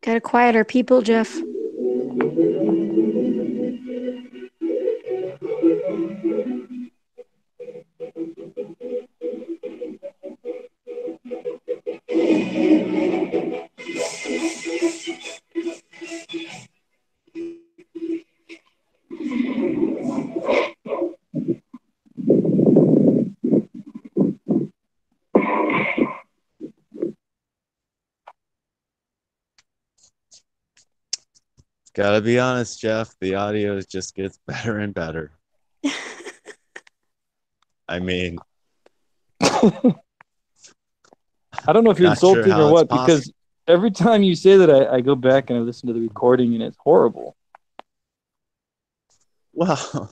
Gotta quiet our people, Jeff. Gotta be honest, Jeff. The audio just gets better and better. I mean, I don't know if you're not sure insulting or how it's what, possible. because every time you say that, I go back and I listen to the recording and it's horrible. Well,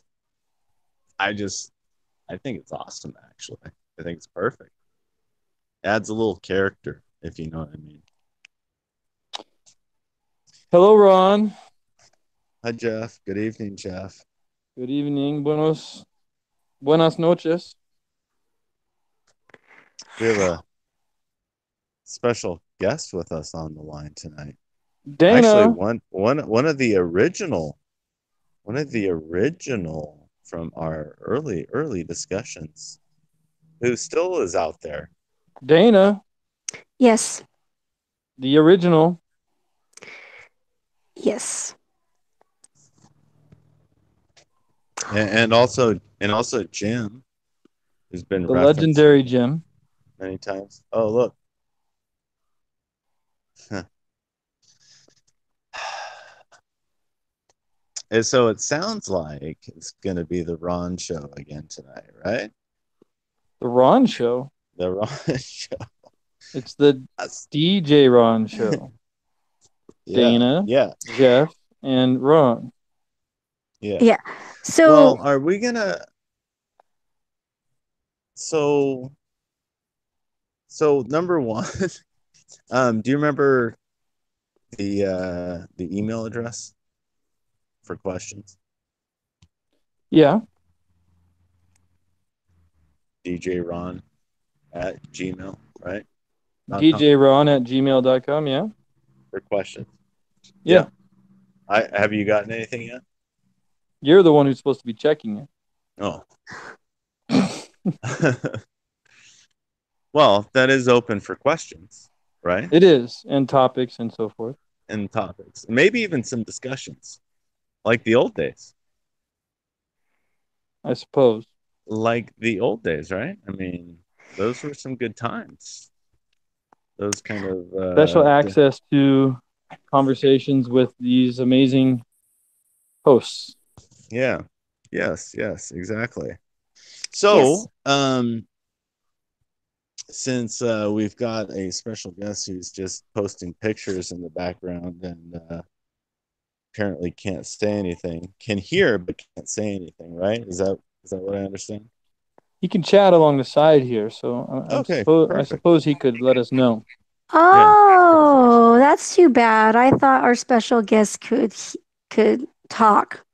I just, I think it's awesome, actually. I think it's perfect. Adds a little character, if you know what I mean. Hello, Ron. Hi, Jeff. Good evening, Jeff. Good evening. Buenas noches. We have a special guest with us on the line tonight. Actually, Dana. one of the original, from our early discussions, who still is out there. Dana, Yes. the original. Yes. And also Jim, who's been The referenced legendary Jim. many times. Oh, look. And so it sounds like it's going to be the Ron show again tonight, right? The Ron Show. The Ron show. It's the That's- DJ Ron Show. yeah, Dana, yeah, Jeff, and Ron. yeah. Yeah. So Well, are we gonna? So, so number one, do you remember the email address for questions? Yeah. DJRon at Gmail, right? .com DJRon@gmail.com. Yeah. for questions. Yeah. Yep. I have you gotten anything yet? You're the one who's supposed to be checking it. Oh. Well, that is open for questions, right? It is, and topics and so forth. And topics. Maybe even some discussions. Like the old days. I suppose. Like the old days, right? I mean, those were some good times. Those kind of Special access to conversations with these amazing hosts. yeah. Yes, exactly. yes. So, since we've got a special guest who's just posting pictures in the background and apparently can't say anything, can hear but can't say anything, right? Is that what I understand? He can chat along the side here, so Okay, I perfect. suppose he could let us know. Yeah, perfect. Oh, that's too bad. I thought our special guest could talk.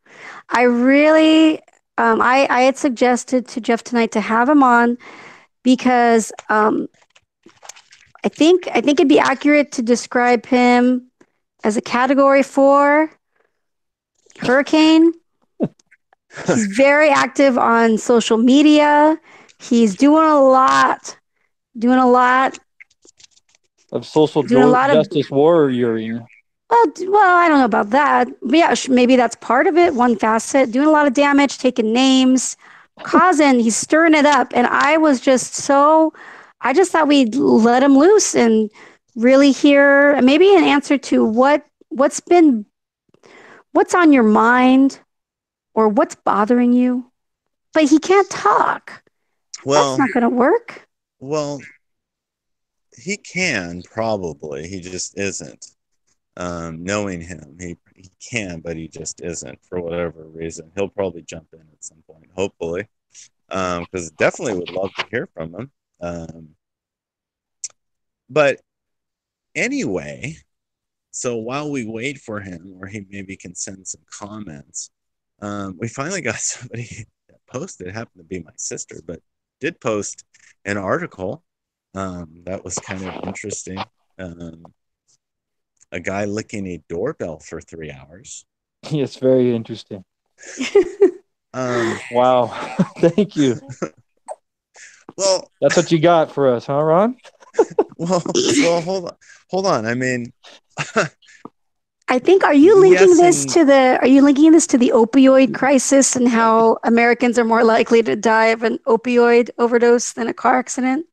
I really I had suggested to Jeff tonight to have him on because I think it'd be accurate to describe him as a category 4 hurricane. He's very active on social media. He's doing a lot, Of social doing a lot of justice warrioring. well, I don't know about that. But yeah, maybe that's part of it. One facet, doing a lot of damage, taking names, he's stirring it up. And I just thought we'd let him loose and really hear maybe an answer to what's on your mind or what's bothering you. But he can't talk. That's Well, not going to work. well, he can probably. He just isn't. Knowing him, he can, but he just isn't for whatever reason. He'll probably jump in at some point, hopefully, because definitely would love to hear from him. But anyway, so while we wait for him, or he maybe can send some comments, we finally got somebody that posted. It happened to be my sister, but did post an article that was kind of interesting. a guy licking a doorbell for 3 hours. It's very interesting. Um, Wow. Thank you. well, That's what you got for us, huh, Ron? well, hold on. I mean, I think are you linking yes, this and to the opioid crisis and how Americans are more likely to die of an opioid overdose than a car accident?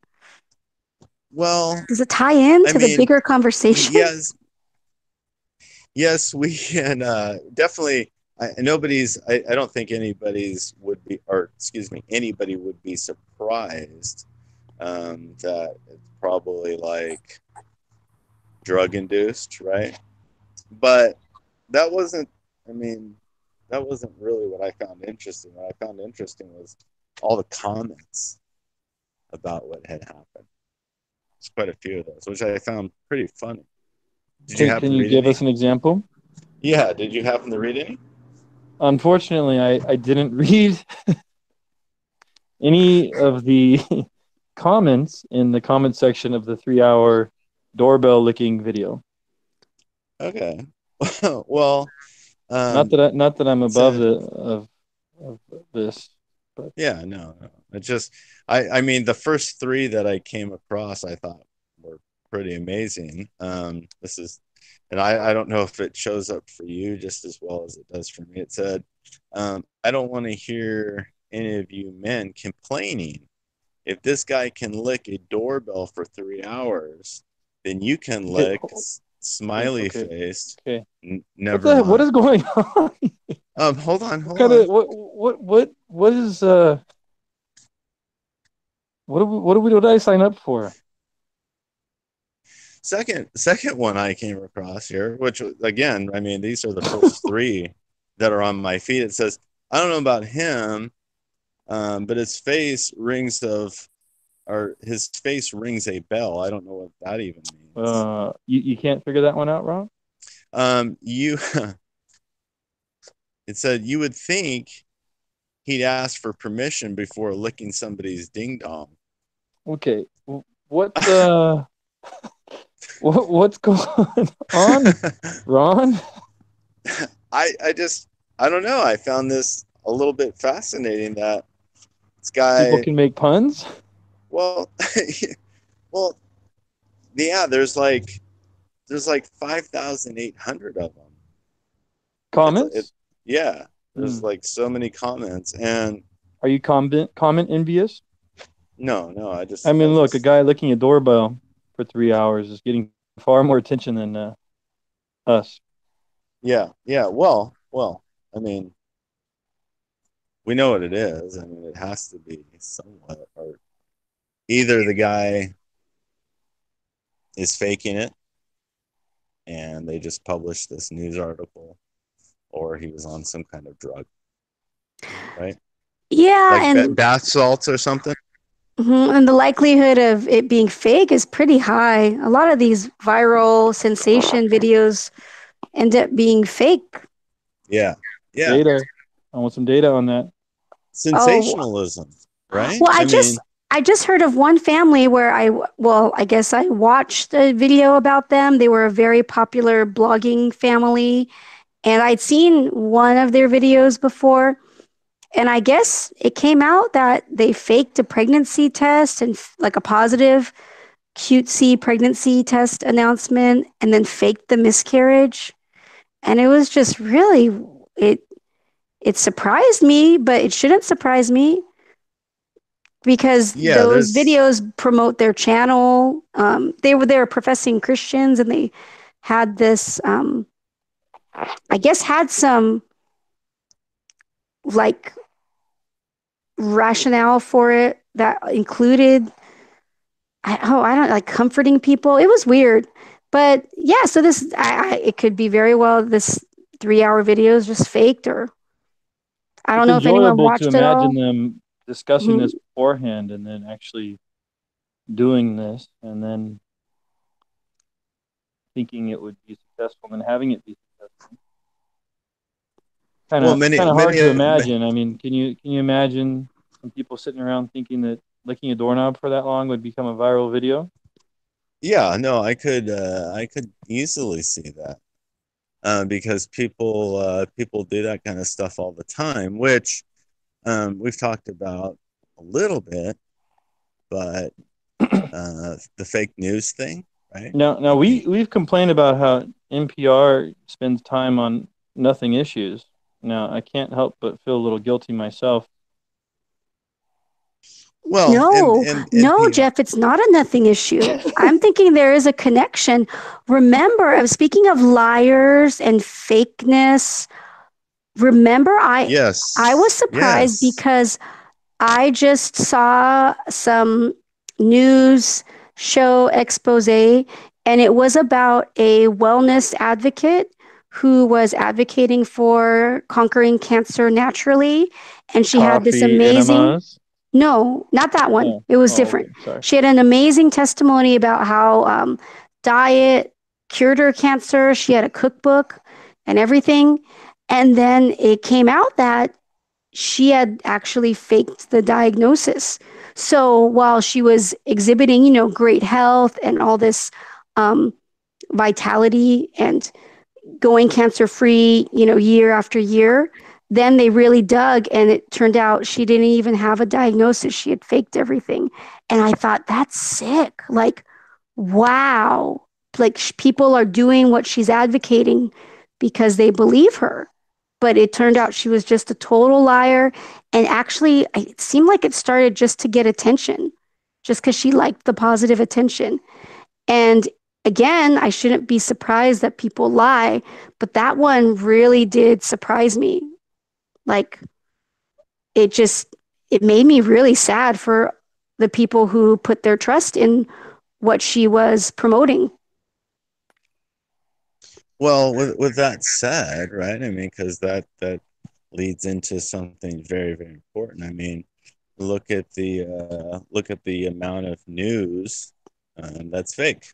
well, Does it tie in I to the mean, bigger conversation? yes, yes, we can definitely. I don't think anybody's would be, or excuse me, anybody would be surprised that it's probably like drug induced, right? But that wasn't. I mean, that wasn't really what I found interesting. What I found interesting was all the comments about what had happened. There's quite a few of those, which I found pretty funny. Did you Can happen to you read give any? us an example? Yeah, did you happen to read any? Unfortunately, I didn't read any of the comments in the comment section of the 3 hour doorbell licking video. Okay. Well, Not that I'm it above said, of this, but yeah, no. It just, I mean, the first three that I came across, I thought were pretty amazing. This is, and I don't know if it shows up for you just as well as it does for me. It said, I don't want to hear any of you men complaining. If this guy can lick a doorbell for 3 hours, then you can okay, lick smiley okay, face. okay. Never What is mind. going on? Hold on, What hold kind of on. what is what did I sign up for? Second one I came across here, which again, I mean, these are the first three that are on my feed. It says, I don't know about him, but his face rings a bell. I don't know what that even means. You can't figure that one out, Ron? You, it said you would think he'd ask for permission before licking somebody's ding dong. Okay. What what's going on, Ron? I don't know. I found this a little bit fascinating that this People guy, can make puns? well, well, yeah, there's like 5,800 of them. Comments? Yeah, there's Hmm. like so many comments, and Are you comment envious? no, I I mean, was look, a just, guy licking a doorbell for 3 hours is getting far more attention than us. yeah. Well, I mean, we know what it is. I mean, it has to be somewhat, or either the guy is faking it and they just published this news article, or he was on some kind of drug, right? Yeah, Like bath salts or something. and the likelihood of it being fake is pretty high. A lot of these viral sensation videos end up being fake. Yeah, yeah. Data. I want some data on that. Oh, Sensationalism, right? well, I mean, I just heard of one family where I guess I watched a video about them. They were a very popular blogging family, and I'd seen one of their videos before. And I guess it came out that they faked a pregnancy test and like a positive cutesy pregnancy test announcement and then faked the miscarriage. And it was just really, it, it surprised me, but it shouldn't surprise me because yeah, those there's, videos promote their channel. They were professing Christians and they had this, I guess, had some like rationale for it that included I don't like comforting people. It was weird, but yeah. So it could be very well this 3 hour video is just faked, or I don't It's know if anyone enjoyable to watched it imagine all. them discussing Mhm. this beforehand and then actually doing this and then thinking it would be successful and having it be successful. well, Kind of hard many, to imagine. I mean, can you imagine some people sitting around thinking that licking a doorknob for that long would become a viral video? Yeah, no, I could easily see that. Because people do that kind of stuff all the time, which we've talked about a little bit, but the fake news thing, right? Now I mean, we've complained about how NPR spends time on nothing issues. Now I can't help but feel a little guilty myself. well, No, and no, NPR, Jeff, it's not a nothing issue. I'm thinking there is a connection. Remember, speaking of liars and fakeness, remember I was yes, surprised yes, because I just saw some news show expose, and it was about a wellness advocate who was advocating for conquering cancer naturally. And she had this Coffee amazing, enemas. no, not that one. Oh, It was oh, different. okay, sorry. She had an amazing testimony about how diet cured her cancer. She had a cookbook and everything. And then it came out that she had actually faked the diagnosis. So while she was exhibiting, great health and all this um, vitality and going cancer free, year after year, then they really dug and it turned out she didn't even have a diagnosis. She had faked everything. And I thought, that's sick. Like, wow. Like, people are doing what she's advocating because they believe her. But it turned out she was just a total liar. And actually, it seemed like it started just to get attention, just because she liked the positive attention. And again, I shouldn't be surprised that people lie, but that one really did surprise me. Like, it just, it made me really sad for the people who put their trust in what she was promoting. well, with that said, right? I mean, because that leads into something very, very important. I mean, look at the amount of news that's fake.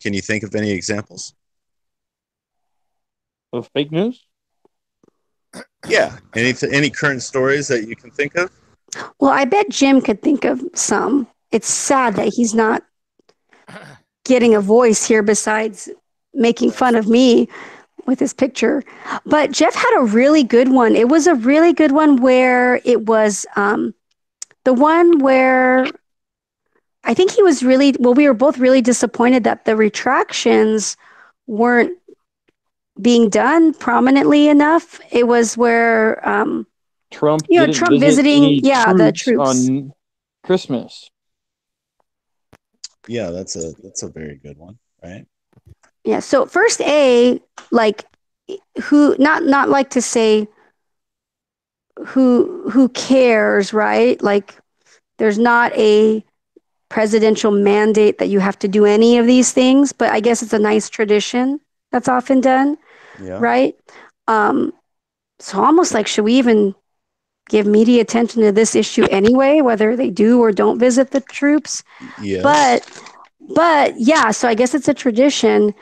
Can you think of any examples? Of fake news? Yeah, any current stories that you can think of? Well, I bet Jim could think of some. It's sad that he's not getting a voice here besides making Well, fun of me with his picture. But Jeff had a really good one. It was a really good one where it was the one where I think he was really, well, we were both really disappointed that the retractions weren't being done prominently enough. It was where, Trump didn't Trump visit visiting, any yeah, the troops troops. on Christmas. Yeah, that's a very good one, right? Yeah. So first like who, not like to say who cares, right? Like there's not a presidential mandate that you have to do any of these things, but I guess it's a nice tradition that's often done, Yeah. right? Um, so almost like, should we even give media attention to this issue anyway, whether they do or don't visit the troops? Yes. But yeah, so I guess it's a tradition.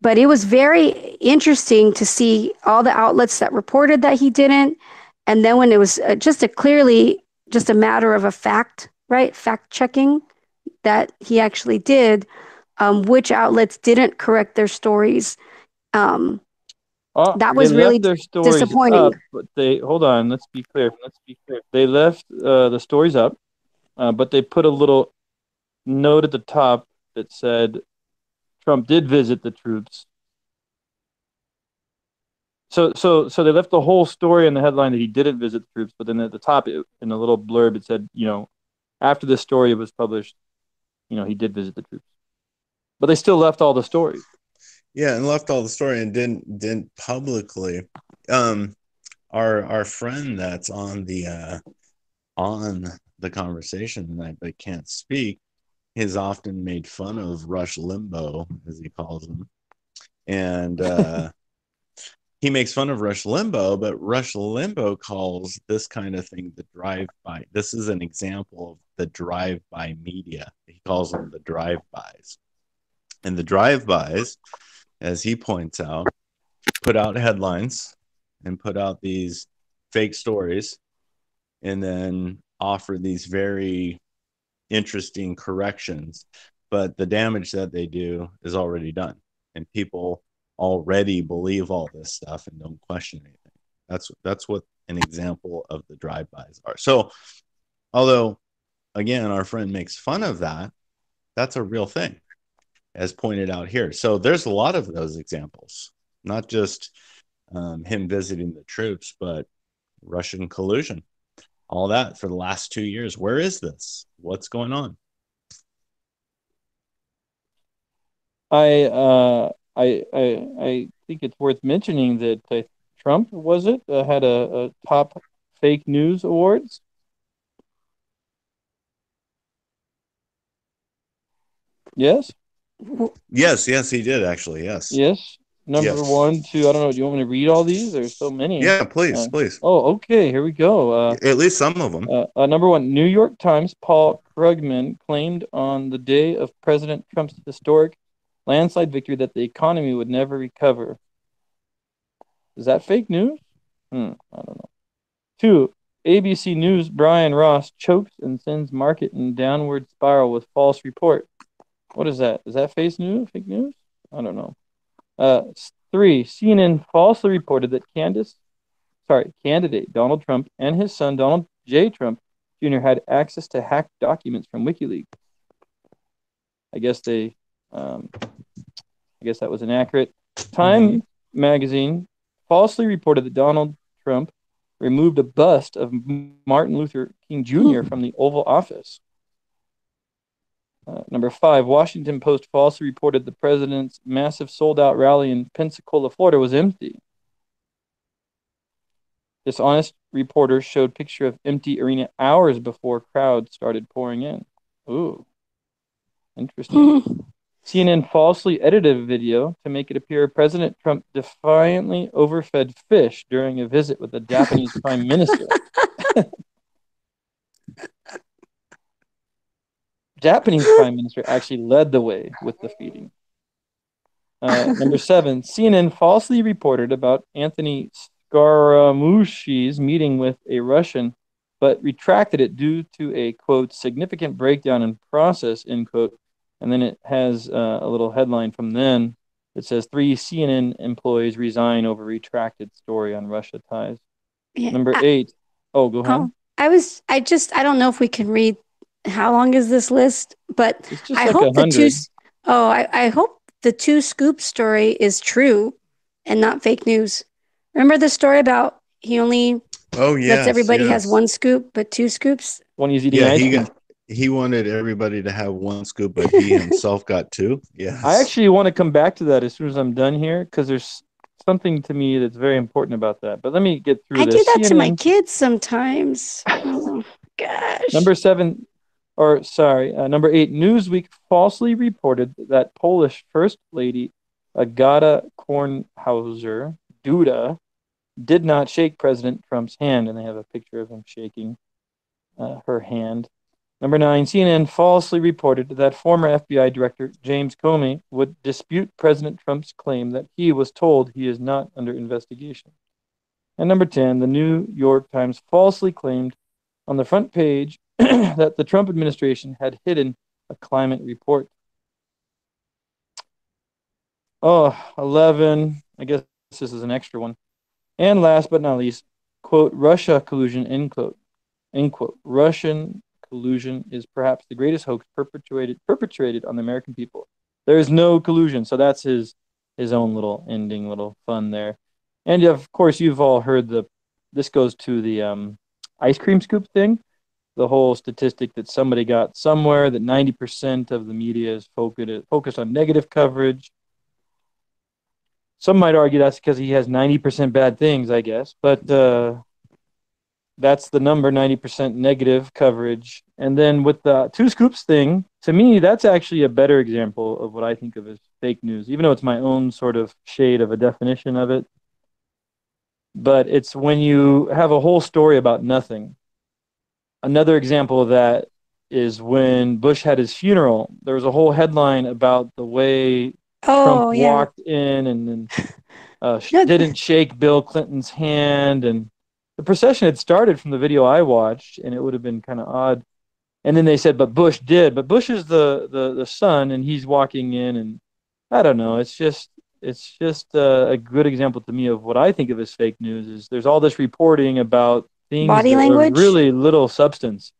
But it was very interesting to see all the outlets that reported that he didn't, and then when it was just a clearly just a matter of a fact, right? Fact checking that he actually did, which outlets didn't correct their stories. Um, Oh, that they was left really their stories disappointing. up, but they hold on. Let's be clear. They left the stories up, but they put a little note at the top that said Trump did visit the troops. So they left the whole story in the headline that he didn't visit the troops, but then at the top, in a little blurb, it said, after this story was published, he did visit the troops. But they still left all the stories. Yeah, and left all the story and didn't publicly. Um, our friend that's on the conversation tonight but can't speak has often made fun of Rush Limbaugh, as he calls him, and he makes fun of Rush Limbaugh, but Rush Limbaugh calls this kind of thing the drive-by. This is an example of the drive-by media. He calls them the drive-bys, and the drive-bys, as he points out, put out headlines and put out these fake stories and then offer these very interesting corrections, but the damage that they do is already done, and people already believe all this stuff and don't question anything. That's what an example of the drive-bys are. So, although again, our friend makes fun of that, that's a real thing, as pointed out here. So there's a lot of those examples, not just him visiting the troops, but Russian collusion, all that for the last 2 years. Where is this? What's going on? I think it's worth mentioning that Trump had a top fake news awards. Yes. Yes, he did actually. Yes. Yes. Number 1, 2. I don't know. Do you want me to read all these? There's so many. Yeah, please, please. Oh, okay. Here we go. At least some of them. Number 1, New York Times Paul Krugman claimed on the day of President Trump's historic landslide victory that the economy would never recover. Is that fake news? I don't know. 2, ABC News Brian Ross chokes and sends market in downward spiral with false report. What is that? Is that fake news? Fake news? I don't know. 3, CNN falsely reported that candidate Donald Trump and his son Donald J. Trump Jr. had access to hacked documents from WikiLeaks. I guess that was inaccurate. Time magazine falsely reported that Donald Trump removed a bust of Martin Luther King Jr. from the Oval Office. Number 5, Washington Post falsely reported the president's massive sold-out rally in Pensacola, Florida was empty. Dishonest reporters showed picture of empty arena hours before crowds started pouring in. Ooh, interesting. CNN falsely edited a video to make it appear President Trump defiantly overfed fish during a visit with the Japanese Prime Minister. Japanese Prime Minister actually led the way with the feeding. Number 7, CNN falsely reported about Anthony Scaramucci's meeting with a Russian, but retracted it due to a, quote, significant breakdown in process, end quote. And then it has a little headline from then that says 3 CNN employees resign over retracted story on Russia ties. Yeah, Number 8. Oh, go ahead. I don't know if we can read. How long is this list? But I hope 100. I hope the 2 scoop story is true and not fake news. Remember the story about he only lets everybody has 1 scoop, but 2 scoops? When he's eating ice cream. He wanted everybody to have 1 scoop, but he himself got 2. Yeah. I actually want to come back to that as soon as I'm done here, because there's something to me that's very important about that. But let me get through this. I do that to my kids sometimes. Oh, gosh. Number 8, Newsweek falsely reported that Polish First Lady Agata Kornhauser Duda did not shake President Trump's hand, and they have a picture of him shaking her hand. Number 9, CNN falsely reported that former FBI Director James Comey would dispute President Trump's claim that he was told he is not under investigation. And number 10, the New York Times falsely claimed on the front page that the Trump administration had hidden a climate report. 11, I guess this is an extra one. And last but not least, quote, Russia collusion, end quote. End quote. Russian collusion is perhaps the greatest hoax perpetrated on the American people. There is no collusion. So that's his own little ending, little fun there. And of course, you've all heard this goes to the ice cream scoop thing. The whole statistic that somebody got somewhere that 90% of the media is focused on negative coverage. Some might argue that's because he has 90% bad things, I guess. But that's the number, 90% negative coverage. And then with the 2 scoops thing, to me, that's actually a better example of what I think of as fake news, even though it's my own sort of shade of a definition of it. But it's when you have a whole story about nothing. Another example of that is when Bush had his funeral. There was a whole headline about the way Trump walked in and didn't shake Bill Clinton's hand. And the procession had started from the video I watched, and it would have been kind of odd And then they said, but Bush did. But Bush is the son, and he's walking in, and I don't know. It's just a good example to me of what I think of as fake news. Is there's all this reporting about things Body that are language, really little substance,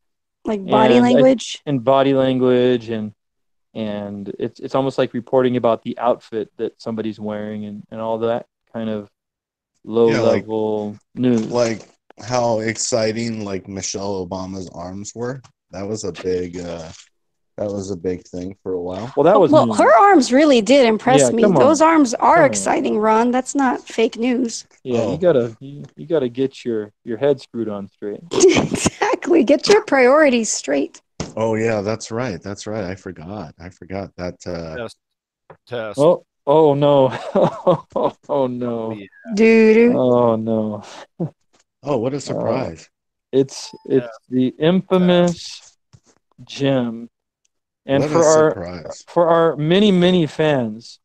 like body language. and body language, and it's almost like reporting about the outfit that somebody's wearing, and all that kind of low level news. Like how exciting like Michelle Obama's arms were. That was a big thing for a while. Well, that was Well, news. her arms really did impress me. come Those on. arms are Come on. exciting, Ron. That's not fake news. Yeah, Oh. you gotta get your head screwed on straight. Exactly. Get your priorities straight. Oh yeah, that's right. I forgot that. Test. Oh no. Oh no. Yeah. Doo-doo. Oh no. Oh, what a surprise! It's the infamous Jim. And What a surprise! for our many fans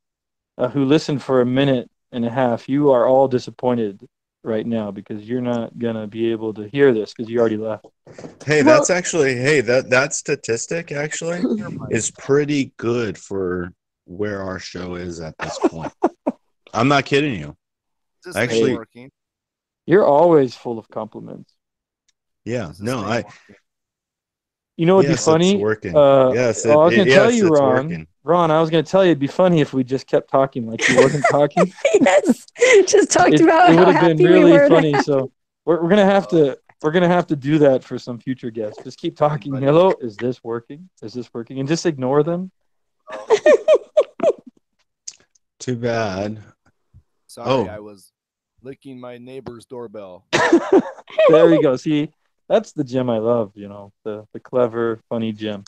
who listened for a minute and a half, you are all disappointed right now because you're not gonna be able to hear this because you already left. Hey, Well- that's actually that statistic actually is pretty good for where our show is at this point. I'm not kidding you. This Actually- thing working. You're always full of compliments. Yeah, Is this no, thing I working? You know what'd yes, be funny? it's working. Yes, I was gonna tell you, it's Ron. working. Ron, I was gonna tell you it'd be funny if we just kept talking like you wasn't talking. Yes. Just talked It about would how have happy been we really were. funny. So we're gonna have to do that for some future guests. Just keep talking. Hello, is this working? Is this working? And just ignore them. Too bad. Sorry, Oh. I was licking my neighbor's doorbell. There we go. See, that's the Jim I love. You know, the clever, funny Jim.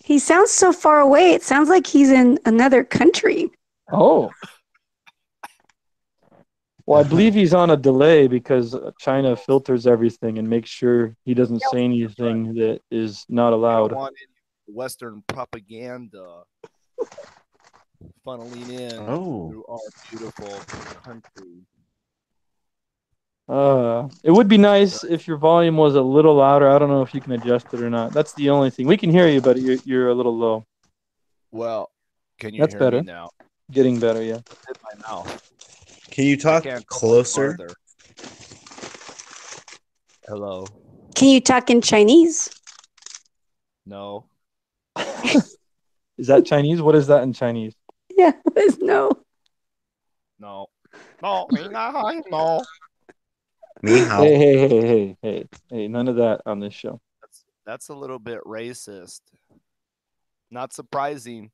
He sounds so far away. It sounds like he's in another country. Oh. Well, I believe he's on a delay because China filters everything and makes sure he doesn't say anything that is not I don't allowed. want any Western propaganda funneling in through our beautiful country. It would be nice if your volume was a little louder. I don't know if you can adjust it or not. That's the only thing. We can hear you, but you're a little low. Well, can you That's hear better. me now? Getting better, yeah. Hit my mouth. Can you I talk can't go closer? farther. Hello. Can you talk in Chinese? No. Is that Chinese? What is that in Chinese? Yeah, there's no. No. No. No. Me how? Hey, none of that on this show. That's a little bit racist. Not surprising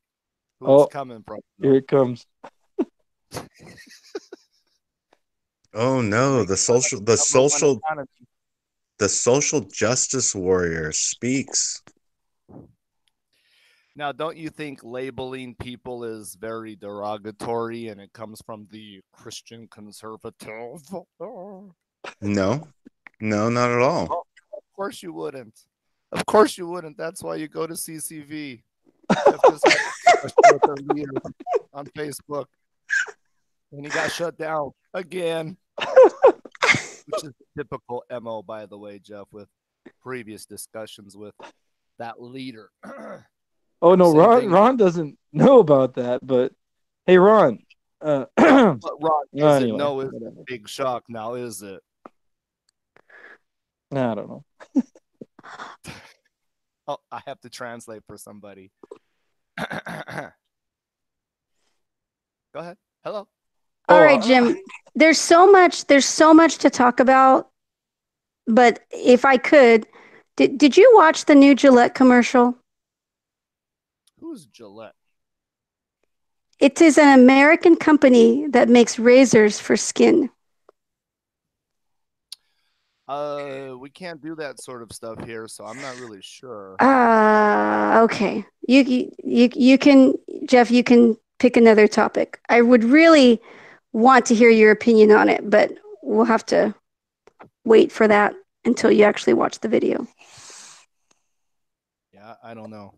who Oh, it's coming from. Here it comes. Oh no, the social justice warrior speaks. Now, don't you think labeling people is very derogatory and it comes from the Christian conservative? No, not at all. Of course you wouldn't. Of course you wouldn't. That's why you go to CCV. Jeff just had a discussion with our leader on Facebook. And he got shut down again. Which is typical MO, by the way, Jeff, with previous discussions with that leader. Oh no, Same thing. Ron doesn't know about that, but hey Ron. But Ron, anyway, no is whatever. a big shock now, is it? I don't know. Oh, I have to translate for somebody. Go ahead. Hello. All right, Jim. There's so much to talk about. But if I could, did you watch the new Gillette commercial? Who's Gillette? It is an American company that makes razors for skin. We can't do that sort of stuff here, so I'm not really sure. Okay. You can, Jeff, you can pick another topic. I would really want to hear your opinion on it, but we'll have to wait for that until you actually watch the video. Yeah, I don't know.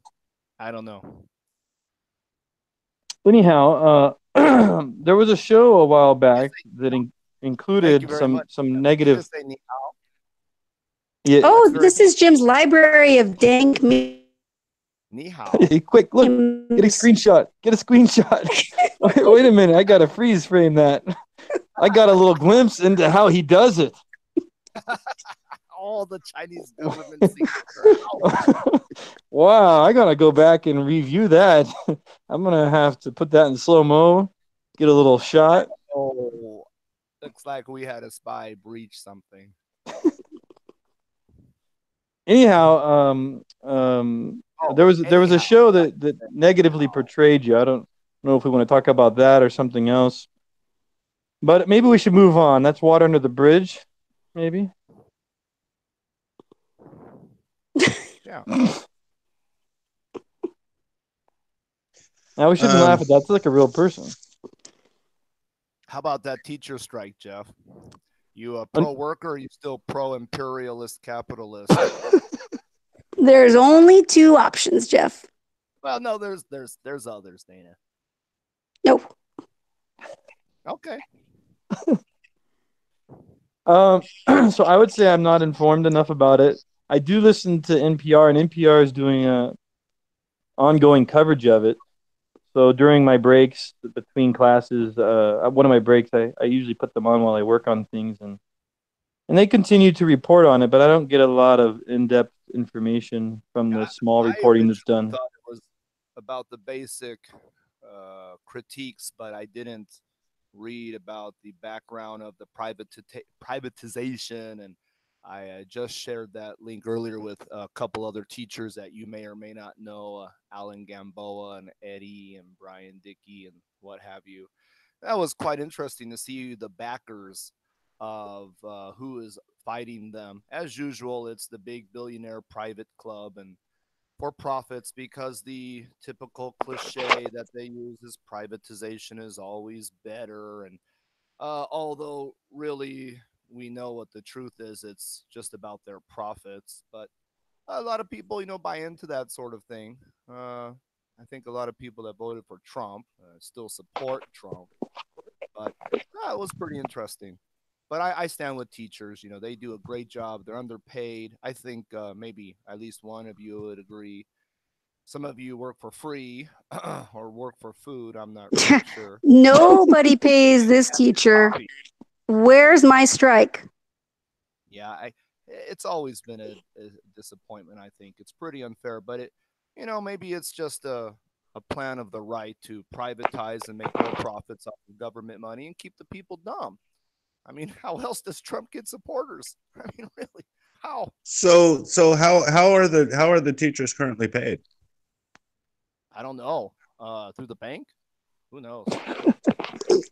Anyhow, there was a show a while back that included very some much. negative. Just say ni hao. Yeah, Oh, this is Jim's library of dank memes. Ni hao. Hey, quick, look, get a screenshot. Get a screenshot. Wait a minute, I gotta freeze frame that. I got a little glimpse into how he does it. All the Chinese government secrets. Wow, I gotta go back and review that. I'm gonna have to put that in slow-mo, get a little shot. Oh, looks like we had a spy breach something. Anyhow, there was a show that negatively portrayed you. I don't know if we want to talk about that or something else, but maybe we should move on. That's water under the bridge, maybe. Yeah. Now we shouldn't laugh at that. That's like a real person. How about that teacher strike, Jeff? You a pro worker or you still pro imperialist capitalist? There's only two options, Jeff. Well, no, there's others, Dana. Nope. Okay. So I would say I'm not informed enough about it. I do listen to NPR, and NPR is doing a ongoing coverage of it. So during my breaks between classes, one of my breaks, I usually put them on while I work on things, and they continue to report on it, but I don't get a lot of in-depth information from the small reporting that's done. I thought it was about the basic critiques, but I didn't read about the background of the privatization, and I just shared that link earlier with a couple other teachers that you may or may not know, Alan Gamboa and Eddie and Brian Dickey and what have you. That was quite interesting to see the backers of who is fighting them. As usual, it's the big billionaire private club and for profits, because the typical cliche that they use is privatization is always better. And although really we know what the truth is, it's just about their profits. But a lot of people, buy into that sort of thing. I think a lot of people that voted for Trump still support Trump. But it was pretty interesting. But I stand with teachers. They do a great job. They're underpaid. I think maybe at least one of you would agree. Some of you work for free or work for food. I'm not really sure. Nobody pays this teacher. Where's my strike? Yeah, it's always been a disappointment, I think. It's pretty unfair, but maybe it's just a plan of the right to privatize and make more profits off of government money and keep the people dumb. I mean, how else does Trump get supporters? I mean, really, how? So how are the teachers currently paid? I don't know. Through the bank? Who knows?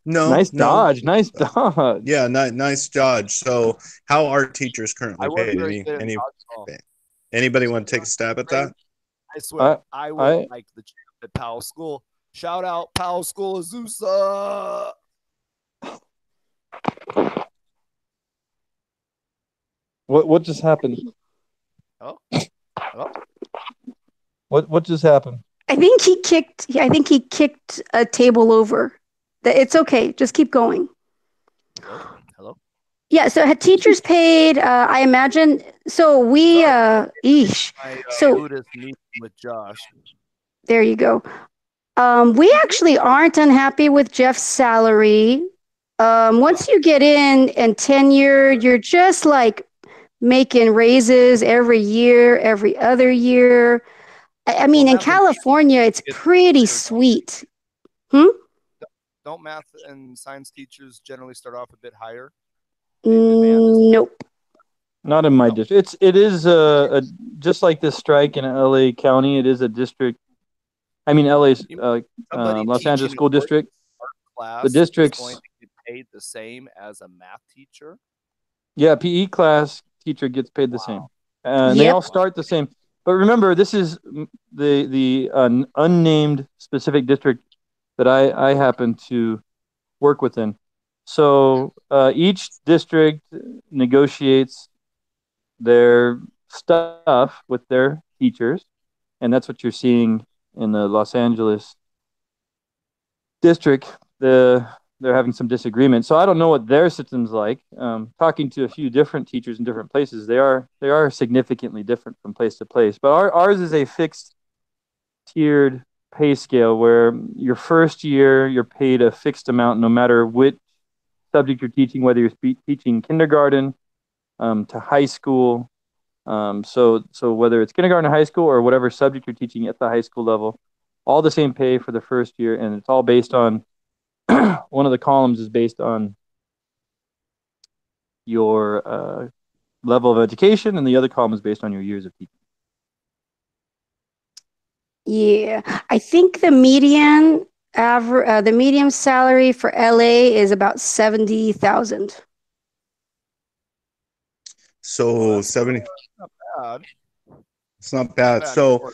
No. Nice dodge. Nice dodge. Yeah, nice dodge. So how are teachers currently paid? Anybody want to take a stab at that? I swear, I would like the champ at Powell School. Shout out Powell School Azusa. What just happened? Hello? Hello? What just happened? I think he kicked a table over. It's okay. Just keep going. Hello? Yeah, so had teachers paid, I imagine. So we, So Buddhist meeting with Josh. There you go. We actually aren't unhappy with Jeff's salary. Once you get in and tenure, you're just like making raises every year, every other year. I mean, in California, it's pretty sweet. Don't math and science teachers generally start off a bit higher? Nope. Not in my district. It is just like this strike in LA County. It is a district. I mean, LA's Los Angeles school district. The district's going to get paid the same as a math teacher. Yeah, PE class teacher gets paid the same, and they all start the same. But remember, this is the unnamed specific district that I happen to work within. So each district negotiates their stuff with their teachers, and that's what you're seeing in the Los Angeles district. They're having some disagreement. So I don't know what their system's like. Talking to a few different teachers in different places, they are significantly different from place to place. But ours is a fixed tiered pay scale where your first year you're paid a fixed amount no matter which subject you're teaching, whether you're teaching kindergarten to high school. So whether it's kindergarten or high school or whatever subject you're teaching at the high school level, all the same pay for the first year, and it's all based on one of the columns is based on your level of education, and the other column is based on your years of teaching. Yeah, I think the median the median salary for LA is about 70,000. So 70. Not bad. It's not bad. Bad So for-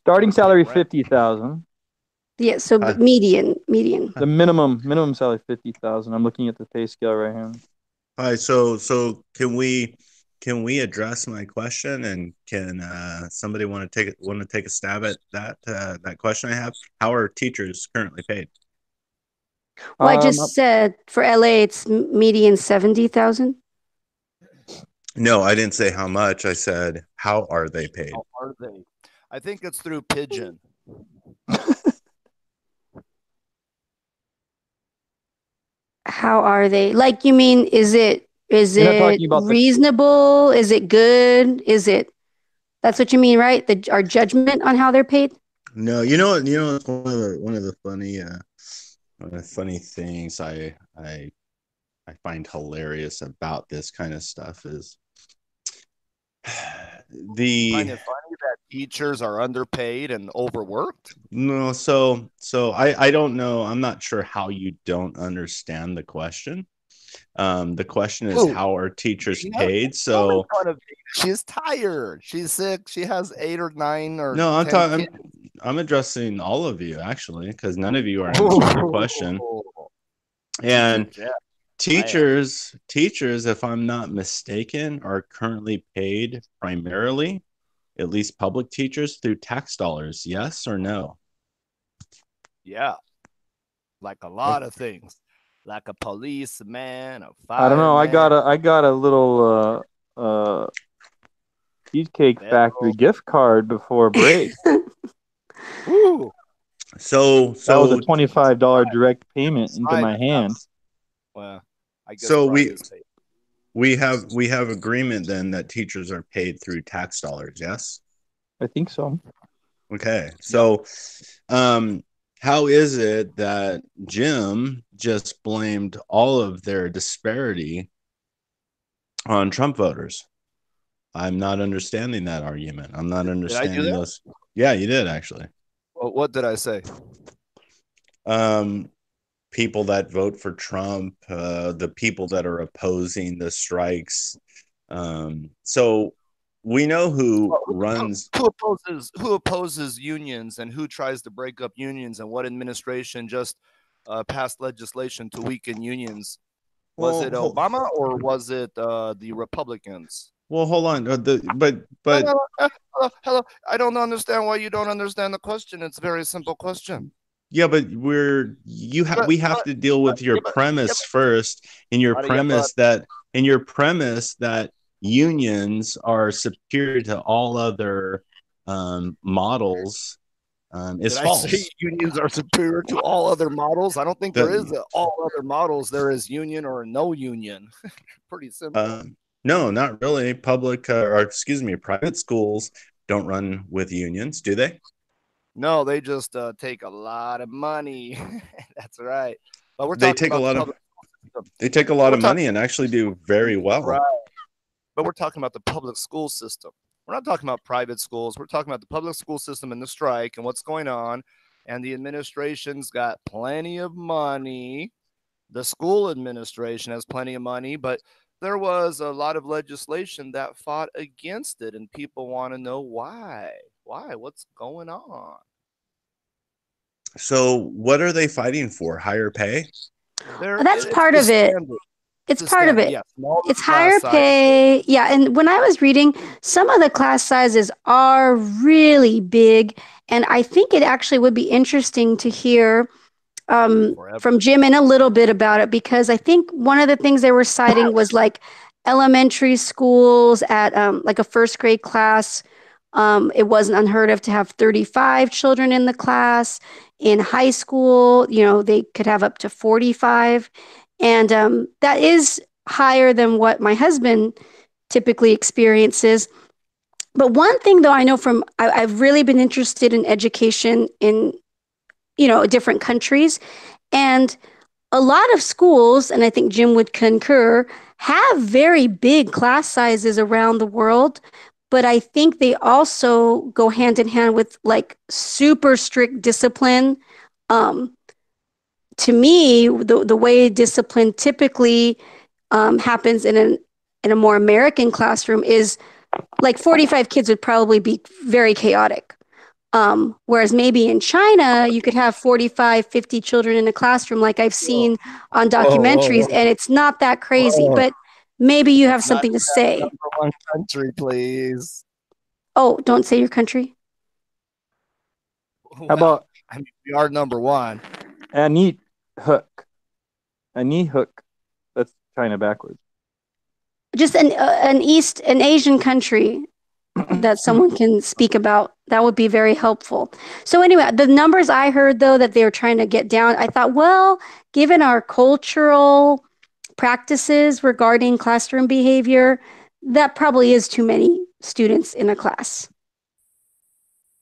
Starting salary rent. 50,000. Yeah, so Uh, median. The minimum salary 50,000. I'm looking at the pay scale right here. all right. So can we address my question, and can somebody want to take a stab at that question I have? How are teachers currently paid? Well, I just said for LA it's median 70,000. No, I didn't say how much. I said how are they paid? How are they? I think it's through Pigeon. How are they? Like, you mean, is it You're not talking about reasonable? Is it good? That's what you mean, right? Our judgment on how they're paid? No, it's one of the funny things I find hilarious about this kind of stuff is Find it funny that teachers are underpaid and overworked. No, so I don't know. I'm not sure how you don't understand the question. The question is how are teachers paid? So she's tired. She's sick. She has 8 or 9 or no, 10 kids. I'm addressing all of you actually, because none of you are answering the question. And teachers, if I'm not mistaken, are currently paid primarily, at least public teachers, through tax dollars. Yes or no? Yeah, like a lot of things, like a policeman, a fireman. I don't know. I got a little Cheesecake Factory gift card before break. Ooh. So that was a $25 direct payment into my hand. Well, I guess so we have agreement then that teachers are paid through tax dollars. Yes, I think so. Okay, so how is it that Jim just blamed all of their disparity on Trump voters? I'm not understanding that argument. I'm not understanding those. Yeah, you did actually. Well, what did I say? People that vote for Trump, the people that are opposing the strikes. So we know who opposes unions and who tries to break up unions, and what administration just passed legislation to weaken unions. Was it Obama or was it the Republicans? Well, hold on. But hello. I don't understand why you don't understand the question. It's a very simple question. Yeah, but we have to deal with your premise first, and your premise that unions are superior to all other models is false. I say unions are superior to all other models? I don't think there is all other models. There is union or no union. Pretty simple. No, not really. Private schools don't run with unions, do they? No, they just take a lot of money. That's right. But they take a lot of money and actually do very well. Right. But we're talking about the public school system. We're not talking about private schools. We're talking about the public school system and the strike and what's going on. And the administration's got plenty of money. The school administration has plenty of money, but there was a lot of legislation that fought against it, and people want to know why. Why? What's going on? So what are they fighting for? Higher pay? That's part of it. It's part of it. Yeah, it's higher pay. Yeah. And when I was reading, some of the class sizes are really big. And I think it actually would be interesting to hear from Jim in a little bit about it, because I think one of the things they were citing was like elementary schools at like a first grade class It wasn't unheard of to have 35 children in the class. In high school, they could have up to 45. And that is higher than what my husband typically experiences. But one thing, though, I know I've really been interested in education in, different countries. And a lot of schools, and I think Jim would concur, have very big class sizes around the world. But I think they also go hand in hand with like super strict discipline. Um, to me, the way discipline typically happens in a more American classroom is like 45 kids would probably be very chaotic. Whereas maybe in China, you could have 45, 50 children in a classroom, like I've seen on documentaries, Whoa. and it's not that crazy, Whoa. but maybe you have Let's not something to do that say. number one country, please. Oh, don't say your country. How Well, about I mean, we are number one. Anit Hook? Anit Hook. That's China backwards. Just an Asian country that someone can speak about. That would be very helpful. So anyway, the numbers I heard though that they were trying to get down, I thought, well, given our cultural practices regarding classroom behavior, that probably is too many students in a class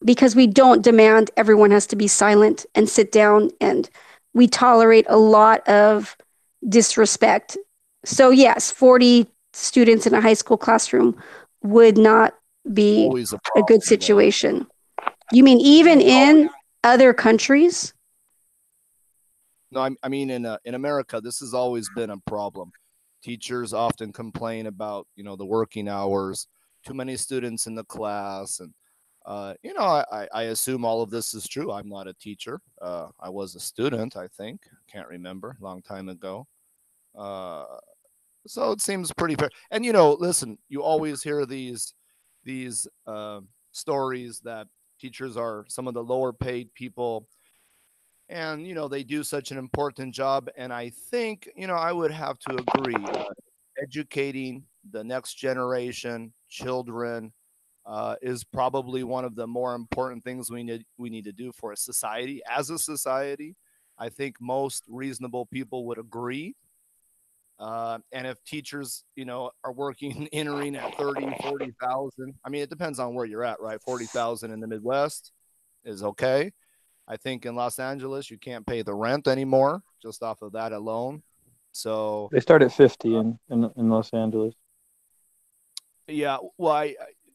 because we don't demand everyone has to be silent and sit down, and we tolerate a lot of disrespect. So yes, 40 students in a high school classroom would not be Always a a good problem, though. situation. You mean even in other countries? No, I mean in America, this has always been a problem. Teachers often complain about the working hours, too many students in the class, and I assume all of this is true. I'm not a teacher. I was a student, I think. Can't remember, long time ago. Uh, so it seems pretty fair. And listen, you always hear these stories that teachers are some of the lower paid people, and they do such an important job. And I think I would have to agree. Educating the next generation, children, is probably one of the more important things we need to do for a society. As a society, I think most reasonable people would agree. And if teachers, are working, entering at 30, 40,000, I mean, it depends on where you're at, right? 40,000 in the Midwest is okay. I think in Los Angeles, you can't pay the rent anymore just off of that alone. So, They start at 50 in Los Angeles. yeah, well,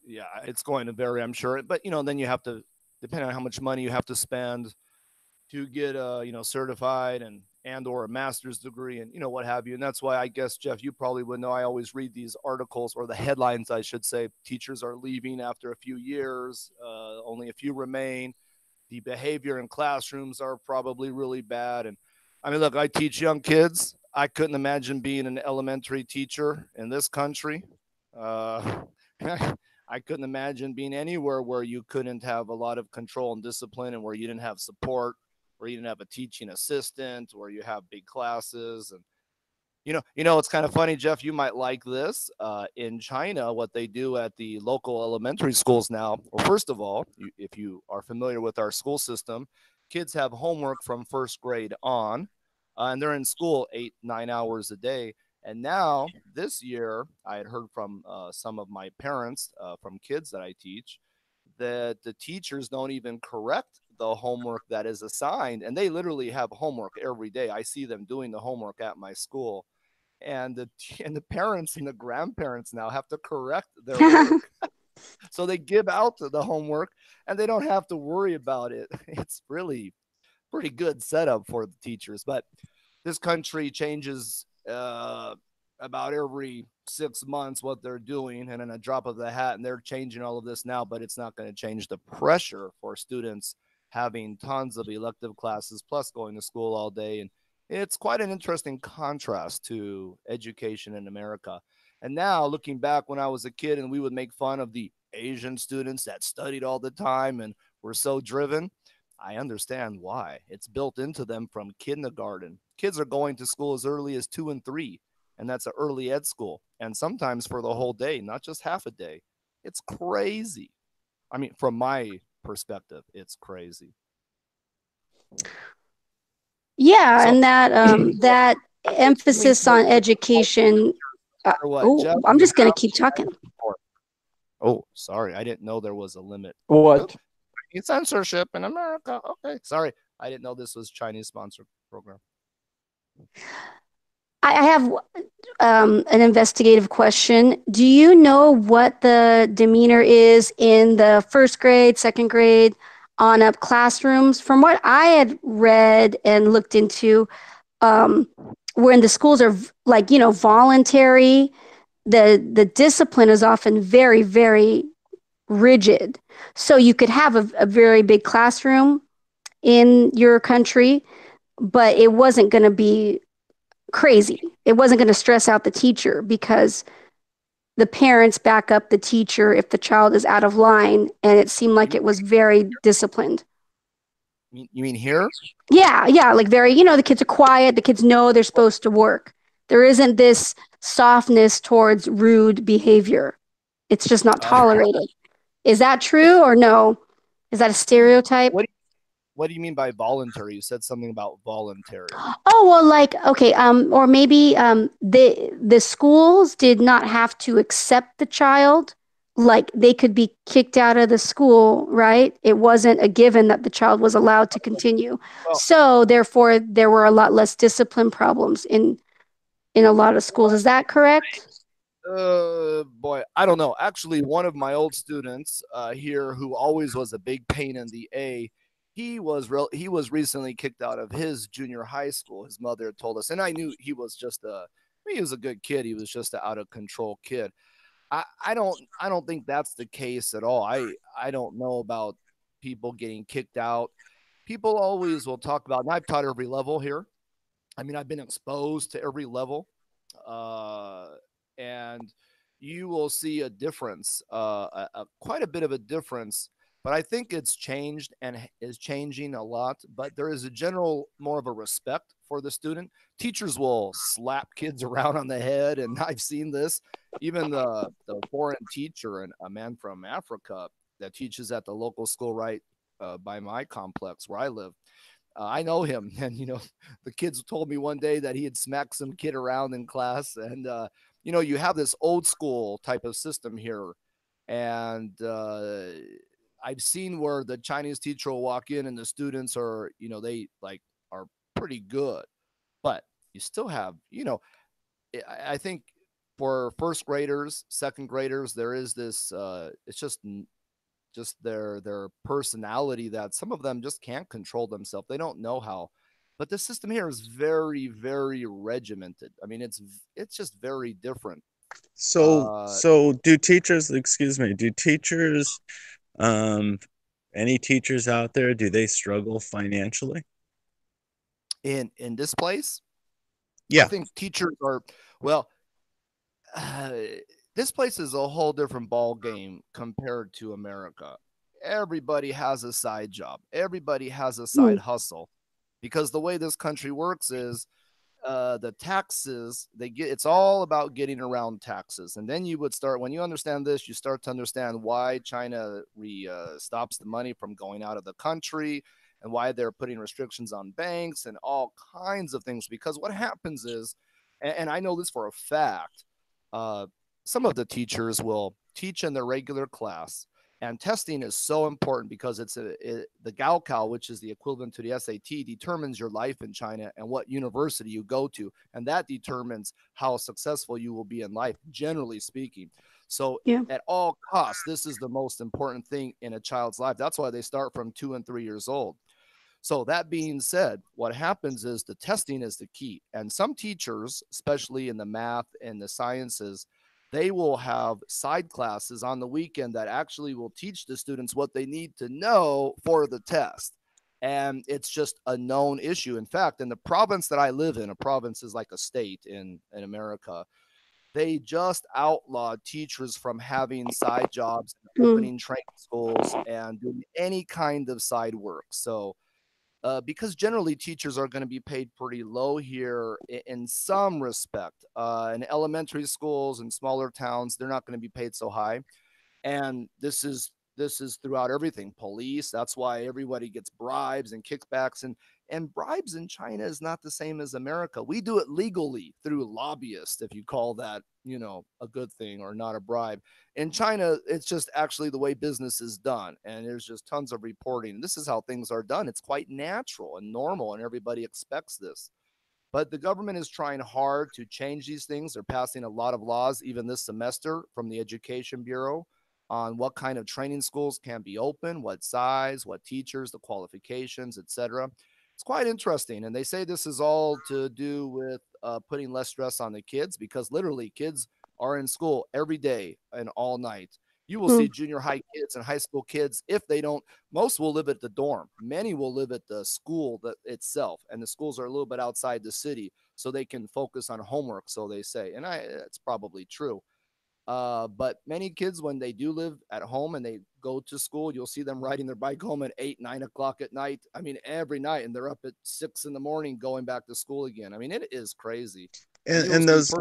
yeah, it's going to vary, I'm sure. But, then you have to, depending on how much money you have to spend to get certified and or a master's degree and what have you. And that's why I guess, Jeff, you probably would know, I always read these articles, or the headlines I should say. Teachers are leaving after a few years, only a few remain. The behavior in classrooms are probably really bad. And I mean, look, I teach young kids. I couldn't imagine being an elementary teacher in this country. uh, I couldn't imagine being anywhere where you couldn't have a lot of control and discipline, and where you didn't have support, where you didn't have a teaching assistant, where you have big classes. And it's kind of funny, Jeff. You might like this. In China, what they do at the local elementary schools now. Well, first of all, if you are familiar with our school system, kids have homework from first grade on, and they're in school 8-9 hours a day. And now this year, I had heard from some of my parents, from kids that I teach, that the teachers don't even correct the homework that is assigned, and they literally have homework every day. I see them doing the homework at my school, and the parents and the grandparents now have to correct their work. So they give out the homework, and they don't have to worry about it. It's really pretty good setup for the teachers. But this country changes about every 6 months what they're doing, and in a drop of the hat, and they're changing all of this now. But it's not going to change the pressure for students having tons of elective classes plus going to school all day. And it's quite an interesting contrast to education in America. And now looking back, when I was a kid and we would make fun of the Asian students that studied all the time and were so driven, I understand why. It's built into them from kindergarten. Kids are going to school as early as 2 and 3, and that's an early ed school, and sometimes for the whole day, not just half a day. It's crazy. I mean, from my perspective, it's crazy. Yeah, So, and that I mean, emphasis on education. or what, Oh, Jeff? I'm You just going have to keep talking. Oh, sorry. I didn't know there was a limit. What? Censorship in America. Okay. Sorry. I didn't know this was Chinese sponsored program. I have an investigative question. Do you know what the demeanor is in the first grade, second grade, on up classrooms? From what I had read and looked into, when the schools are like, voluntary, the discipline is often very, very rigid. So you could have a very big classroom in your country, but it wasn't going to be crazy. It wasn't going to stress out the teacher because the parents back up the teacher if the child is out of line. And it seemed like it was very disciplined. You mean here? Yeah, yeah, like very, the kids are quiet. The kids know they're supposed to work. There isn't this softness towards rude behavior. It's just not tolerated. Is that true or no? Is that a stereotype? What do you mean by voluntary? You said something about voluntary. Oh, well, like, okay, or maybe the schools did not have to accept the child. Like they could be kicked out of the school, right? It wasn't a given that the child was allowed to continue. Well, So therefore, there were a lot less discipline problems in a lot of schools. Is that correct? boy, I don't know. Actually, one of my old students here, who always was a big pain in the A, he was recently kicked out of his junior high school. His mother told us, and I knew he was he was a good kid. He was just an out of control kid. I don't think that's the case at all. I don't know about people getting kicked out. People always will talk about, and I've taught every level here. I mean, I've been exposed to every level, uh, and you will see a difference, quite a bit of a difference. But I think it's changed and is changing a lot. But there is a general more of a respect for the student. Teachers will slap kids around on the head, and I've seen this. Even the foreign teacher, and a man from Africa that teaches at the local school right by my complex where I live, I know him, and the kids told me one day that he had smacked some kid around in class, and you have this old school type of system here, and I've seen where the Chinese teacher will walk in, and the students are, they like are pretty good, but you still have, I think for first graders, second graders, there is this. It's just their personality that some of them just can't control themselves. They don't know how. But the system here is very, very regimented. I mean, it's just very different. So do teachers, excuse me, do teachers, um, any teachers out there, do they struggle financially? In this place, I Yeah. think teachers are, well, uh, this place is a whole different ball game compared to America. Everybody has a side job. Everybody has a side Mm. hustle, because the way this country works is the taxes they get. It's all about getting around taxes, and then you would start, when you understand this, you start to understand why China stops the money from going out of the country, and why they're putting restrictions on banks and all kinds of things. Because what happens is, and I know this for a fact, uh, some of the teachers will teach in their regular class, and testing is so important because the Gaokao, which is the equivalent to the SAT, determines your life in China and what university you go to, and that determines how successful you will be in life, generally speaking. So Yeah. at all costs, this is the most important thing in a child's life. That's why they start from 2 and 3 years old. So that being said, what happens is the testing is the key. And some teachers, especially in the math and the sciences, they will have side classes on the weekend that actually will teach the students what they need to know for the test. And it's just a known issue. In fact, in the province that I live in, a province is like a state in America, they just outlawed teachers from having side jobs, Mm. opening training schools, and doing any kind of side work. So because generally teachers are going to be paid pretty low here in some respect. In elementary schools and smaller towns, they're not going to be paid so high. And this is this is throughout everything. Police, that's why everybody gets bribes and kickbacks, and bribes in China is not the same as America. We do it legally through lobbyists, if you call that, a good thing or not a bribe. In China, it's just actually the way business is done, and there's just tons of reporting. This is how things are done. It's quite natural and normal, and everybody expects this. But the government is trying hard to change these things. They're passing a lot of laws, even this semester, from the Education Bureau on what kind of training schools can be open, what size, what teachers, the qualifications, etc. It's quite interesting. And they say this is all to do with putting less stress on the kids, because literally kids are in school every day and all night. You will Hmm. see junior high kids and high school kids, if they don't, most will live at the dorm. Many will live at the school itself, and the schools are a little bit outside the city, so they can focus on homework, so they say. And it's probably true. But many kids, when they do live at home and they go to school, you'll see them riding their bike home at 8, 9 o'clock at night. I mean, every night, and they're up at 6 in the morning going back to school again. I mean, it is crazy. And those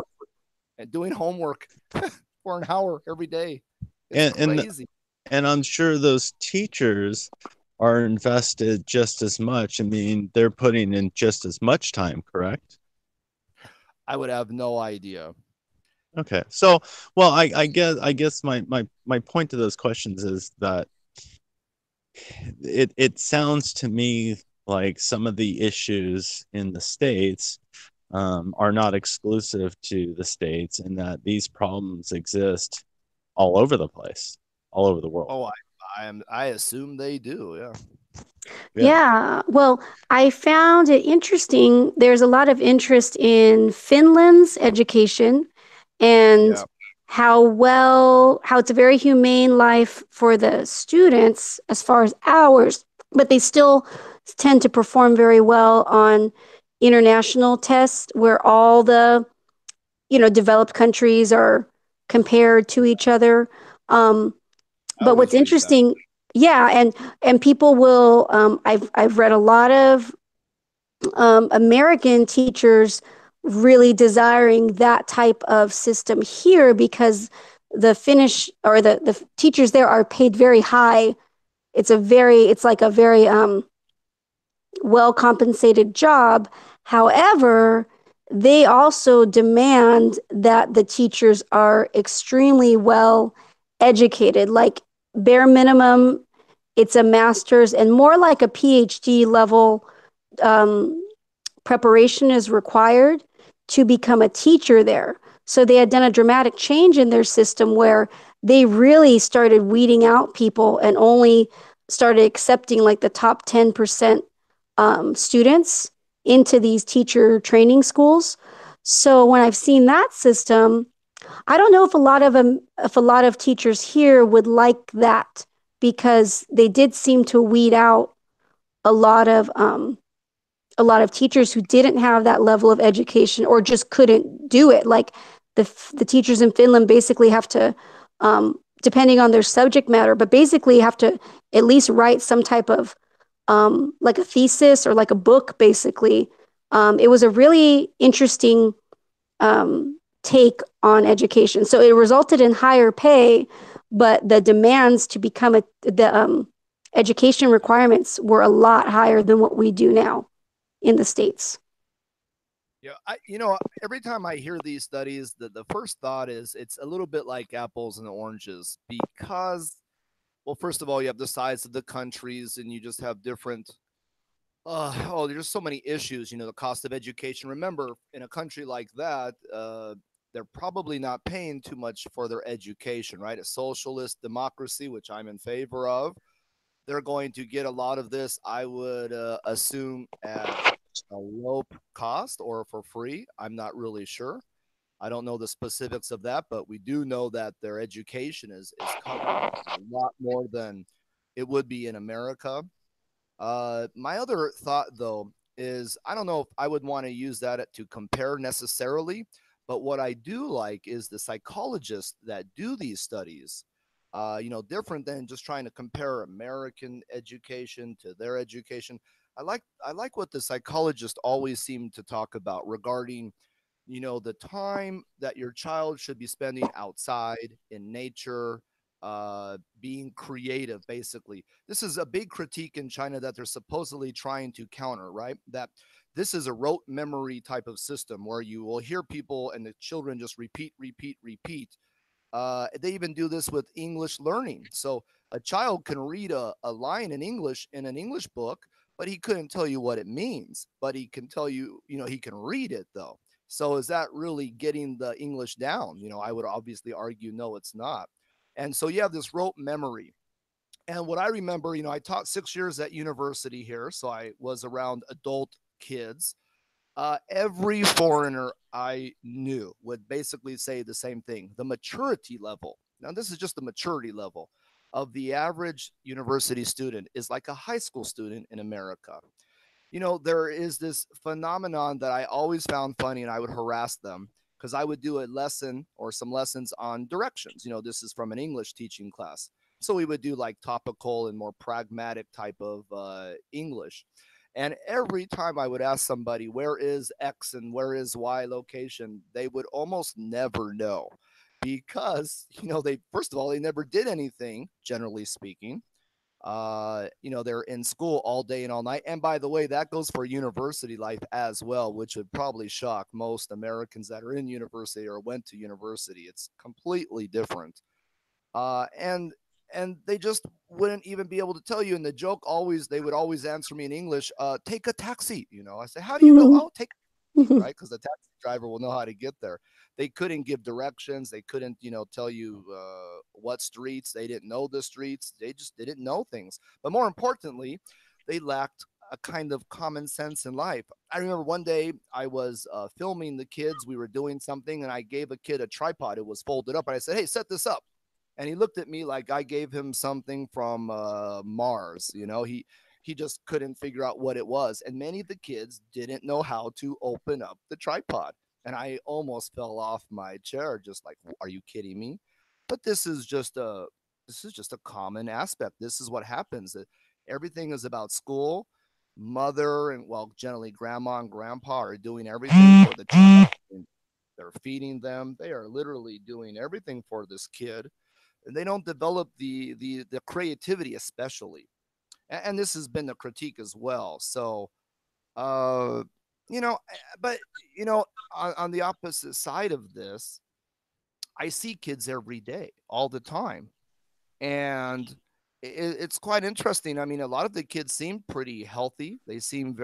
And doing homework for an hour every day. It's and crazy. and I'm sure those teachers are invested just as much. I mean, they're putting in just as much time, correct? I would have no idea. Okay. So, well, I guess my point to those questions is that it sounds to me like some of the issues in the States are not exclusive to the States, and that these problems exist all over the place, all over the world. Oh, I assume they do. Yeah. Yeah. Well, I found it interesting. There's a lot of interest in Finland's education and Yeah. how it's a very humane life for the students as far as hours, but they still tend to perform very well on international tests where all the, developed countries are compared to each other. Um, I but what's always read that. interesting, yeah, and people will. I've read a lot of American teachers really desiring that type of system here because the Finnish or the teachers there are paid very high. It's like a very well compensated job. However, they also demand that the teachers are extremely well educated, like bare minimum, it's a master's and more like a PhD level um, preparation is required to become a teacher there. So they had done a dramatic change in their system where they really started weeding out people and only started accepting like the top 10% students into these teacher training schools. So when I've seen that system, I don't know if a lot of teachers here would like that because they did seem to weed out a lot of um, a lot of teachers who didn't have that level of education or just couldn't do it. Like the teachers in Finland basically have to, depending on their subject matter, but basically have to at least write some type of like a thesis or like a book. Basically, it was a really interesting take on education. So it resulted in higher pay, but the demands to become the education requirements were a lot higher than what we do now in the States. Yeah, every time I hear these studies, the first thought is it's a little bit like apples and oranges because, well, first of all, you have the size of the countries, and you just have different. There's so many issues. The cost of education. Remember, in a country like that, they're probably not paying too much for their education, right? A socialist democracy, which I'm in favor of, they're going to get a lot of this, I would assume, at a low cost or for free. I'm not really sure. I don't know the specifics of that, but we do know that their education is covered a lot more than it would be in America. My other thought, though, is I don't know if I would want to use that to compare necessarily, but what I do like is the psychologists that do these studies. Different than just trying to compare American education to their education. I like what the psychologists always seem to talk about regarding, the time that your child should be spending outside in nature, being creative, basically. This is a big critique in China that they're supposedly trying to counter, right? That this is a rote memory type of system where you will hear people and the children just repeat, repeat, repeat. They even do this with English learning. So a child can read a line in English in an English book, but he couldn't tell you what it means. But he can tell you, he can read it though. So is that really getting the English down? I would obviously argue no, it's not. And so you have this rote memory. And what I remember, I taught 6 years at university here. So I was around adult kids. Every foreigner I knew would basically say the same thing: the maturity level. Now, this is just the maturity level of the average university student is like a high school student in America. There is this phenomenon that I always found funny, and I would harass them because I would do a lesson or some lessons on directions. This is from an English teaching class. So we would do like topical and more pragmatic type of English. And every time I would ask somebody, where is X and where is Y location, they would almost never know because, they, first of all, they never did anything, generally speaking. They're in school all day and all night. And by the way, that goes for university life as well, which would probably shock most Americans that are in university or went to university. It's completely different. And they just wouldn't even be able to tell you. And the joke always, they would always answer me in English, take a taxi. I say, how do you go? Oh, take a taxi, right? Because the taxi driver will know how to get there. They couldn't give directions. They couldn't, tell you what streets. They didn't know the streets. They just didn't know things. But more importantly, they lacked a kind of common sense in life. I remember one day I was filming the kids. We were doing something, and I gave a kid a tripod. It was folded up. And I said, hey, set this up. And he looked at me like I gave him something from Mars. He just couldn't figure out what it was. And many of the kids didn't know how to open up the tripod. And I almost fell off my chair, just like, are you kidding me? But this is just a common aspect. This is what happens. Everything is about school. Mother and, well, generally grandma and grandpa are doing everything for the child. They're feeding them. They are literally doing everything for this kid. And they don't develop the creativity, especially. And this has been the critique as well. So, but on the opposite side of this, I see kids every day, all the time, and it's quite interesting. I mean, a lot of the kids seem pretty healthy. They seem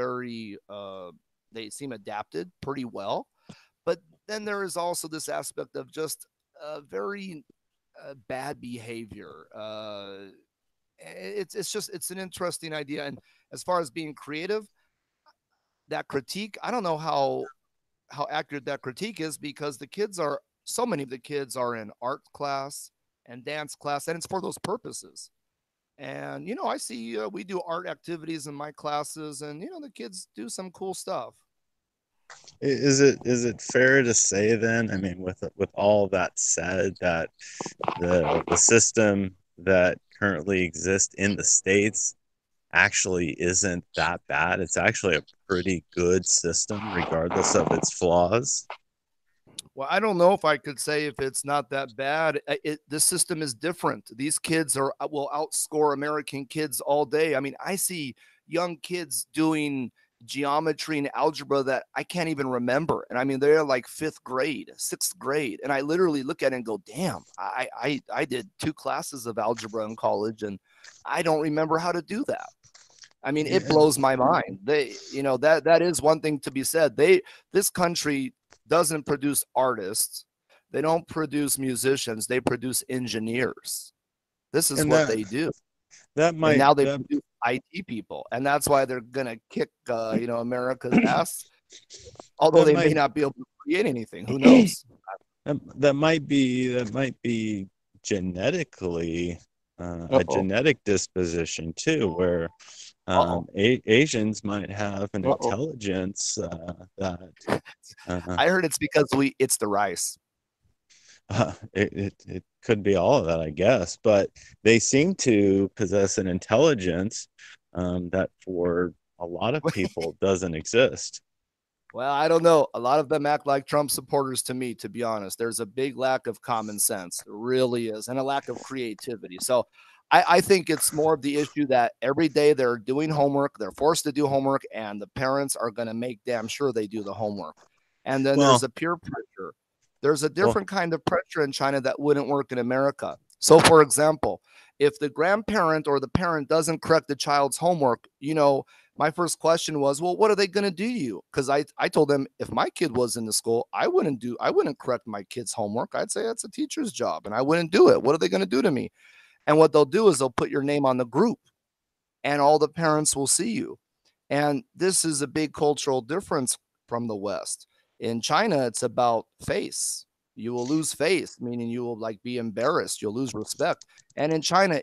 they seem adapted pretty well. But then there is also this aspect of just very bad behavior. It's an interesting idea. And as far as being creative, that critique, I don't know how accurate that critique is, because so many of the kids are in art class and dance class, and it's for those purposes. And I see we do art activities in my classes, and the kids do some cool stuff. Is it fair to say then, I mean, with all that said, that the system that currently exists in the States actually isn't that bad? It's actually a pretty good system, regardless of its flaws. Well, I don't know if I could say if it's not that bad. The system is different. These kids will outscore American kids all day. I mean, I see young kids doing geometry and algebra that I can't even remember. And I mean, they're like 5th grade, 6th grade. And I literally look at it and go, damn, I did 2 classes of algebra in college, and I don't remember how to do that. I mean, it blows my mind. That is one thing to be said. This country doesn't produce artists. They don't produce musicians. They produce engineers. This is what they do. And now they produce IT people, and that's why they're gonna kick America's ass. Although they may not be able to create anything. Who knows? That might be genetically a genetic disposition too, where Asians might have an intelligence that I heard it's because it's the rice. It could be all of that, I guess, but they seem to possess an intelligence that for a lot of people doesn't exist. Well, I don't know. A lot of them act like Trump supporters to me, to be honest. There's a big lack of common sense. There really is, and a lack of creativity. So I think it's more of the issue that every day they're doing homework, they're forced to do homework, and the parents are going to make damn sure they do the homework. And then there's Well, a peer pressure. There's a well, different kind of pressure in China that wouldn't work in America. So, for example, if the grandparent or the parent doesn't correct the child's homework, my first question was, well, what are they going to do to you? Because I told them if my kid was in the school, I wouldn't correct my kid's homework. I'd say that's a teacher's job and I wouldn't do it. What are they going to do to me? And what they'll do is they'll put your name on the group and all the parents will see you. And this is a big cultural difference from the West. In China, it's about face. You will lose face, meaning you will like be embarrassed. You'll lose respect. And in China,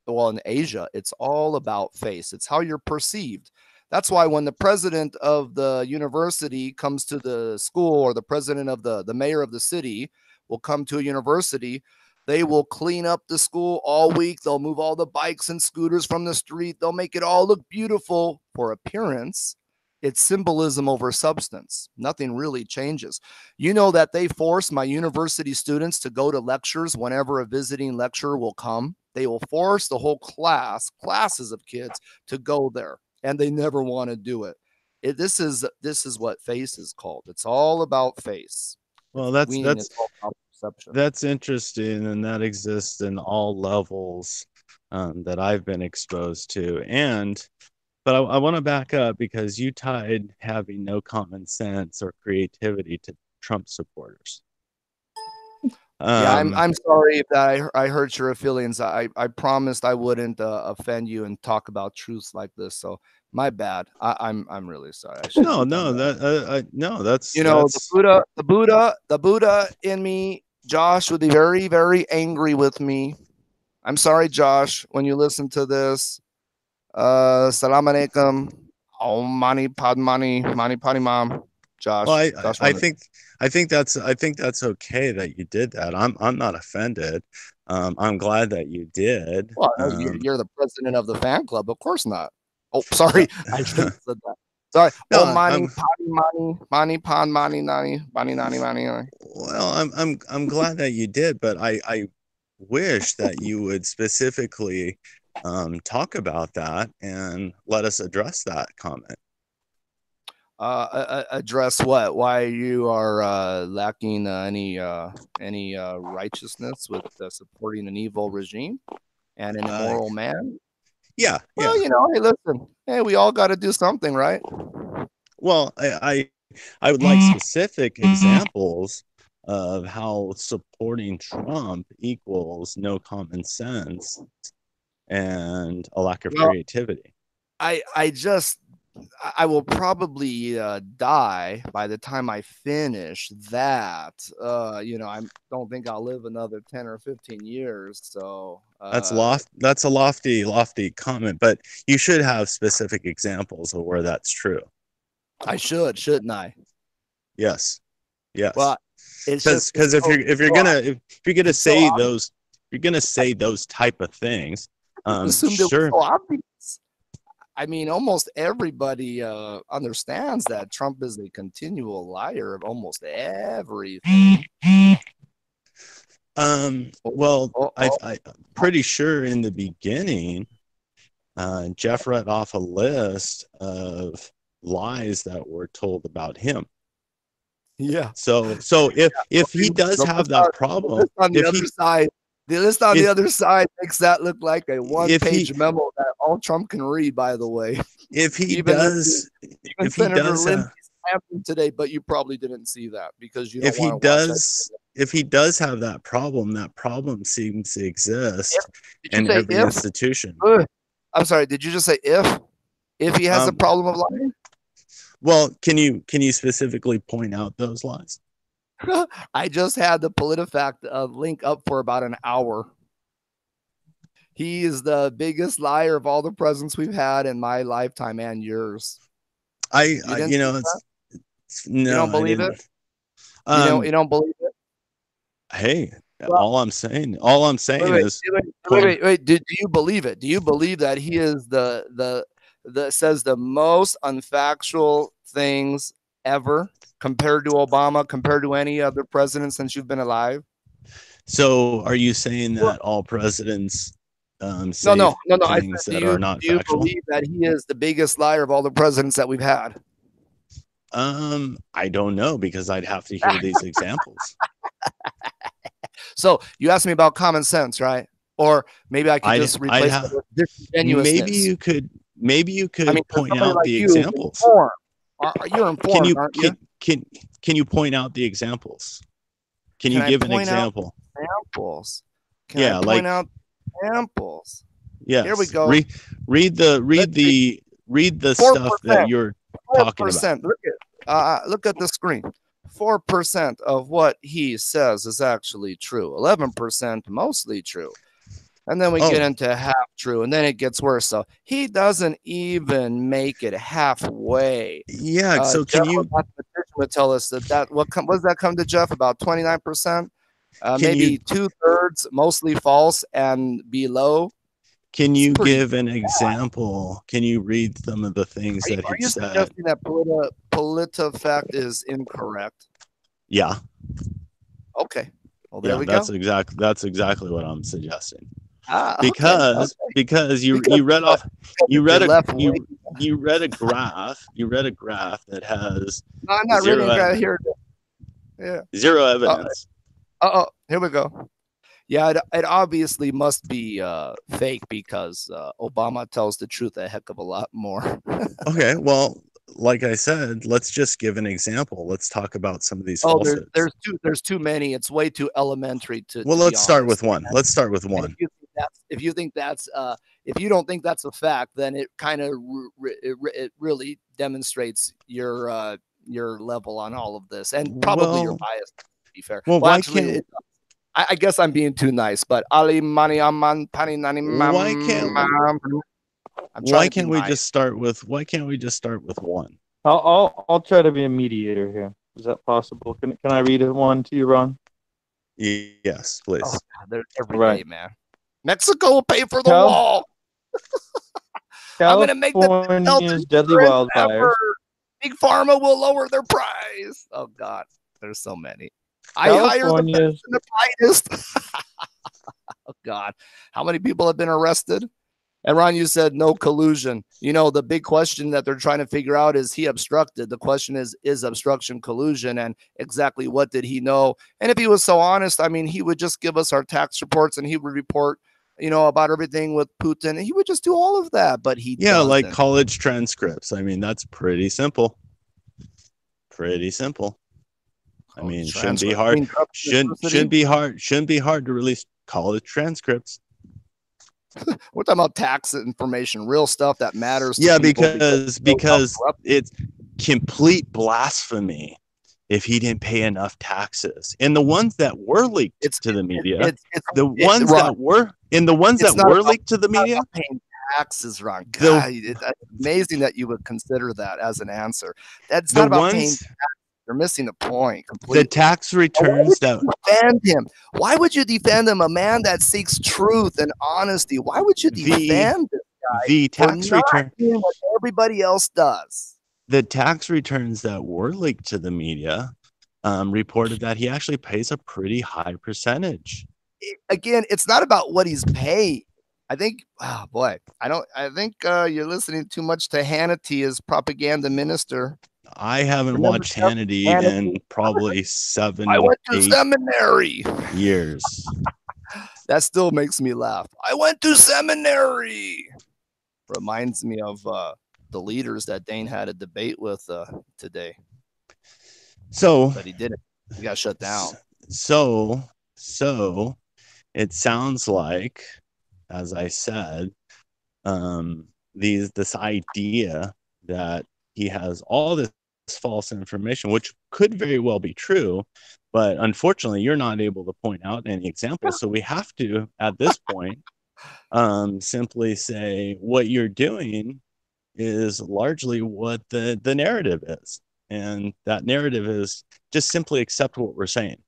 in Asia, it's all about face. It's how you're perceived. That's why when the president of the university comes to the school or the president of the mayor of the city will come to a university, they will clean up the school all week. They'll move all the bikes and scooters from the street. They'll make it all look beautiful for appearance. It's symbolism over substance. Nothing really changes. You know that they force my university students to go to lectures whenever a visiting lecturer will come. They will force the whole classes of kids to go there, and they never want to do it. This is what face is called. It's all about face. well, It's all about perception. that's interesting, and that exists in all levels that I've been exposed to. But I want to back up because you tied having no common sense or creativity to Trump supporters. Yeah, I'm sorry if I hurt your feelings. I promised I wouldn't offend you and talk about truths like this. So my bad. I'm really sorry. I shouldn't No, have no, done that. no, that's The Buddha in me, Josh, would be very, very angry with me. I'm sorry, Josh, when you listen to this. Salam alaikum. Om mani padmani mani padi mam. Josh. well, Josh I wanted- think that's okay that you did that. I'm not offended. I'm glad that you did. Well, you're the president of the fan club. Of course not. Oh, sorry. I shouldn't have said that. Sorry. No, Om mani padi mani mani pan mani nani mani nani mani. Well, I'm glad that you did, but I wish that you would specifically talk about that and let us address that comment. Address what? Why you are lacking any righteousness with supporting an evil regime and an immoral man? Yeah, Well, hey, listen. Hey, we all got to do something, right? Well, I would like specific examples of how supporting Trump equals no common sense and a lack of creativity. I will probably die by the time I finish that. I don't think I'll live another 10 or 15 years. So that's a lofty comment, but you should have specific examples of where that's true. I shouldn't I? Yes. Well, because if you're gonna say those type of things, sure. So obvious. I mean, almost everybody understands that Trump is a continual liar of almost everything. Well, I'm pretty sure in the beginning, Jeff read off a list of lies that were told about him. Yeah. So if he does have that problem, the list on the other side makes that look like a one-page memo that all Trump can read, by the way. If he does today, but you probably didn't see that because if he does have that problem seems to exist in every institution. I'm sorry, did you just say if he has a problem of lying? Well, can you specifically point out those lies? I just had the PolitiFact link up for about an hour. He is the biggest liar of all the presidents we've had in my lifetime and yours. You don't believe it? You don't believe it? Hey, all I'm saying is wait. Do you believe it? Do you believe that he is the says the most unfactual things ever compared to Obama, compared to any other president since you've been alive? So are you saying that all presidents say No. I said, things that are not do you factual? believe that he is the biggest liar of all the presidents that we've had? I don't know, because I'd have to hear these examples. So you asked me about common sense, right? Or maybe I could just replace it with disingenuousness. Maybe you could I mean, point out like the you, examples. You're informed, aren't you? Can you point out the examples? Can you I give an point out example? Examples. Can Yeah, I point out examples? Yes. Here we go. Read the stuff that you're talking about. Look at the screen. 4% of what he says is actually true. 11% mostly true. And then we get into half true, and then it gets worse. So he doesn't even make it halfway. Yeah. So can you would tell us that what does that come to, Jeff? About 29%, maybe 2/3 mostly false and below. Can you give an example? Can you read some of the things that he said? Are you suggesting that PolitiFact is incorrect? Yeah. Okay. Well, there we go. That's exactly what I'm suggesting. Because you read a graph that has no, I'm not reading right here. Yeah. Zero evidence. Here we go. Yeah, it obviously must be fake, because Obama tells the truth a heck of a lot more. Okay, well, like I said, let's just give an example. Let's talk about some of these falsehoods. There's too many. It's way too elementary to. Well, let's start with one. Let's start with one. If you don't think that's a fact, then it kind of it really demonstrates your level on all of this, and probably your bias. To be fair. Well, actually, I guess I'm being too nice, but Ali Mani Aman Pani Nani. Why can't we just start with one? I'll try to be a mediator here. Is that possible? Can I read one to you, Ron? Yes, please. Oh, God, they're every day, man. Mexico will pay for the wall. I'm going to make the deadly wildfires. Big Pharma will lower their price. Oh God, there's so many. I hire the best and the brightest. Oh God, how many people have been arrested? And Ron, you said no collusion. You know, the big question that they're trying to figure out is he obstructed. The question is obstruction collusion, and exactly what did he know? And if he was so honest, I mean, he would just give us our tax reports and he would report, you know, about everything with Putin. He would just do all of that, but he doesn't. Like college transcripts. I mean, that's pretty simple. Pretty simple. I mean, shouldn't be hard. Shouldn't be hard to release college transcripts. We're talking about tax information, real stuff that matters. Yeah, because it's complete blasphemy if he didn't pay enough taxes. And the ones that were leaked to the media, the ones that were leaked to the media, paying taxes, Ron. God, it's amazing that you would consider that as an answer. That's not about paying taxes. You're missing the point completely. The tax returns that defend him. Why would you defend him? A man that seeks truth and honesty. Why would you defend this guy? The tax return, what everybody else does. The tax returns that were leaked to the media reported that he actually pays a pretty high percentage. Again, it's not about what he's paid. I think, I think you're listening too much to Hannity as propaganda minister. I haven't watched Hannity in probably 7 I went to seminary years. That still makes me laugh. I went to seminary. Reminds me of the leaders that Dane had a debate with today. But he didn't. He got shut down. So it sounds like, as I said, this idea that he has all this false information, which could very well be true, but unfortunately you're not able to point out any examples. So we have to, at this point, simply say what you're doing is largely what the narrative is. And that narrative is just simply accept what we're saying.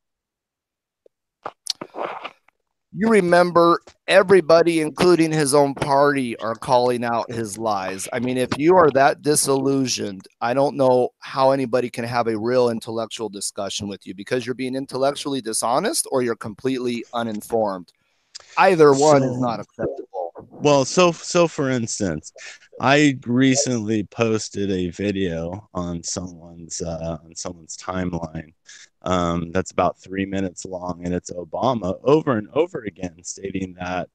You remember everybody, including his own party, are calling out his lies. I mean, if you are that disillusioned, I don't know how anybody can have a real intellectual discussion with you, because you're being intellectually dishonest or you're completely uninformed. Either one is not acceptable. Well, so for instance, I recently posted a video on someone's timeline that's about 3 minutes long, and it's Obama over and over again stating that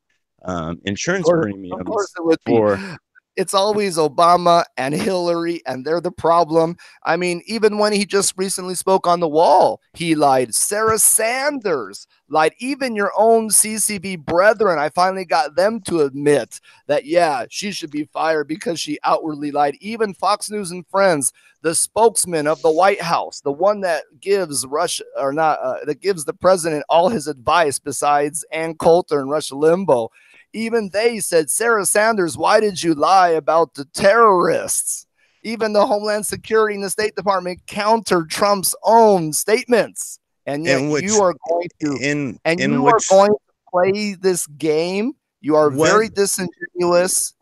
insurance premiums Of course it would be. for It's always Obama and Hillary, and they're the problem. I mean, even when he just recently spoke on the wall, he lied. Sarah Sanders lied. Even your own CCV brethren, I finally got them to admit that, yeah, she should be fired because she outwardly lied. Even Fox News and Friends, the spokesman of the White House, the one that gives that gives the president all his advice besides Ann Coulter and Rush Limbaugh, even they said, Sarah Sanders, why did you lie about the terrorists? Even the Homeland Security and the State Department countered Trump's own statements. And yet you are going to play this game. You are very disingenuous,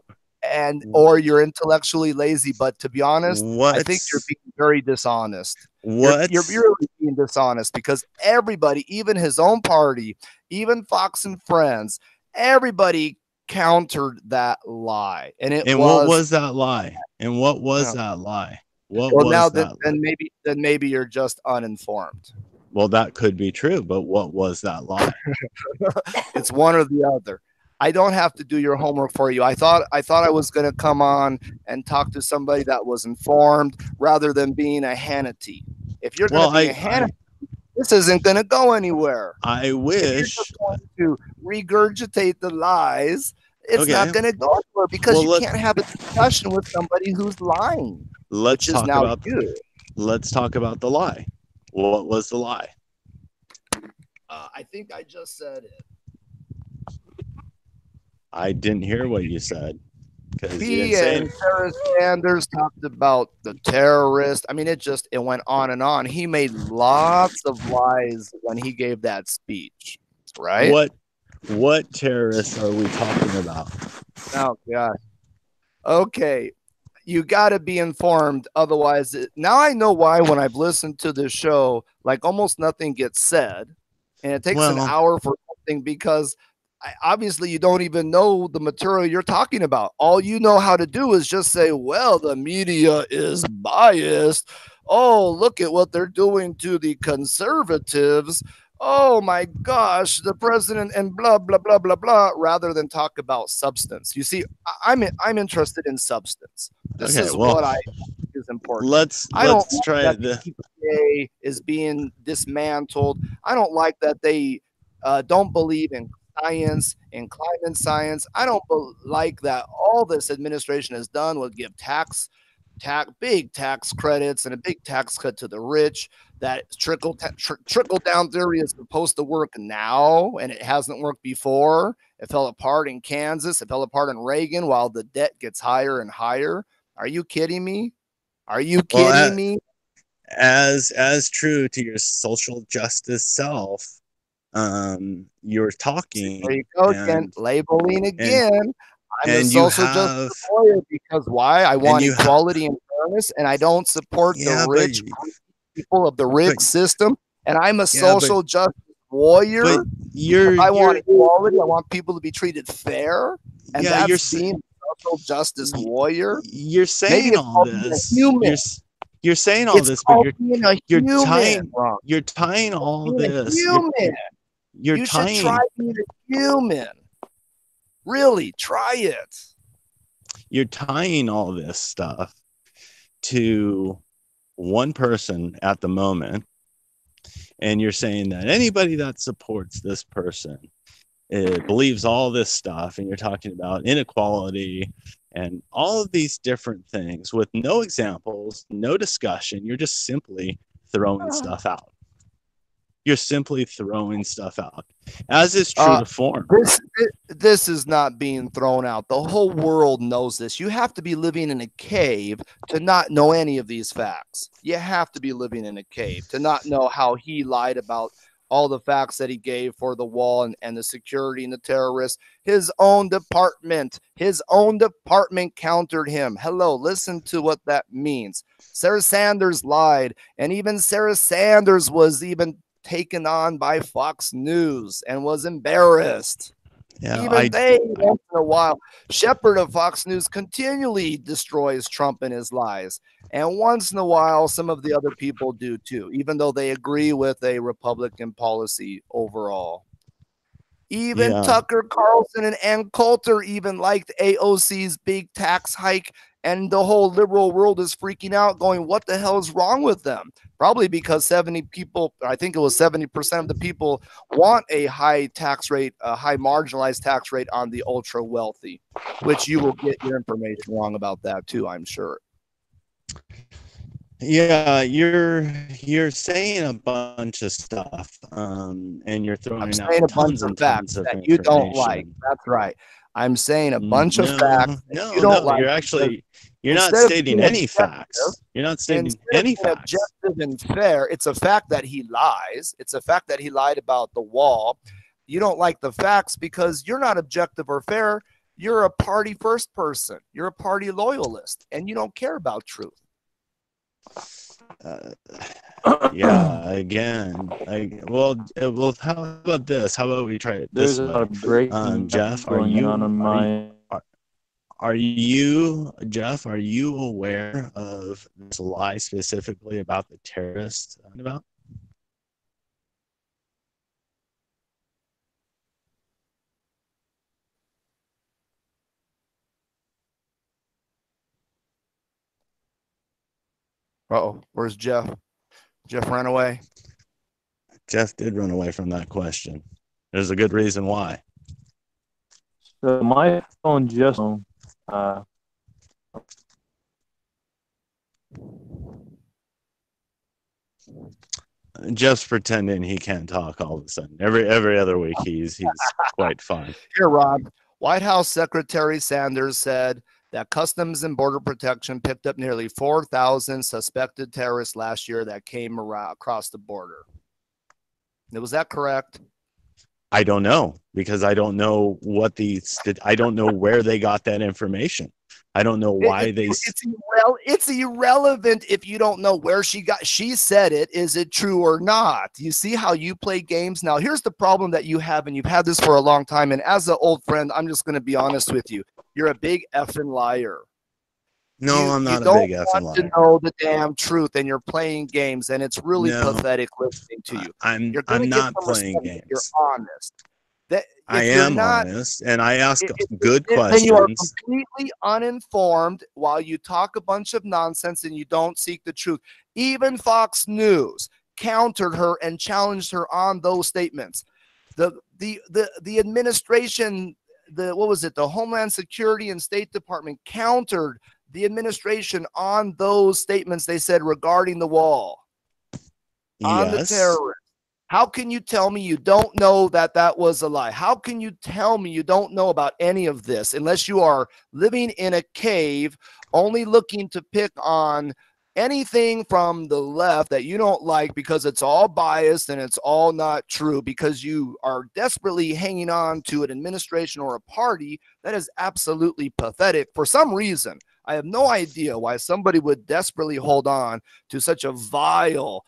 or you're intellectually lazy. But to be honest, I think you're being very dishonest. You're really being dishonest, because everybody, even his own party, even Fox and Friends, everybody countered that lie. What was that lie? And what was that lie? Then maybe you're just uninformed. Well, that could be true, but what was that lie? It's one or the other. I don't have to do your homework for you. I thought I was going to come on and talk to somebody that was informed rather than being a Hannity. If you're going to be a Hannity, this isn't going to go anywhere. I wish. If you're just going to regurgitate the lies, it's not going to go anywhere, because you can't have a discussion with somebody who's lying. Let's talk about the lie. What was the lie? I think I just said it. I didn't hear what you said. He and Sarah Sanders talked about the terrorist. I mean, it went on and on. He made lots of lies when he gave that speech, right? What terrorists are we talking about? Oh, God. Okay. You got to be informed. Otherwise, now I know why when I've listened to this show, like almost nothing gets said. And it takes an hour for something, because obviously you don't even know the material you're talking about. All you know how to do is just say, well, the media is biased. Oh, look at what they're doing to the conservatives. Oh my gosh, the president and blah, blah, blah, blah, blah, rather than talk about substance. You see, I'm interested in substance. This is what I think is important. Let's try it. The EPA is being dismantled. I don't like that they don't believe in science and climate science. I don't like that all this administration has done was give big tax credits and a big tax cut to the rich. That trickle down theory is supposed to work now, and it hasn't worked before. It fell apart in Kansas. It fell apart in Reagan, while the debt gets higher and higher. Are you kidding me? Are you kidding me? As true to your social justice self, you're talking. There you go again, labeling again. I'm a social justice lawyer because why? I want equality and fairness, and I don't support the rich people of the rigged system. And I'm a social justice warrior. I want equality. I want people to be treated fair. And that's being a social justice warrior. You're saying all this. You're saying all this, but you're tying all this. You should try being a human. Really, try it. You're tying all this stuff to one person at the moment, and you're saying that anybody that supports this person believes all this stuff, and you're talking about inequality and all of these different things with no examples, no discussion. You're just simply throwing stuff out. You're simply throwing stuff out, as is true to form. This is not being thrown out. The whole world knows this. You have to be living in a cave to not know any of these facts. You have to be living in a cave to not know how he lied about all the facts that he gave for the wall and the security and the terrorists. His own department countered him. Hello, listen to what that means. Sarah Sanders lied, and even Sarah Sanders was even taken on by Fox News and was embarrassed. Yeah, Even they, once in a while, Shepard of Fox News continually destroys Trump and his lies. And once in a while, some of the other people do too, even though they agree with a Republican policy overall. Even Tucker Carlson and Ann Coulter even liked AOC's big tax hike, and the whole liberal world is freaking out, going, what the hell is wrong with them? Probably because 70 people, I think it was 70% of the people want a high tax rate, a high marginalized tax rate on the ultra wealthy, which you will get your information wrong about that too, I'm sure. Yeah, you're saying a bunch of stuff, and you're throwing out tons and tons of that you don't like. That's right. I'm saying a bunch of facts that you don't like. You're actually not stating any facts. You're not stating any facts. Objective and fair. It's a fact that he lies. It's a fact that he lied about the wall. You don't like the facts because you're not objective or fair. You're a party first person. You're a party loyalist, and you don't care about truth. Yeah, again, well, how about this? How about we try it this There's way? a break Jeff, Jeff, are you aware of this lie specifically about the terrorists? About? Uh-oh, where's Jeff? Jeff ran away. Jeff did run away from that question. There's a good reason why. So my phone just Jeff's pretending he can't talk all of a sudden. Every other week he's quite fine. Here, Rob. White House Secretary Sanders said that Customs and Border Protection picked up nearly 4,000 suspected terrorists last year that came across the border. Was that correct? I don't know, because I don't know I don't know where they got that information. I don't know why it's irrelevant if you don't know where she said it. Is it true or not? You see how you play games? Now, here's the problem that you have, and you've had this for a long time. And as an old friend, I'm just going to be honest with you. You're a big effing liar. No, I'm not a big effing liar. You don't want to know the damn truth, and you're playing games, and it's really pathetic listening to you. I'm not playing games. You're honest. I am honest, and I ask good questions. Then you are completely uninformed while you talk a bunch of nonsense and you don't seek the truth. Even Fox News countered her and challenged her on those statements. The administration, the Homeland Security and State Department countered the administration on those statements they said regarding the wall, on the terrorists. How can you tell me you don't know that was a lie? How can you tell me you don't know about any of this unless you are living in a cave, only looking to pick on anything from the left that you don't like because it's all biased and it's all not true, because you are desperately hanging on to an administration or a party that is absolutely pathetic for some reason. I have no idea why somebody would desperately hold on to such a vile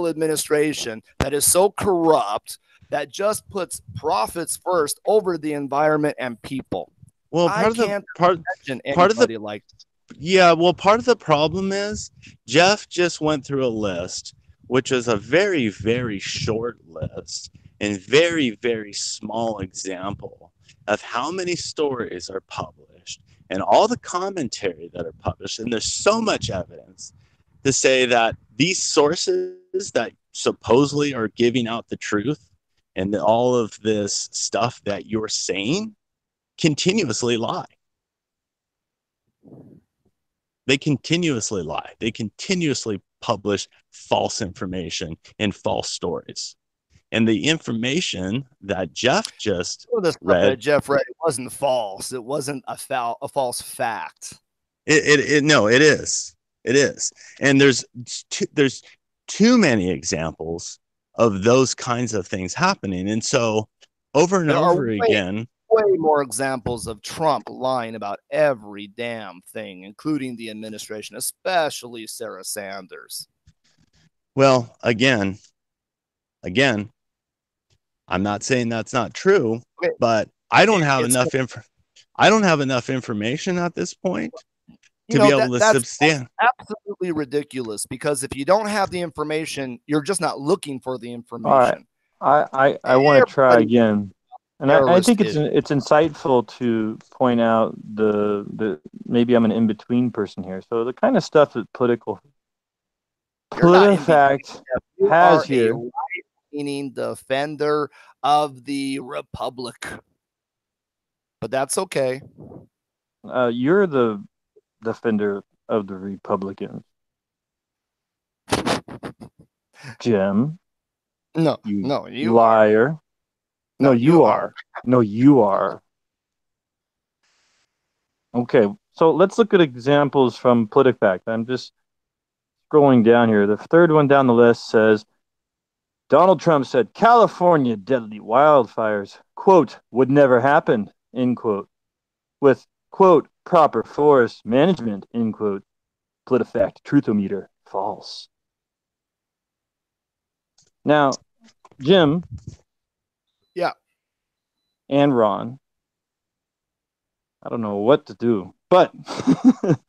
administration that is so part that just puts profits first over the environment and people. Well, part of the problem is Jeff just went through a list, which is a very, very short list and very, very small example of how many stories are published and all the commentary that are published. And there's so much evidence to say that these sources that supposedly are giving out the truth and all of this stuff that you're saying continuously lie. They continuously lie. They continuously publish false information and false stories. And the information that Jeff just read, it wasn't false. It wasn't a false fact. No, it is. It is. And there's too many examples of those kinds of things happening. And so over and There are over again, way more examples of Trump lying about every damn thing, including the administration, especially Sarah Sanders. well, again, I'm not saying that's not true, Okay. but I don't have enough information at this point to be able to substantiate. Absolutely ridiculous, because if you don't have the information, you're just not looking for the information. All right. I want to try again. And I think it's insightful to point out the maybe I'm an in-between person here. So the kind of stuff that PolitiFact has here. Meaning defender of the Republic. But that's okay. You're the defender of the Republicans. Jim. No, you liar. Are. No, you are. No, you are. Okay, so let's look at examples from PolitiFact. I'm just scrolling down here. The third one down the list says, Donald Trump said, California deadly wildfires, quote, would never happen, end quote, with, quote, proper forest management, end quote. PolitiFact, truthometer, false. Now, Jim. Yeah. And Ron. I don't know what to do, but the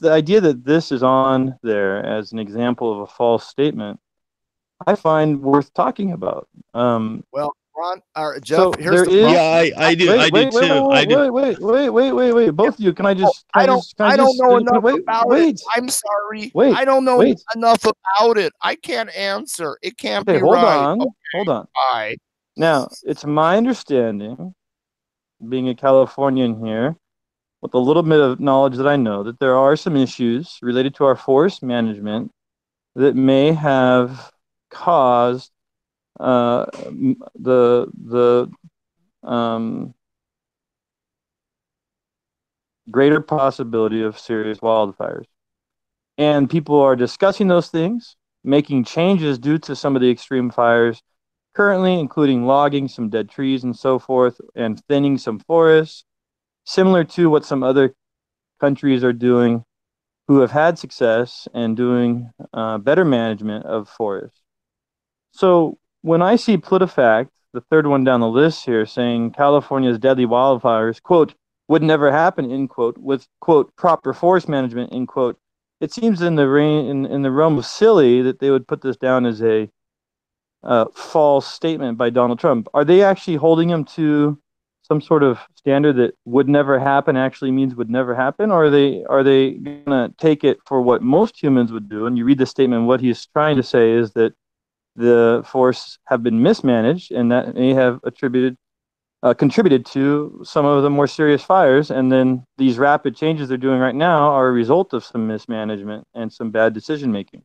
idea that this is on there as an example of a false statement, I find worth talking about. Well, Ron or Jeff, so here's the problem. Yeah, I do. I do too. Wait. Both of you, can I just? I don't know enough about it. I'm sorry. I don't know enough about it. I can't answer. It can't be right. Hold on. Bye. Now, it's my understanding, being a Californian here, with a little bit of knowledge that I know, that there are some issues related to our forest management that may have caused the greater possibility of serious wildfires. And people are discussing those things, making changes due to some of the extreme fires currently, including logging some dead trees and so forth, and thinning some forests, similar to what some other countries are doing who have had success and doing better management of forests. So when I see PolitiFact, the third one down the list here, saying California's deadly wildfires, quote, would never happen, end quote, with, quote, proper forest management, end quote, it seems in the realm of silly that they would put this down as a false statement by Donald Trump. Are they actually holding him to some sort of standard that would never happen actually means would never happen? Or are they gonna take it for what most humans would do? And you read the statement, what he's trying to say is that the forests have been mismanaged, and that may have contributed to some of the more serious fires. And then these rapid changes they're doing right now are a result of some mismanagement and some bad decision making.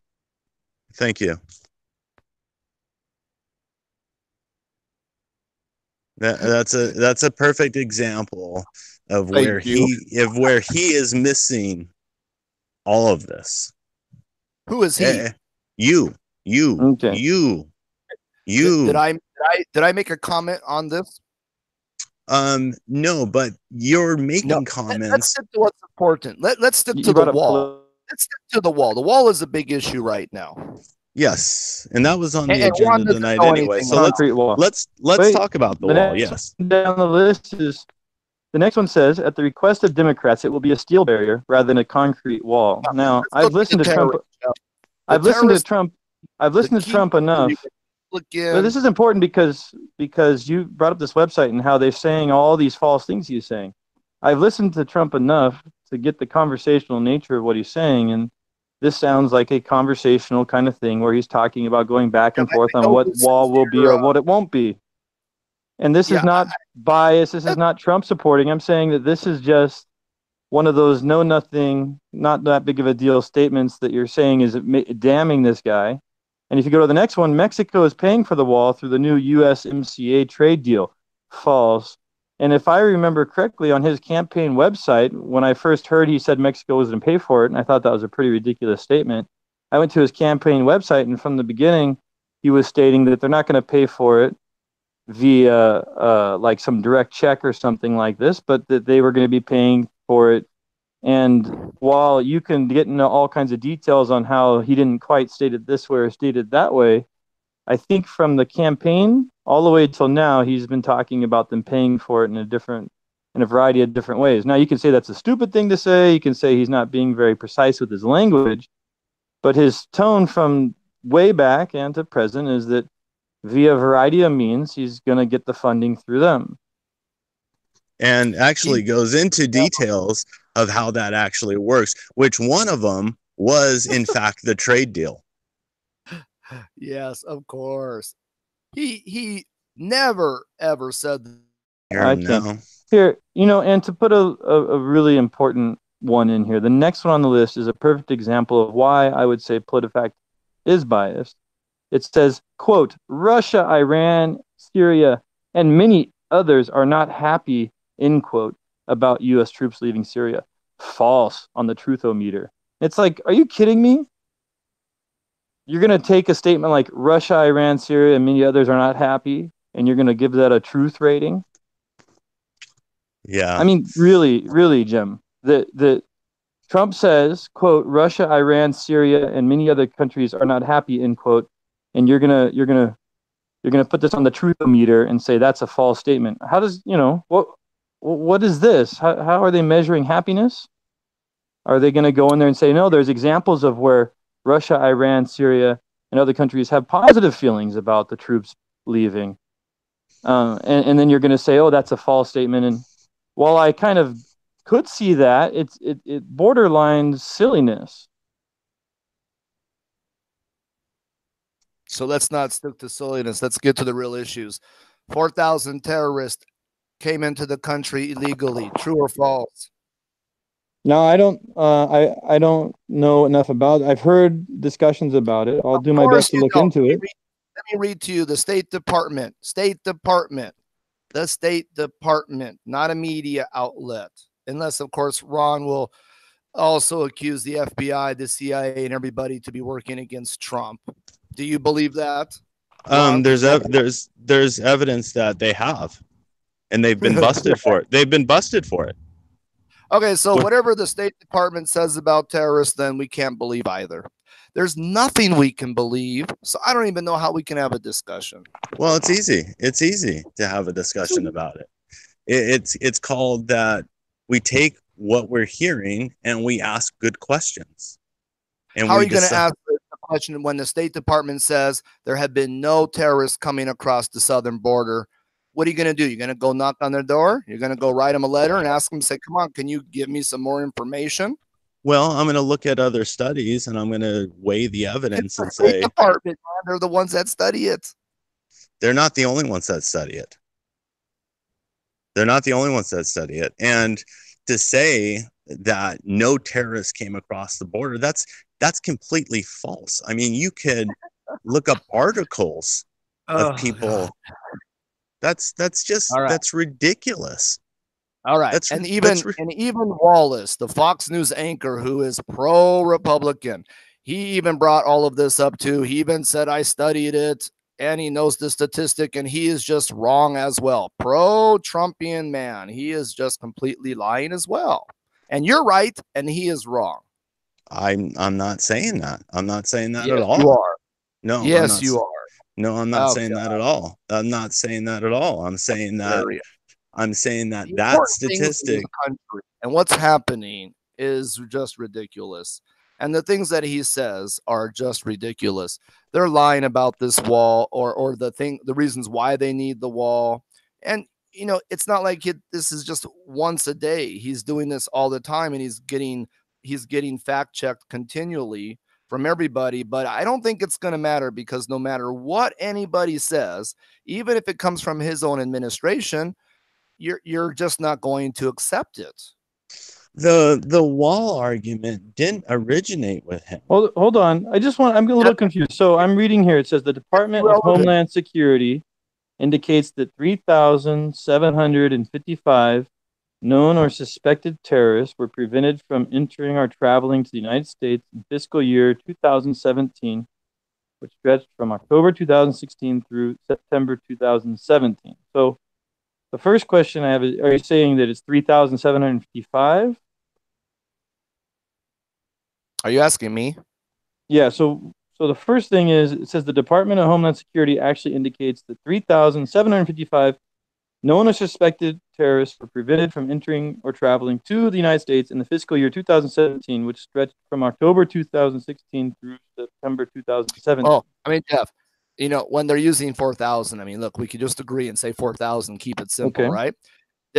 Thank you. That's a perfect example of where he is missing all of this. Who is he? You. Okay. You. Did I make a comment on this? No, but you're making comments. Let's stick to what's important. Let's stick to the wall. Let's stick to the wall. The wall is a big issue right now. Yes, and that was on the agenda tonight anyway. So let's talk about the wall. Yes. Down the list is the next one says, at the request of Democrats, it will be a steel barrier rather than a concrete wall. Now, I've listened to Trump. I've listened to Trump enough. But this is important because you brought up this website and how they're saying all these false things he's saying. I've listened to Trump enough to get the conversational nature of what he's saying, and this sounds like a conversational kind of thing where he's talking about going back and forth on what wall will be or what it won't be. And this is not bias. This is not Trump supporting. I'm saying that this is just one of those know-nothing, not that big of a deal statements that you're saying is damning this guy. And if you go to the next one, Mexico is paying for the wall through the new USMCA trade deal. False. And if I remember correctly, on his campaign website, when I first heard he said Mexico was going to pay for it, and I thought that was a pretty ridiculous statement, I went to his campaign website, and from the beginning, he was stating that they're not going to pay for it via like some direct check or something like this, but that they were going to be paying for it. And while you can get into all kinds of details on how he didn't quite state it this way or state it that way, I think from the campaign all the way till now, he's been talking about them paying for it in a variety of different ways. Now, you can say that's a stupid thing to say. You can say he's not being very precise with his language, but his tone from way back and to present is that via a variety of means, he's going to get the funding through them. And actually goes into details of how that actually works, which one of them was, in fact, the trade deal. Yes, of course. He never, ever said I can. Here, and to put a really important one in here, the next one on the list is a perfect example of why I would say PolitiFact is biased. It says, quote, Russia, Iran, Syria, and many others are not happy, end quote, about U.S. troops leaving Syria. False on the truthometer. It's like, are you kidding me? You're going to take a statement like Russia, Iran, Syria, and many others are not happy, and you're going to give that a truth rating? Yeah. I mean, really, really, Jim, the Trump says, quote, Russia, Iran, Syria, and many other countries are not happy, end quote, and you're gonna put this on the truthometer and say that's a false statement. How does what is this? How are they measuring happiness? Are they going to go in there and say, no, there's examples of where Russia, Iran, Syria, and other countries have positive feelings about the troops leaving, and then you're going to say, oh, that's a false statement. And while I kind of could see that, it borderline silliness. So let's not stick to silliness. Let's get to the real issues. 4,000 terrorists came into the country illegally. True or false? No, I don't. I don't know enough about it. I've heard discussions about it. I'll do my best to look into it. Let me read to you the State Department, the State Department, not a media outlet, unless, of course, Ron will also accuse the FBI, the CIA, and everybody to be working against Trump. Do you believe that? There's evidence that they have, and they've been busted for it. They've been busted for it. Okay, so whatever the State Department says about terrorists, then we can't believe either. There's nothing we can believe, so I don't even know how we can have a discussion. Well, it's easy. It's easy to have a discussion about it. It's called that we take what we're hearing and we ask good questions. And how are you going to ask the question when the State Department says there have been no terrorists coming across the southern border? What are you going to do? You're going to go knock on their door? You're going to go write them a letter and ask them, say, come on, can you give me some more information? Well, I'm going to look at other studies and I'm going to weigh the evidence and say, State Department, man, they're the ones that study it. They're not the only ones that study it. They're not the only ones that study it. And to say that no terrorists came across the border, that's completely false. I mean, you could look up articles of people. God. That's just right. That's ridiculous. All right. And even Wallace, the Fox News anchor who is pro-Republican, he even brought all of this up too. He even said, I studied it and he knows the statistic and he is just wrong as well. Pro-Trumpian man. He is just completely lying as well. And you're right and he is wrong. I'm not saying that. I'm not saying that yes, at all. You are. No. Yes, you are. No, I'm not saying that at all. I'm not saying that at all. I'm saying that that statistic and what's happening is just ridiculous. And the things that he says are just ridiculous. They're lying about this wall or the reasons why they need the wall. And it's not like this is just once a day. He's doing this all the time and he's getting fact checked continually from everybody, but I don't think it's going to matter because no matter what anybody says, even if it comes from his own administration, you're just not going to accept it. The wall argument didn't originate with him. Hold on. I'm a little confused. So I'm reading here. It says the Department of Homeland Security indicates that 3,755 known or suspected terrorists were prevented from entering or traveling to the United States in fiscal year 2017, which stretched from October 2016 through September 2017. So the first question I have is, are you saying that it's 3,755? Are you asking me? Yeah, so the first thing is, it says the Department of Homeland Security actually indicates that 3,755 known or suspected terrorists were prevented from entering or traveling to the United States in the fiscal year 2017, which stretched from October 2016 through September 2017. Oh, I mean, Jeff, you know, when they're using 4,000, I mean, look, we could just agree and say 4,000, keep it simple, Okay. right?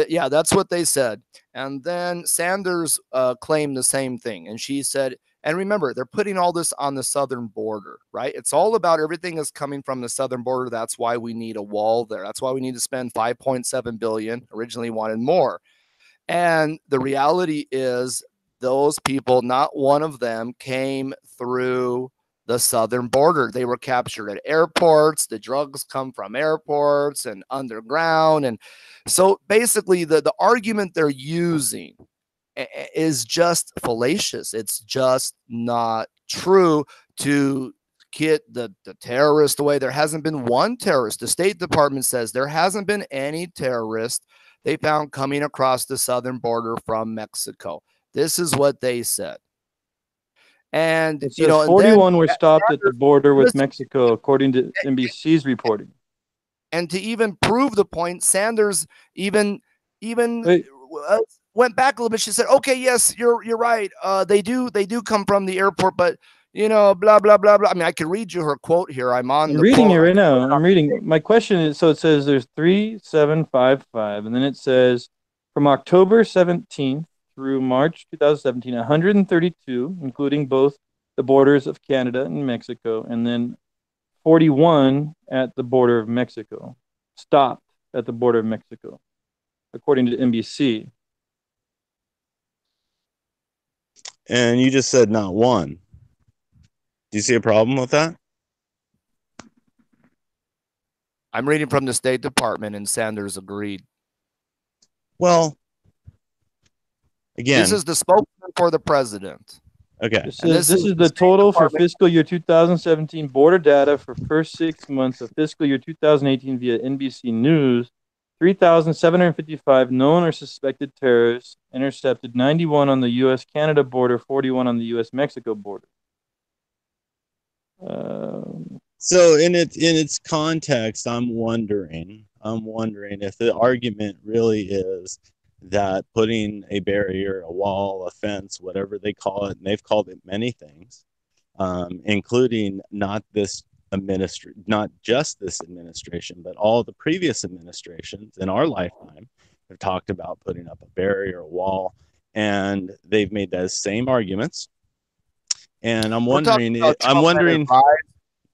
Yeah, that's what they said. And then Sanders claimed the same thing. And she said, and remember, they're putting all this on the southern border, right? It's all about everything is coming from the southern border. That's why we need a wall there. That's why we need to spend 5.7 billion. Originally wanted more. And the reality is those people, not one of them came through the southern border. They were captured at airports. The drugs come from airports and underground. And so basically the argument they're using is just fallacious. It's just not true to get the terrorist away. There hasn't been one terrorist. The State Department says there hasn't been any terrorist they found coming across the southern border from Mexico. This is what they said. And, It you says know, and 41 then were stopped at the border with listen, Mexico, according to NBC's reporting. and to even prove the point, Sanders even Wait, went back a little bit. She said, "Okay, yes, you're right. They do come from the airport, but you know, blah blah blah blah." I mean, I can read you her quote here. I'm on I'm the reading it quote. right now. I'm reading. My question is, so it says there's 3,755, and then it says from October 17th through March 2017, 132, including both the borders of Canada and Mexico, and then 41 at the border of Mexico, stopped at the border of Mexico, according to NBC. And you just said not one. Do you see a problem with that? I'm reading from the State Department, and Sanders agreed. Well, again, This is the spokesman for the president. okay. It says this is the total for fiscal year 2017 border data for first 6 months of fiscal year 2018 via NBC News. 3,755 known or suspected terrorists intercepted, 91 on the U.S.-Canada border, 41 on the U.S.-Mexico border. So in its context, I'm wondering if the argument really is that putting a barrier, a wall, a fence, whatever they call it, and they've called it many things, including not just this administration, but all the previous administrations in our lifetime have talked about putting up a barrier, a wall, and they've made those same arguments. And I'm wondering,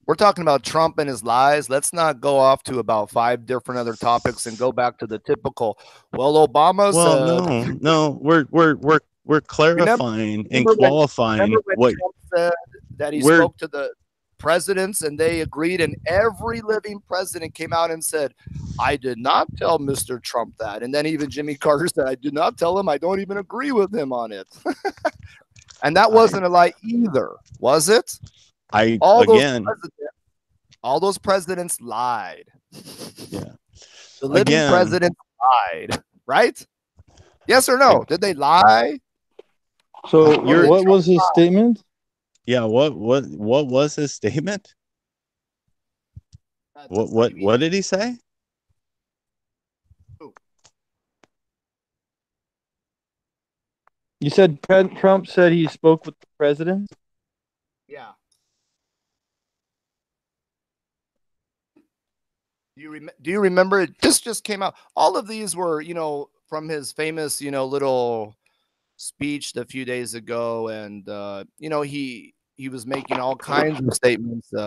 we're talking about Trump and his lies. Let's not go off to about 5 different other topics and go back to the typical. Well, Obama's. Well, no, we're clarifying and qualifying when what Trump said that he spoke to the presidents and they agreed, and every living president came out and said, "I did not tell Mr. Trump that," and then even Jimmy Carter said, "I did not tell him. I don't even agree with him on it." And that wasn't a lie either, was it? All those presidents lied. Yeah. The living president lied, right? Yes or no? Did they lie? So what was his statement? Yeah, what was his statement? What did he say? You said Trump said he spoke with the president? Yeah. Do you remember it? This just came out. All of these were, you know, from his famous, you know, little speech a few days ago, and you know, he was making all kinds of statements, you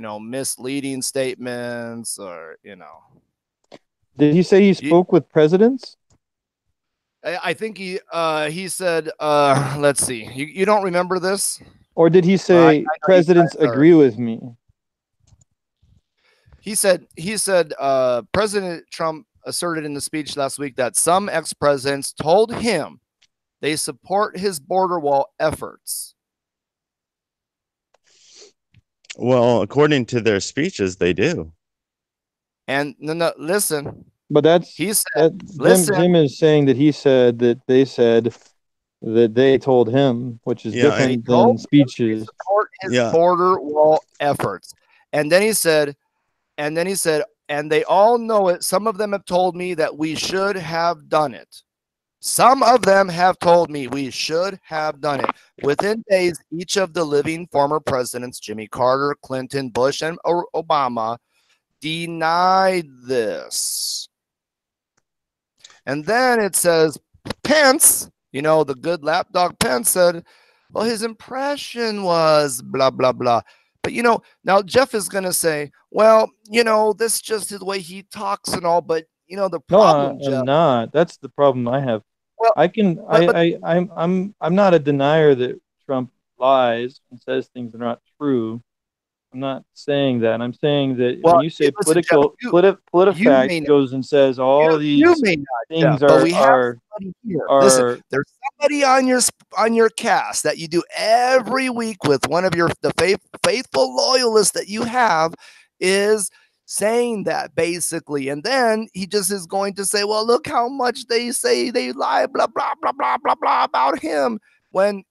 know, misleading statements, or you know. Did he say he spoke with presidents? I think he said, let's see, you don't remember this? Or did he say presidents agree with me? He said President Trump asserted in the speech last week that some ex-presidents told him they support his border wall efforts. Well, according to their speeches, they do. And no, listen. But that's he said, Jim is saying that he said that they said that they told him, which is different than speeches. Support his border wall efforts. And then he said, and they all know it. Some of them have told me that we should have done it. Some of them have told me we should have done it. Within days, each of the living former presidents, Jimmy Carter, Clinton, Bush, and Obama, denied this. And then it says Pence, the good lapdog Pence said, well, his impression was blah, blah, blah. But, now Jeff is going to say, well, this just is the way he talks and all. But, the problem, no, Jeff. I'm not. That's the problem I have. Well, I'm not a denier that Trump lies and says things that are not true. I'm not saying that. I'm saying that when you say PolitiFact goes and says all these things are Listen, there's somebody on your cast that you do every week with one of the faithful loyalists that you have is saying that basically, and then he just is going to say, well, look how much they say they lie, blah blah blah blah blah blah about him, when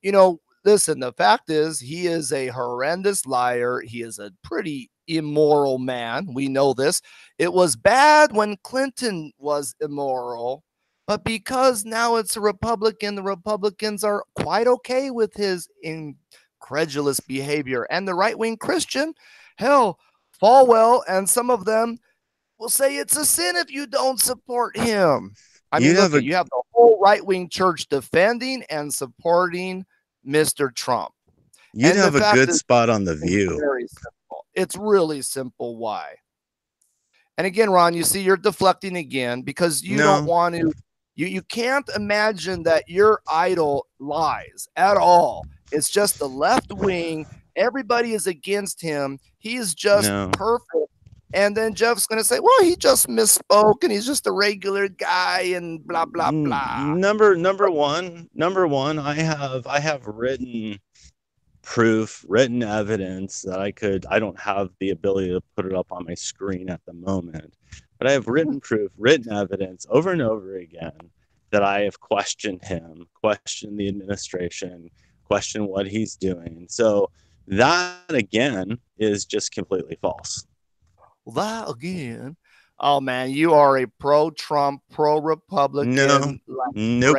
listen, the fact is he is a horrendous liar. He is a pretty immoral man. We know this. It was bad when Clinton was immoral, but because now it's a Republican, the Republicans are quite okay with his incredulous behavior. And the right-wing Christian, hell, Falwell and some of them will say it's a sin if you don't support him. I mean, you have the whole right-wing church defending and supporting Mr. Trump. You'd have a good spot on The View. Very simple. It's really simple why. And again, Ron, you see you're deflecting again because you don't want to. You can't imagine that your idol lies at all. It's just the left wing. Everybody is against him. He is just perfect. And then Jeff's going to say, well, he just misspoke and he's just a regular guy and blah, blah, blah. Number one, I have written proof, written evidence that I don't have the ability to put it up on my screen at the moment, but I have written proof, written evidence over and over again that I have questioned him, questioned the administration, questioned what he's doing. So that again is just completely false. That again. Oh man, you are a pro-Trump, pro-Republican. Nope.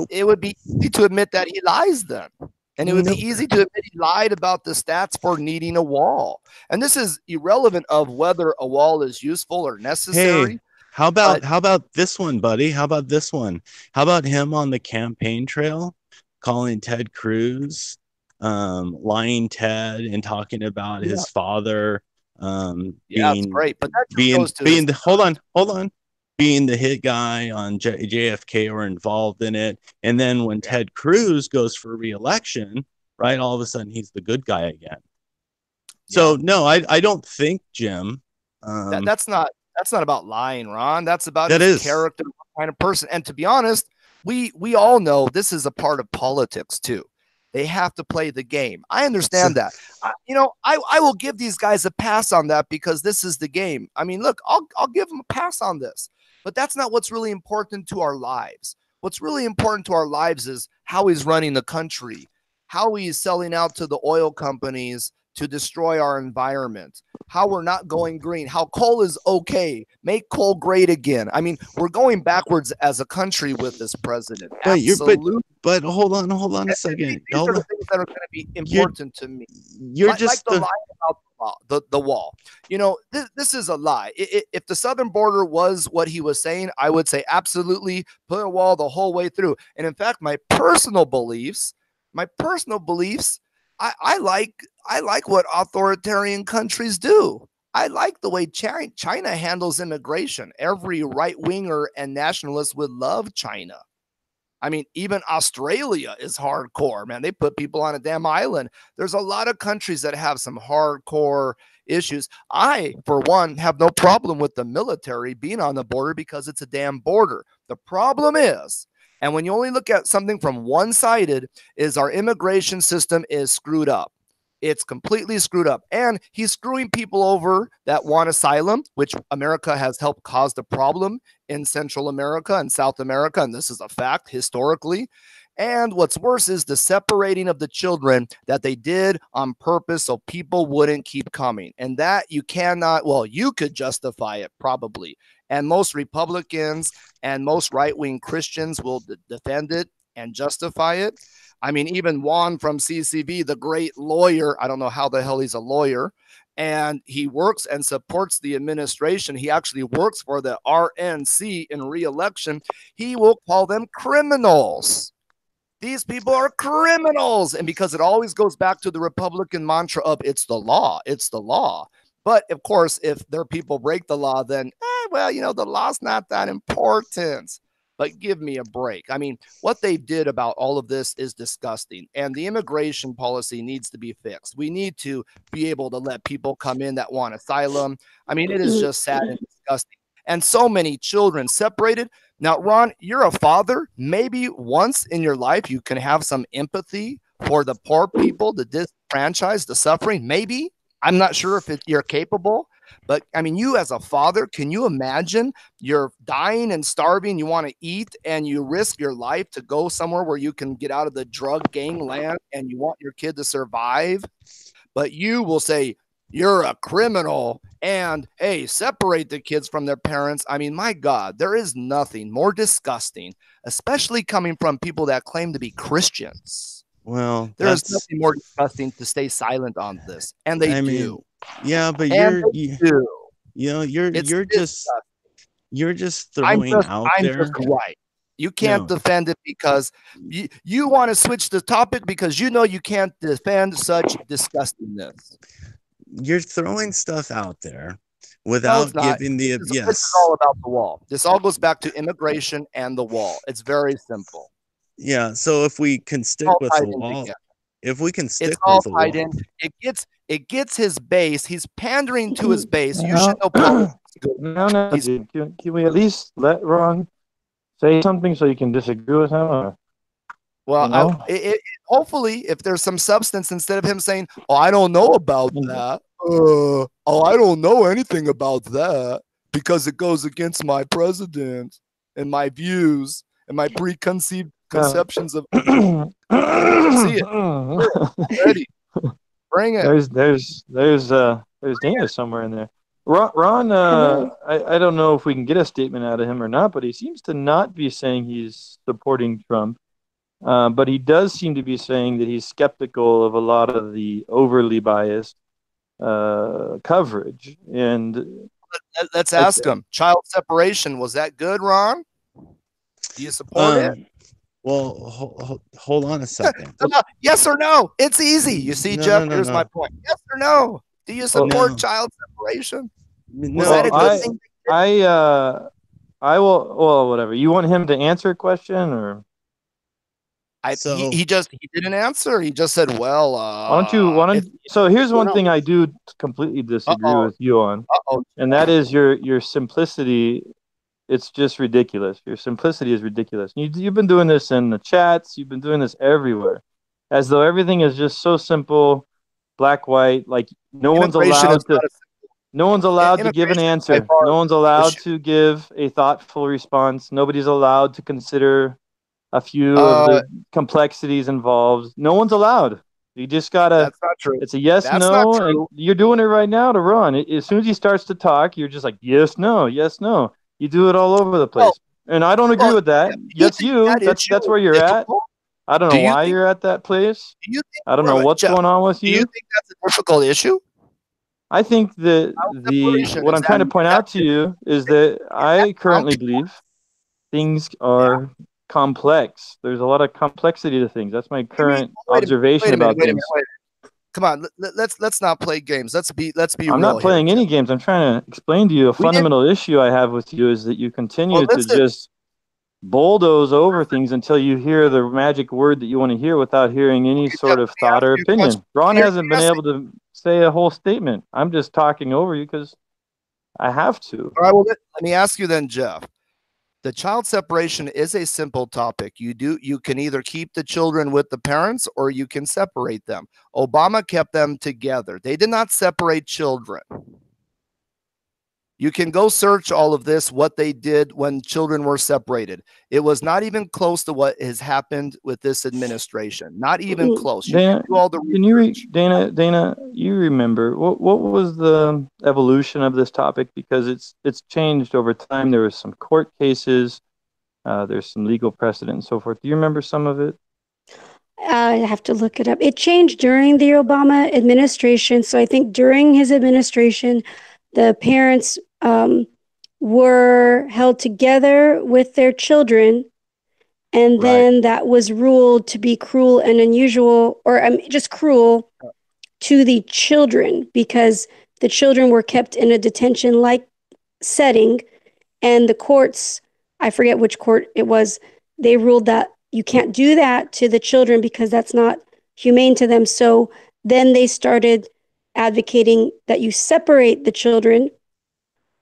It would be easy to admit that he lies then. And it would be easy to admit he lied about the stats for needing a wall. And this is irrelevant of whether a wall is useful or necessary. Hey, how about this one, buddy? How about this one? How about him on the campaign trail calling Ted Cruz lying Ted and talking about his father that's great, but that being the hit guy on JFK or involved in it, and then when Ted Cruz goes for re-election, right, all of a sudden he's the good guy again. So no, I don't think, Jim, that's not about lying, Ron. That's about his character, what kind of person. And to be honest, we all know this is a part of politics too. They have to play the game. I understand that. I will give these guys a pass on that because this is the game. I mean, look, I'll give them a pass on this. But that's not what's really important to our lives. What's really important to our lives is how he's running the country, how he's selling out to the oil companies to destroy our environment, how we're not going green, how coal is okay, make coal great again. I mean, we're going backwards as a country with this president. Absolutely. But hold on a second. These are the things that are going to be important to me. You're just like the lie about the wall. This is a lie. If the southern border was what he was saying, I would say absolutely put a wall the whole way through. And in fact, my personal beliefs, I like what authoritarian countries do. I like the way China handles immigration. Every right-winger and nationalist would love China. I mean, even Australia is hardcore, man. They put people on a damn island. There's a lot of countries that have some hardcore issues. I, for one, have no problem with the military being on the border because it's a damn border. The problem is, and when you only look at something from one-sided, is our immigration system is screwed up. It's completely screwed up. And he's screwing people over that want asylum, which America has helped cause the problem in Central America and South America. And this is a fact historically. And what's worse is the separating of the children that they did on purpose so people wouldn't keep coming. And that you cannot, well, you could justify it probably. And most Republicans and most right-wing Christians will defend it and justify it. I mean, even Juan from CCV, the great lawyer, I don't know how the hell he's a lawyer, and he works and supports the administration. He actually works for the RNC in re-election. He will call them criminals. These people are criminals. And because it always goes back to the Republican mantra of it's the law, it's the law. But of course, if their people break the law, then, well, you know, the law's not that important. But give me a break. I mean, what they did about all of this is disgusting. And the immigration policy needs to be fixed. We need to be able to let people come in that want asylum. I mean, it is just sad and disgusting. And so many children separated. Now, Ron, you're a father. Maybe once in your life you can have some empathy for the poor people, the disenfranchised, the suffering. Maybe. I'm not sure if you're capable. But I mean, you as a father, can you imagine you're dying and starving, you want to eat, and you risk your life to go somewhere where you can get out of the drug gang land and you want your kid to survive? But you will say, you're a criminal, and hey, separate the kids from their parents. I mean, my God, there is nothing more disgusting, especially coming from people that claim to be Christians. Well, there is nothing more disgusting to stay silent on this, and they do. Yeah, but you're just throwing out there. Right. You can't defend it because you want to switch the topic because you know you can't defend such disgustingness. You're throwing stuff out there without giving the This is all about the wall. This all goes back to immigration and the wall. It's very simple. Yeah. So if we can stick with the wall, if we can stick it's all with the tied wall, in. It gets his base. He's pandering to his base. You should know politics. No. Can we at least let Ron say something so you can disagree with him? Or, well, you know? Hopefully, if there's some substance, instead of him saying, "Oh, I don't know about that," "Oh, I don't know anything about that because it goes against my president and my views and my preconceived conceptions of." See it. Ready. Bring it. There's Dana somewhere in there. Ron, I don't know if we can get a statement out of him or not, but he seems to not be saying he's supporting Trump. But he does seem to be saying that he's skeptical of a lot of the overly biased coverage. And let's ask him. Child separation, was that good, Ron? Do you support it? Well, hold on a second. Yes or no? It's easy. You see, Jeff, here's my point. Yes or no? Do you support child separation? Was that a good thing? I will. Well, whatever. You want him to answer a question, or he didn't answer. He just said, "Well, why don't?" So here's one thing I do completely disagree with you on, and that is your simplicity. It's just ridiculous. Your simplicity is ridiculous. You've been doing this in the chats. You've been doing this everywhere, as though everything is just so simple, black, white. Like no one's allowed to give an answer. No one's allowed to give a thoughtful response. Nobody's allowed to consider a few of the complexities involved. No one's allowed. You just gotta. That's not true. It's a yes, no, and you're doing it right now to Ron. As soon as he starts to talk, you're just like yes, no, yes, no. You do it all over the place, and I don't agree with that. That's you. That's where you're at. I don't know why you're at that place. I don't know what's going on with you. Do you think that's a difficult issue? I think that what I'm trying to point out to you is that I currently believe things are complex. There's a lot of complexity to things. That's my current observation about things. Come on, let's not play games. Let's be I'm not playing any games. I'm trying to explain to you a fundamental issue I have with you is that you continue to just bulldoze over things until you hear the magic word that you want to hear without hearing any sort of thought or opinion. Ron hasn't been able to say a whole statement. I'm just talking over you because I have to. All right, well, let me ask you then, Jeff. The child separation is a simple topic. You can either keep the children with the parents or you can separate them. Obama kept them together. They did not separate children. You can go search all of this, what they did when children were separated. It was not even close to what has happened with this administration. Not even close. Dana, do all the research. Dana, you remember what was the evolution of this topic? Because it's changed over time. There was some court cases, there's some legal precedent and so forth. Do you remember some of it? I have to look it up. It changed during the Obama administration. So I think during his administration, the parents were held together with their children. And then that was ruled to be cruel and unusual, or just cruel to the children, because the children were kept in a detention-like setting. And the courts, I forget which court it was, they ruled that you can't do that to the children because that's not humane to them. So then they started advocating that you separate the children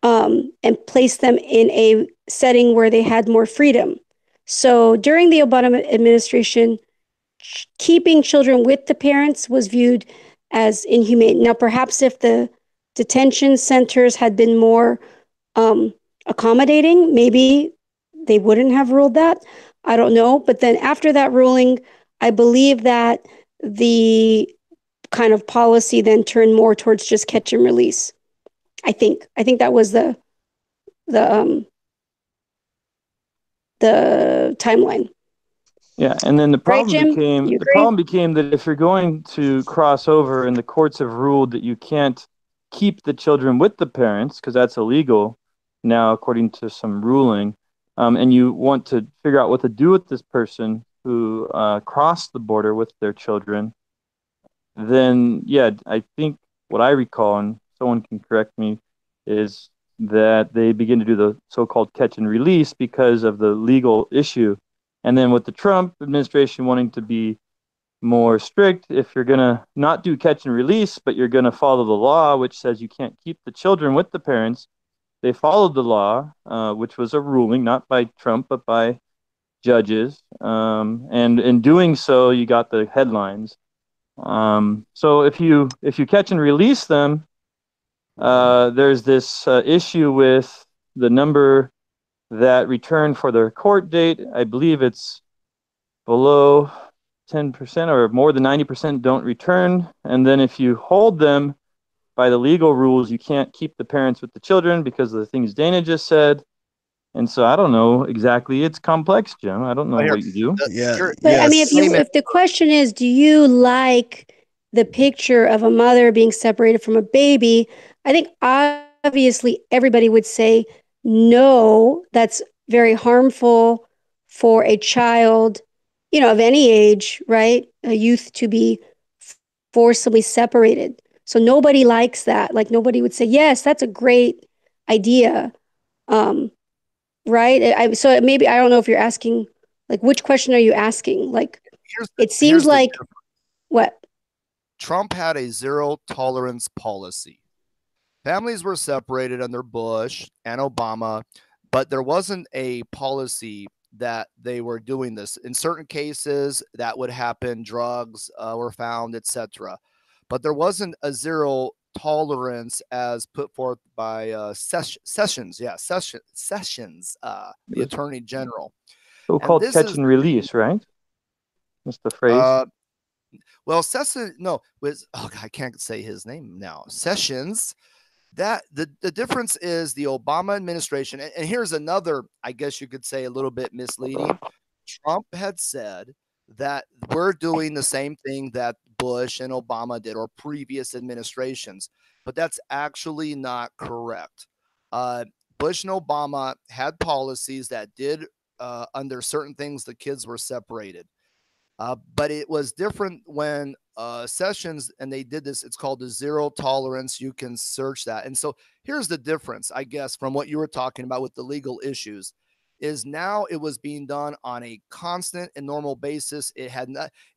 and place them in a setting where they had more freedom. So during the Obama administration, keeping children with the parents was viewed as inhumane. Now, perhaps if the detention centers had been more accommodating, maybe they wouldn't have ruled that. I don't know. But then after that ruling, I believe that the kind of policy then turned more towards just catch and release. I think that was the timeline. Yeah, and then the problem right, problem became that if you're going to cross over, and the courts have ruled that you can't keep the children with the parents because that's illegal now, according to some ruling, and you want to figure out what to do with this person who crossed the border with their children, then yeah, I think what I recall, and someone can correct me, is that they begin to do the so-called catch and release because of the legal issue. And then with the Trump administration wanting to be more strict, if you're going to not do catch and release, but you're going to follow the law, which says you can't keep the children with the parents, they followed the law, which was a ruling, not by Trump, but by judges. And in doing so, you got the headlines. So if you catch and release them, there's this issue with the number that return for their court date. I believe it's below 10% or more than 90% don't return. And then if you hold them by the legal rules, you can't keep the parents with the children because of the things Dana just said. And so I don't know exactly. It's complex, Jim. I don't know what you do. But I mean, if the question is, do you like the picture of a mother being separated from a baby? I think obviously everybody would say no, that's very harmful for a child, of any age, right? A youth to be forcibly separated. So nobody likes that. Like nobody would say, yes, that's a great idea. Right? So maybe, I don't know if you're asking, like, which question are you asking? Like, it seems like, what? Trump had a zero tolerance policy. Families were separated under Bush and Obama, but there wasn't a policy that they were doing this. In certain cases, that would happen. Drugs were found, etc. But there wasn't a zero tolerance as put forth by Sessions. Yeah, Sessions, the Attorney General. So-called catch and release, right? That's the phrase. Well, Sessions, no, I can't say his name now. Sessions. That the difference is the Obama administration, and here's another, I guess you could say, a little bit misleading. Trump had said that we're doing the same thing that Bush and Obama did, or previous administrations, but that's actually not correct. Bush and Obama had policies that did, under certain things, the kids were separated. But it was different when Sessions, and they did this, it's called the zero tolerance. You can search that. And so here's the difference, I guess, from what you were talking about with the legal issues, is now it was being done on a constant and normal basis. It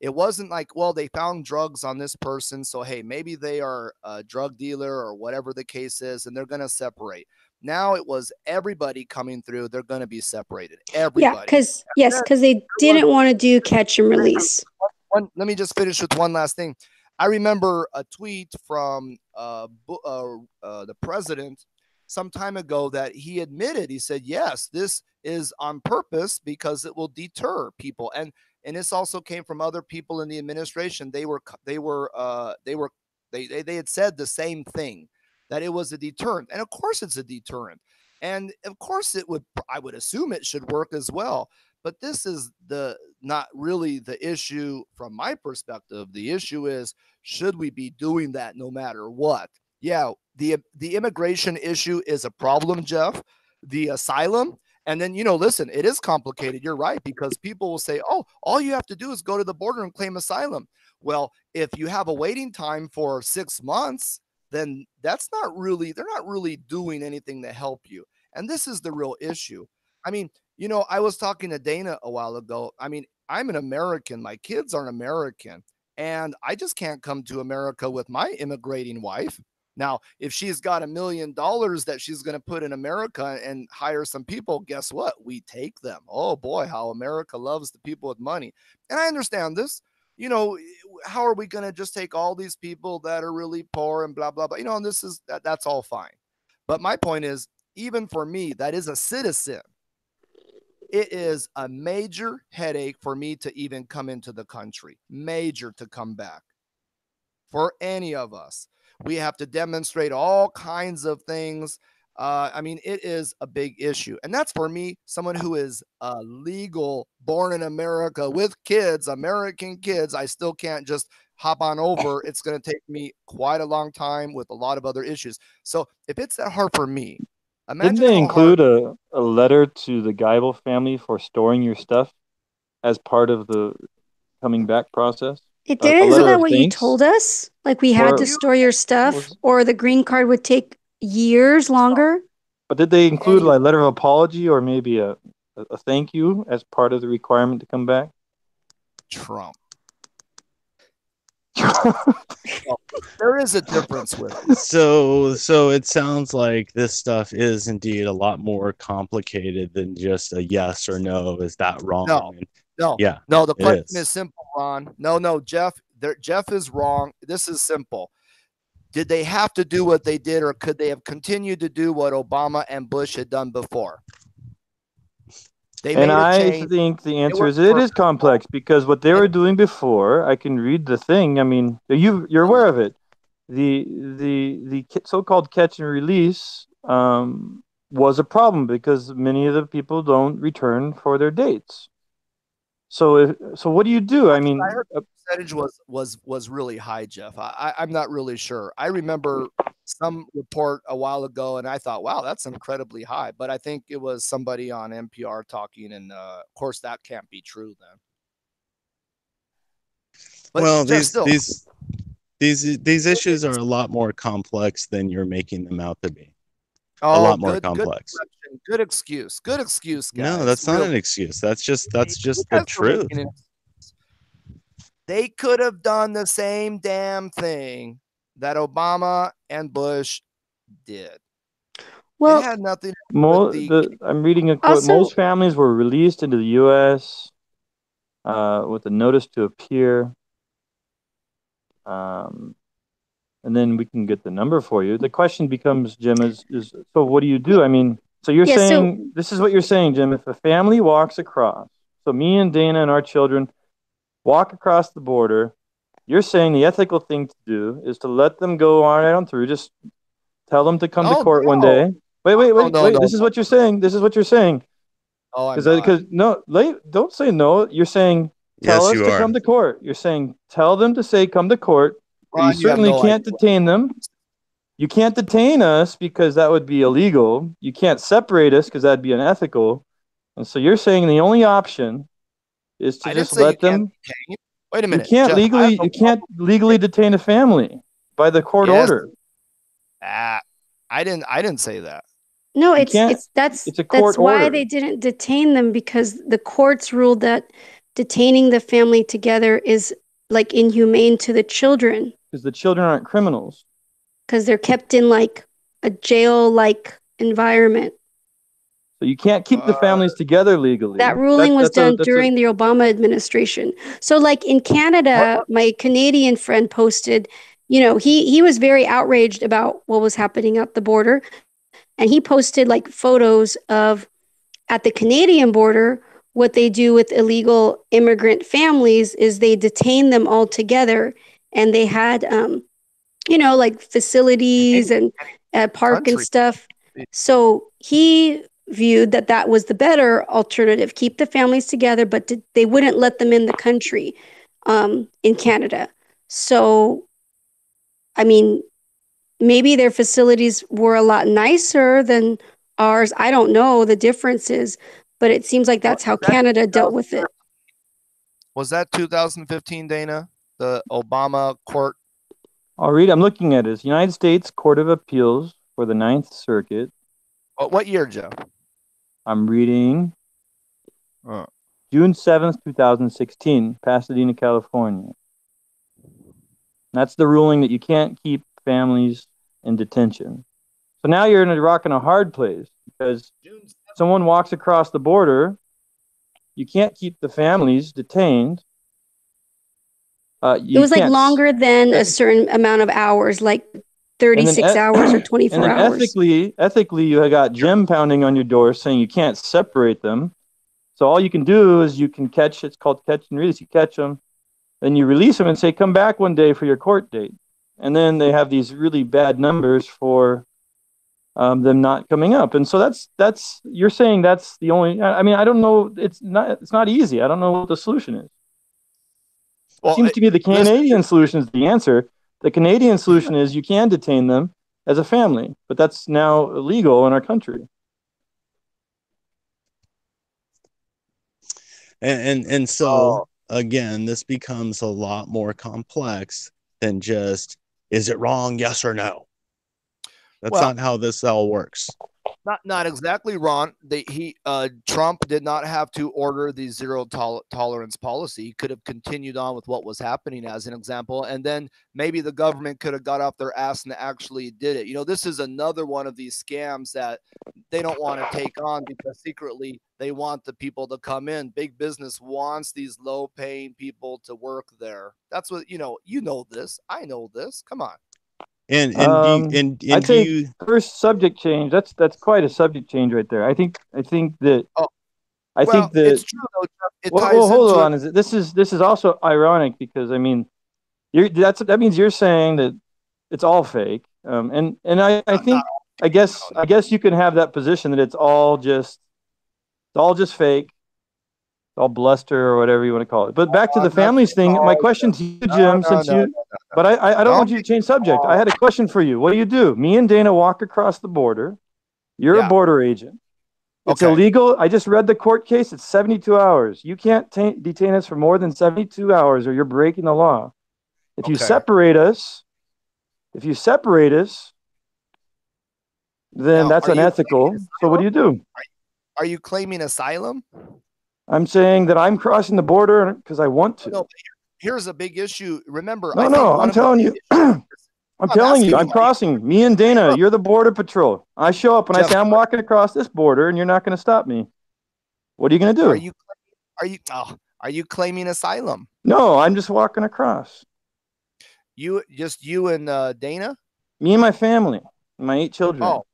wasn't like, well, they found drugs on this person, so hey, maybe they are a drug dealer or whatever the case is, and they're going to separate. Now it was everybody coming through. They're going to be separated. Everybody. Because they didn't want to do catch and release. Let me just finish with one last thing. I remember a tweet from the president some time ago that he admitted. He said, yes, this is on purpose because it will deter people. And this also came from other people in the administration. They had said the same thing, that it was a deterrent. And of course it's a deterrent. And of course I would assume it should work as well. But this is not really the issue from my perspective. The issue is, should we be doing that no matter what? Yeah, the immigration issue is a problem, Jeff. The asylum. And then, listen, it is complicated. You're right, because people will say, oh, all you have to do is go to the border and claim asylum. Well, if you have a waiting time for 6 months, then they're not really doing anything to help you. And this is the real issue. I mean, I was talking to Dana a while ago. I mean, I'm an American. My kids are American. And I just can't come to America with my immigrating wife. Now, if she's got $1 million that she's going to put in America and hire some people, guess what? We take them. Oh, boy, how America loves the people with money. And I understand this. How are we going to just take all these people that are really poor and blah, blah, blah? And that's all fine. But my point is, even for me, that is a citizen, it is a major headache for me to even come into the country, major to come back. For any of us, we have to demonstrate all kinds of things. I mean, it is a big issue. And that's for me, someone who is legal, born in America with kids, American kids. I still can't just hop on over. It's going to take me quite a long time with a lot of other issues. So if it's that hard for me, didn't they include a letter to the Geibel family for storing your stuff as part of the coming back process? It didn't. Isn't that what you told us? Like we had to store your stuff, or the green card would take years longer. But did they include a letter of apology or maybe a thank you as part of the requirement to come back? Trump. There is a difference with it. So it sounds like this stuff is indeed a lot more complicated than just a yes or no. Is that wrong? No. The question is simple, Ron. No, Jeff. Jeff is wrong. This is simple. Did they have to do what they did, or could they have continued to do what Obama and Bush had done before? I think the answer is it is complex, because what they were doing before, I can read the thing. I mean, you're aware of it. The so-called catch and release was a problem because many of the people don't return for their dates. So what do you do? I mean, I heard the percentage was really high, Jeff. I'm not really sure. I remember some report a while ago, and I thought, wow, that's incredibly high. But I think it was somebody on NPR talking, and of course that can't be true then. But well, these issues are a lot more complex than you're making them out to be. A lot more complex. Good excuse, guys. No, that's not an excuse. That's just the truth. They could have done the same damn thing that Obama and Bush did. Well, it had nothing to do with I'm reading a quote. Most families were released into the U.S. With a notice to appear. And then we can get the number for you. The question becomes, Jim, is so what do you do? I mean, so you're saying, this is what you're saying, Jim. If a family walks across, so me and Dana and our children walk across the border, you're saying the ethical thing to do is to let them go on through. Just tell them to come to court one day. Wait. This is what you're saying. This is what you're saying. Oh, because don't say no. You're saying tell us to come to court. You're saying tell them to say come to court. Ron, you certainly can't detain them. You can't detain us because that would be illegal. You can't separate us because that'd be unethical. And so you're saying the only option is to just let them. Wait a minute. You can't legally detain a family by the court order. I didn't say that. No, You can't. it's that's It's a court that's why order. they didn't detain them, because the courts ruled that detaining the family together is like inhumane to the children, Because the children aren't criminals. because they're kept in like a jail-like environment. So you can't keep the families together legally. That ruling was That's a done during the Obama administration. So like in Canada, my Canadian friend posted, he was very outraged about what was happening at the border. And he posted like photos of at the Canadian border, what they do with illegal immigrant families is they detain them all together, and they had, like facilities and a park and Country. stuff. So he viewed that that was the better alternative. Keep the families together, but they wouldn't let them in the country in Canada. So, I mean, maybe their facilities were a lot nicer than ours. I don't know the differences, but it seems like that's how Canada dealt with it. Was that 2015, Dana? The Obama court? I'll read. I'm looking at it. United States Court of Appeals for the Ninth Circuit. What year, Joe? I'm reading June 7th, 2016, Pasadena, California. That's the ruling that you can't keep families in detention. So now you're in a rock and a hard place, because someone walks across the border, you can't keep the families detained. It was like longer than a certain amount of hours, like 36 hours or 24 and then hours. Ethically, you got Jim pounding on your door saying you can't separate them. So all you can do is you can catch, it's called catch and release. You catch them, then you release them and say, come back one day for your court date. And then they have these really bad numbers for them not coming up. And so that's you're saying that's the only, I mean, I don't know. It's not easy. I don't know what the solution is. Well, it seems to me the Canadian solution is the answer. The Canadian solution is you can detain them as a family, but that's now illegal in our country. And so again, this becomes a lot more complex than just, is it wrong? Yes or no. That's not how this all works. Not exactly, Ron. Trump did not have to order the zero tolerance policy. He could have continued on with what was happening, as an example, and then maybe the government could have got off their ass and actually did it. This is another one of these scams that they don't want to take on, because secretly they want the people to come in. Big business wants these low-paying people to work there. That's what you know this. I know this. Come on. I'd say first subject change. That's quite a subject change right there. I think that. It's true though. It ties hold on. This is also ironic, because I mean, that means you're saying that it's all fake. I guess you can have that position that it's all just fake. All bluster or whatever you want to call it. But back to the families thing, my question to you, Jim, but I don't want you to change subject. I had a question for you. What do? Me and Dana walk across the border. You're a border agent. It's illegal. I just read the court case. It's 72 hours. You can't detain us for more than 72 hours or you're breaking the law. If you separate us, then that's unethical. So what do? Are you claiming asylum? I'm saying that I'm crossing the border because I want to. No, here's a big issue. Remember, I'm telling you. I'm crossing. Me and Dana, you're the border patrol. I show up and I say I'm walking across this border, and you're not going to stop me. What are you going to do? Are you claiming asylum? No, I'm just walking across. You and Dana? Me and my family, my 8 children. Oh.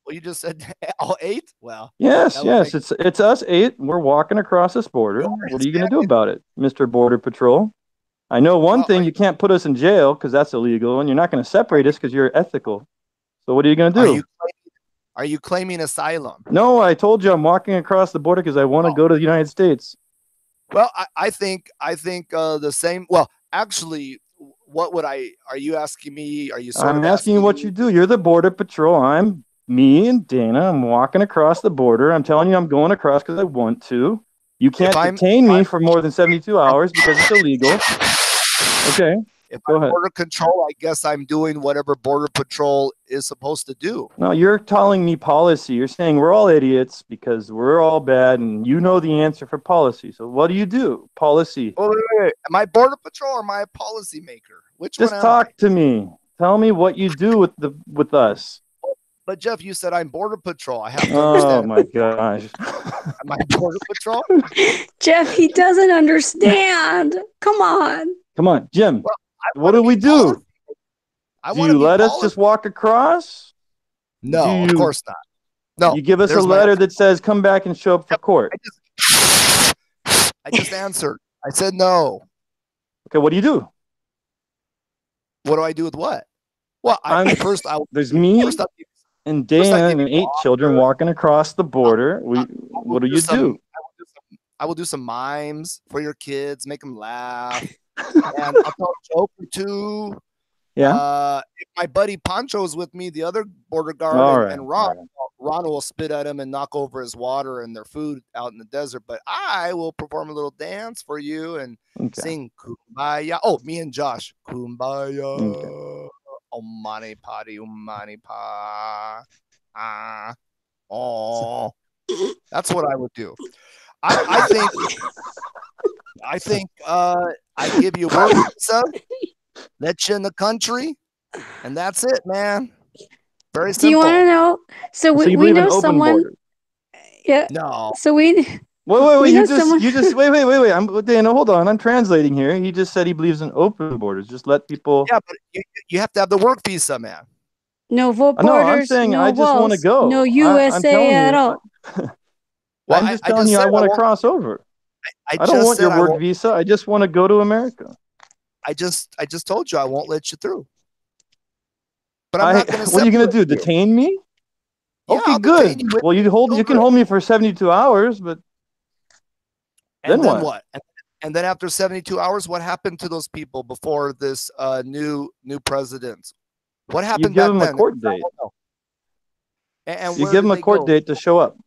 Well, you just said all 8? Well, yes. It's us 8. We're walking across this border. What are you going to do about it, Mr. Border Patrol? I know one thing: you can't put us in jail because that's illegal, and you're not going to separate us because you're ethical. So what are you going to do? Are you claiming asylum? No, I told you I'm walking across the border because I want to go to the United States. Well, I think the same. Well, actually, are you asking me? Are you? I'm asking you what you do. You're the Border Patrol. Me and Dana, I'm walking across the border. I'm telling you I'm going across because I want to. You can't detain me for more than 72 hours because it's illegal. Okay. If Go I'm ahead. border control, I guess I'm doing whatever border patrol is supposed to do. No, you're telling me policy. You're saying we're all idiots because we're all bad, and you know the answer for policy. So what do? Policy. Oh, wait. Am I border patrol or am I a policy maker? Which one Just am I? talk to me. Tell me what you do with us. But Jeff, you said I'm border patrol. I have to Oh understand. my gosh. Am I border patrol? Jeff, he doesn't understand. Come on. Come on, Jim. Well, what do we do? Policy. I Do want to you be let us policy. just walk across? No, of course not. No. You give us a there's my letter answer. that says come back and show up for court. I just answered. I said no. Okay, what do you do? What do I do with what? Well, There's me first I'll give- and first I Dana give and you 8 children walking across the border. What do you do? I will do some mimes for your kids, make them laugh, and I'll tell a joke or two. Yeah. If my buddy Pancho's with me, the other border guard, All and, right, and Ron, all right. Ron will spit at him and knock over his water and their food out in the desert. But I will perform a little dance for you and Okay. sing Kumbaya. Oh, me and Josh. Kumbaya. Okay. Omani padi, umani pa. Oh. That's what I would do. I think I give you work visa, let you in the country, and that's it, man. Very simple. Do you want to know? So you we believe in know open someone. borders? Yeah. No. So we. Wait. We You know just someone- wait. Dana, hold on. I'm translating here. He just said he believes in open borders. Just let people. Yeah, but you have to have the work visa, man. No vote No, I'm borders. saying no I just want to walls, go. No I'm USA telling at you. all. Well, I'm just telling you, I said want to won't- cross over. I I don't just want said your I work won't- visa. I just want to go to America. I just told you I won't let you through. But I'm not going to. What are you going to do? Detain me? Yeah, Okay, I'll good. detain you with Well, you can hold me for 72 hours, but and then then what? And then after 72 hours, what happened to those people before this new president? What You happened give back them a then? court date. And You where give did them a they court go? date to show up.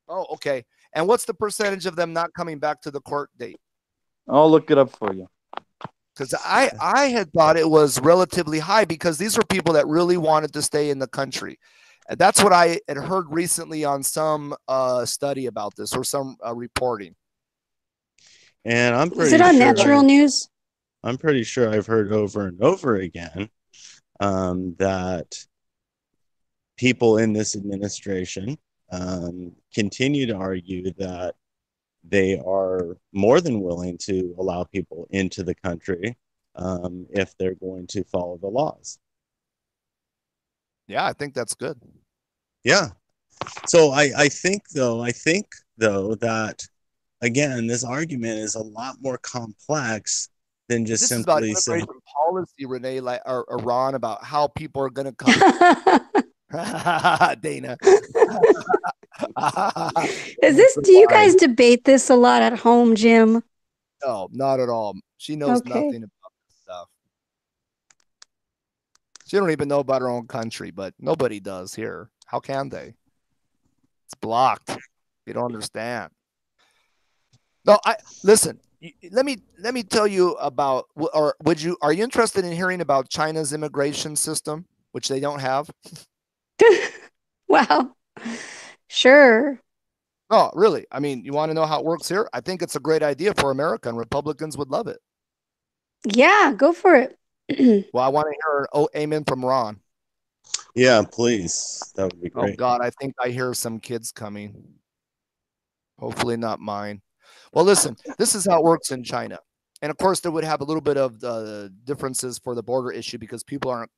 Oh, okay. And what's the percentage of them not coming back to the court date? I'll look it up for you. Because I had thought it was relatively high because these were people that really wanted to stay in the country. And that's what I had heard recently on some study about this or some reporting. And I'm pretty Is it on sure Natural News? I'm pretty sure I've heard over and over again that people in this administration continue to argue that they are more than willing to allow people into the country if they're going to follow the laws. Yeah, I think that's good. Yeah. So I think though that again, this argument is a lot more complex than just This simply is about saying immigration policy, Renee, like or Ron, about how people are going to come. Dana. Do you guys debate this a lot at home, Jim? No, not at all. She knows nothing about this stuff. She don't even know about her own country, but nobody does here. How can they? It's blocked. You don't understand. No, listen. Let me tell you about, or are you interested in hearing about China's immigration system, which they don't have? Well, sure. No, really. I mean, you want to know how it works here? I think it's a great idea for America, and Republicans would love it. Yeah, go for it. Well, I want to hear amen from Ron. yeah, please. That would be great. Oh, God, I think I hear some kids coming. Hopefully not mine. Well, listen, this is how it works in China. And, of course, there would have a little bit of differences for the border issue because people are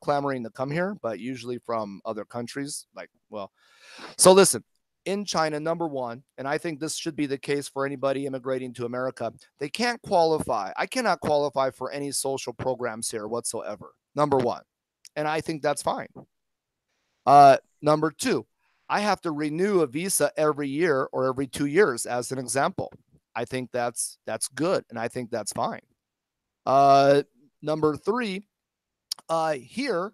clamoring to come here, but usually from other countries. So listen, in China, number one, and I think this should be the case for anybody immigrating to America, they can't qualify. I cannot qualify for any social programs here whatsoever, number one. And I think that's fine. Number two, I have to renew a visa every year or every 2 years, as an example. I think that's good, and I think that's fine. Number three, here,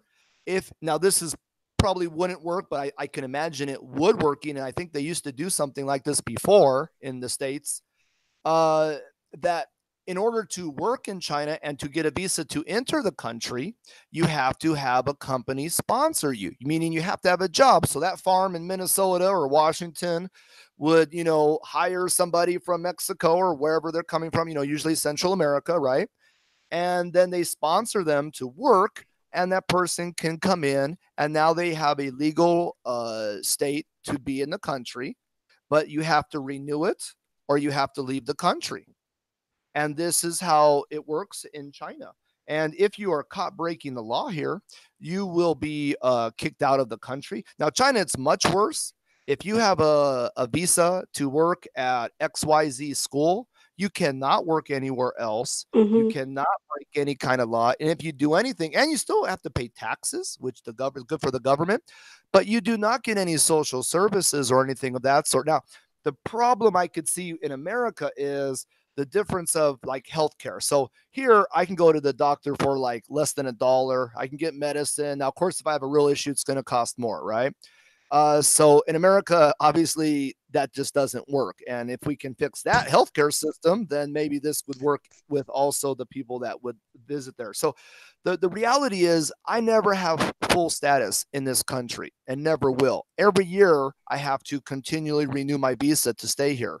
now this is probably wouldn't work, but I can imagine it would working, and I think they used to do something like this before in the States, that in order to work in China and to get a visa to enter the country, you have to have a company sponsor you, meaning you have to have a job. So that farm in Minnesota or Washington would, hire somebody from Mexico or wherever they're coming from, usually Central America, right? And then they sponsor them to work, and that person can come in, and now they have a legal state to be in the country, but you have to renew it or you have to leave the country. And this is how it works in China. And if you are caught breaking the law here, you will be kicked out of the country. Now, China, it's much worse. If you have a visa to work at XYZ school, you cannot work anywhere else. You cannot break any kind of law. And if you do anything, and you still have to pay taxes, which the government is good for the government, but you do not get any social services or anything of that sort. Now, the problem I could see in America is the difference of like healthcare. So here I can go to the doctor for like less than $1. I can get medicine. Now, of course, if I have a real issue, it's going to cost more, right? So in America, obviously that just doesn't work. And if we can fix that healthcare system, then maybe this would work with also the people that would visit there. So the reality is I never have full status in this country and never will. Every year I have to continually renew my visa to stay here.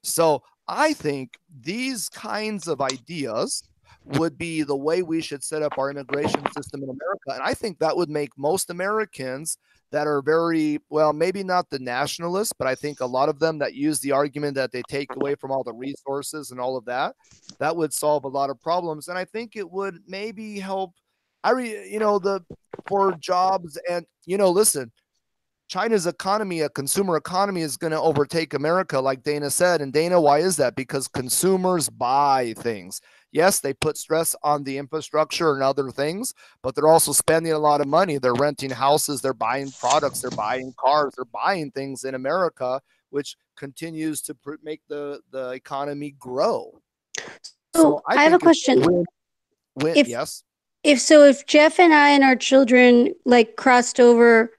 So I think these kinds of ideas would be the way we should set up our immigration system in America. And I think that would make most Americans that are very, well, maybe not the nationalists, but I think a lot of them that use the argument that they take away from all the resources and all of that, that would solve a lot of problems. And I think it would maybe help, for jobs and, listen, China's economy, a consumer economy, is going to overtake America, like Dana said. And Dana, why is that? Because consumers buy things. Yes, they put stress on the infrastructure and other things, but they're also spending a lot of money. They're renting houses, they're buying products, they're buying cars, they're buying things in America, which continues to make the economy grow. So I have a question. Yes. If Jeff and I and our children like crossed over,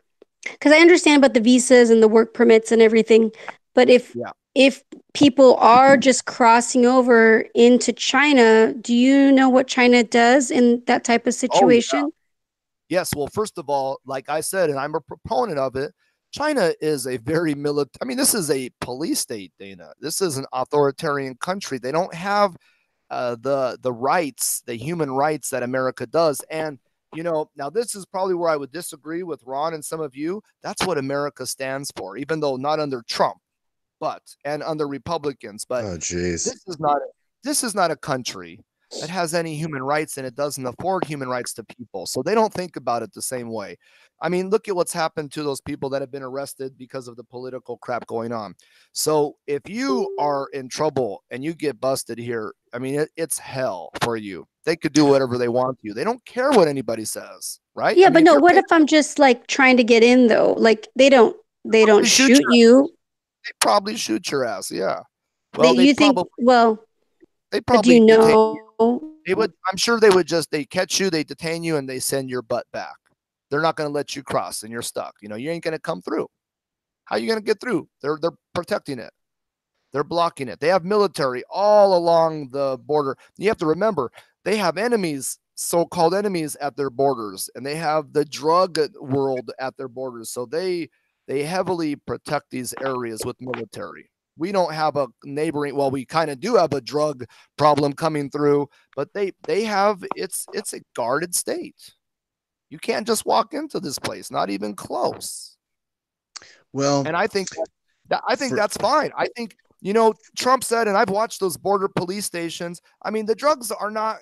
because I understand about the visas and the work permits and everything, but if people are just crossing over into China, do you know what China does in that type of situation? Oh, yeah. Yes. Well, first of all, like I said, and I'm a proponent of it, China is a very military. I mean, this is a police state, Dana. This is an authoritarian country. They don't have the rights, the human rights that America does. And now this is probably where I would disagree with Ron and some of you. That's what America stands for, even though not under Trump, and under Republicans. But this is not a country that has any human rights, and it doesn't afford human rights to people. So they don't think about it the same way. I mean, look at what's happened to those people that have been arrested because of the political crap going on. So if you are in trouble and you get busted here, I mean, it's hell for you. They could do whatever they want to you. They don't care what anybody says, right? Yeah, but no, what if I'm just like trying to get in though? Like they don't shoot you. They probably shoot your ass, yeah. Well, they probably do you know? They would. I'm sure they would they catch you, they detain you, and they send your butt back. They're not going to let you cross, and you're stuck. You ain't going to come through. How are you going to get through? They're protecting it. They're blocking it. They have military all along the border. You have to remember, they have enemies, so-called enemies at their borders, and they have the drug world at their borders. So they heavily protect these areas with military. We don't have a neighboring, well, we kind of do have a drug problem coming through, but they have, it's a guarded state. You can't just walk into this place, not even close. Well, and I think that's fine. I think, Trump said, and I've watched those border police stations. I mean, the drugs are not,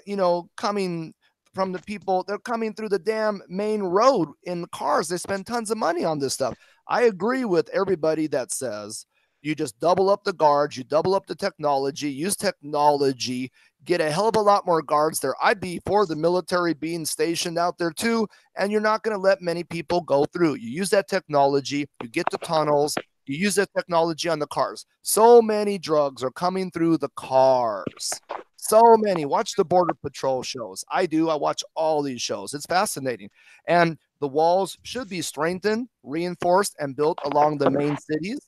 coming from the people. They're coming through the damn main road in cars. They spend tons of money on this stuff. I agree with everybody that says you just double up the guards, you double up the technology, use technology, get a hell of a lot more guards there. I'd be for the military being stationed out there too, and you're not going to let many people go through. You use that technology, you get the tunnels, you use that technology on the cars. So many drugs are coming through the cars. So many. Watch the Border Patrol shows. I do. I watch all these shows. It's fascinating. And the walls should be strengthened, reinforced, and built along the main cities.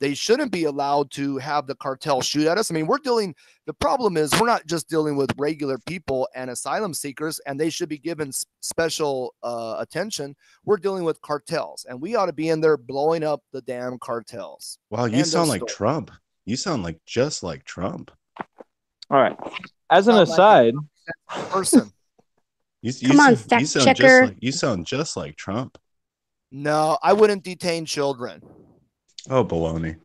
they shouldn't be allowed to have the cartel shoot at us. I mean, the problem is we're not just dealing with regular people and asylum seekers, and they should be given special attention. We're dealing with cartels, and we ought to be in there blowing up the damn cartels. Wow, you sound like Trump. You sound like just like Trump. All right. As an aside, person. Come on, fact checker. You sound just like Trump. No, I wouldn't detain children. Oh, baloney.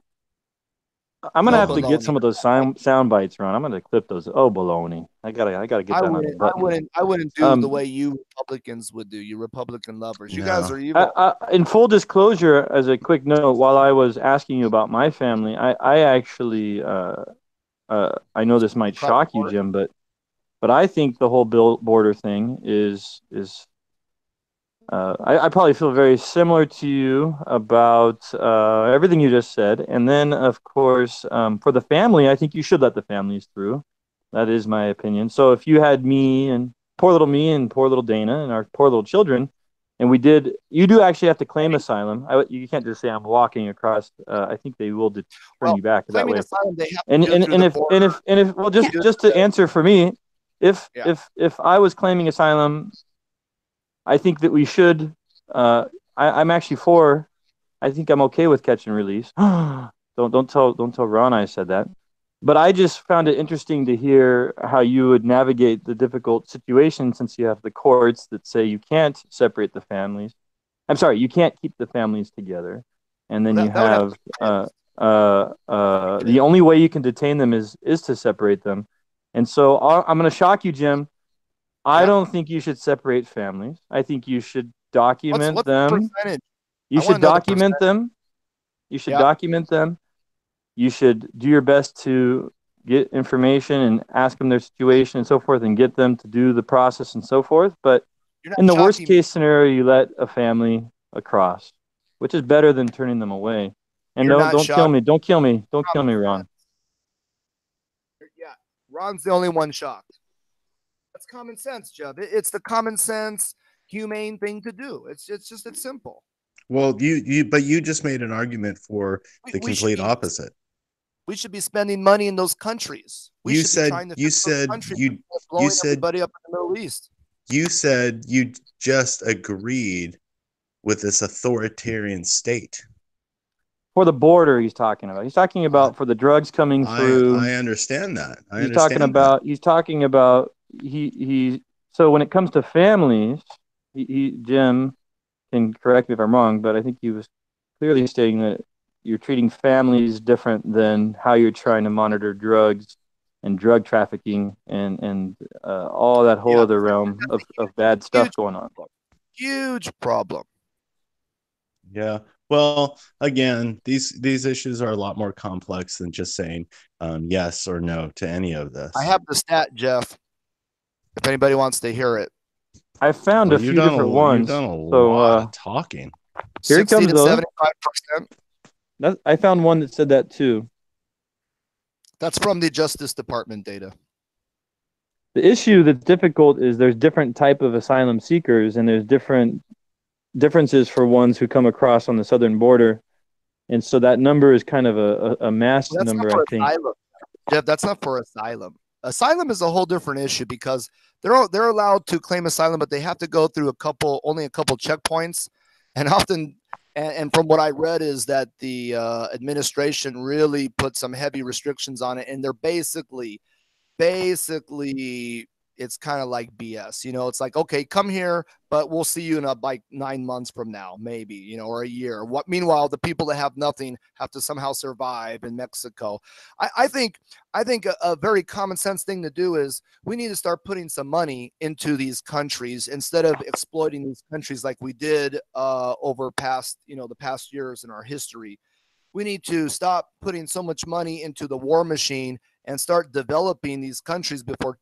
I'm gonna have to get some of those sound bites, Ron. I'm gonna clip those. Oh, baloney. I gotta get that on the button. I wouldn't do the way you Republicans would do. You Republican lovers. You guys are evil. In full disclosure, as a quick note, while I was asking you about my family, I actually I know this might shock you, Jim, but I think the whole border thing is I probably feel very similar to you about everything you just said. And then, of course, for the family, I think you should let the families through. That is my opinion. So if you had me and poor little Dana and our poor little children, and you do actually have to claim asylum. You can't just say I'm walking across. I think they will turn you back that way. Asylum, they have and if well, just to answer for me, if I was claiming asylum, I think that we should. I'm actually for. I think I'm okay with catch and release. Don't tell Ron I said that. But I just found it interesting to hear how you would navigate the difficult situation, since you have the courts that say you can't separate the families. I'm sorry, you can't keep the families together, and then you have the only way you can detain them is to separate them. And so I'm going to shock you, Jim. I don't think you should separate families. I think you should document them. You should document them. You should document them. You should do your best to get information and ask them their situation and so forth, and get them to do the process and so forth. But in the worst case scenario, you let a family across, which is better than turning them away. And don't kill me. Don't kill me. Don't kill me, Ron. Yeah, Ron's the only one shocked. That's common sense, Jeb. It's the common sense, humane thing to do. It's simple. Well, you just made an argument for the complete opposite. We should be spending money in those countries. You said everybody up in the Middle East. You said you just agreed with this authoritarian state. For the border, he's talking about. He's talking about for the drugs coming through. I understand that. He's talking about. So when it comes to families, Jim can correct me if I'm wrong, but I think he was clearly stating that you're treating families different than how you're trying to monitor drugs and drug trafficking and all that whole other realm of bad stuff going on. Huge problem. Yeah. Well, again, these issues are a lot more complex than just saying yes or no to any of this. I have the stat, Jeff, if anybody wants to hear it. I found a few different ones. You've done a lot of talking. Here it comes, 60 to 75%. I found one that said that too. That's from the Justice Department data. The issue that's difficult is there's different type of asylum seekers, and there's differences for ones who come across on the southern border. And so that number is kind of a mass number, I think. Asylum. Jeff, that's not for asylum. Asylum is a whole different issue because they're allowed to claim asylum, but they have to go through only a couple checkpoints. And often, and from what I read, is that the administration really put some heavy restrictions on it, and they're basically it's kind of like BS. It's like, okay, come here, but we'll see you in like 9 months from now, maybe, or a year. Meanwhile, the people that have nothing have to somehow survive in Mexico. I think a very common sense thing to do is we need to start putting some money into these countries instead of exploiting these countries like we did over the past years in our history. We need to stop putting so much money into the war machine and start developing these countries before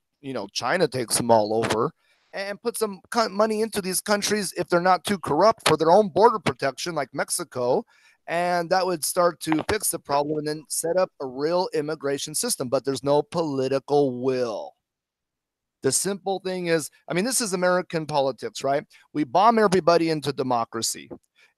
China takes them all over, and put some money into these countries if they're not too corrupt for their own border protection, like Mexico. And that would start to fix the problem and then set up a real immigration system. But there's no political will. The simple thing is, this is American politics, right? We bomb everybody into democracy.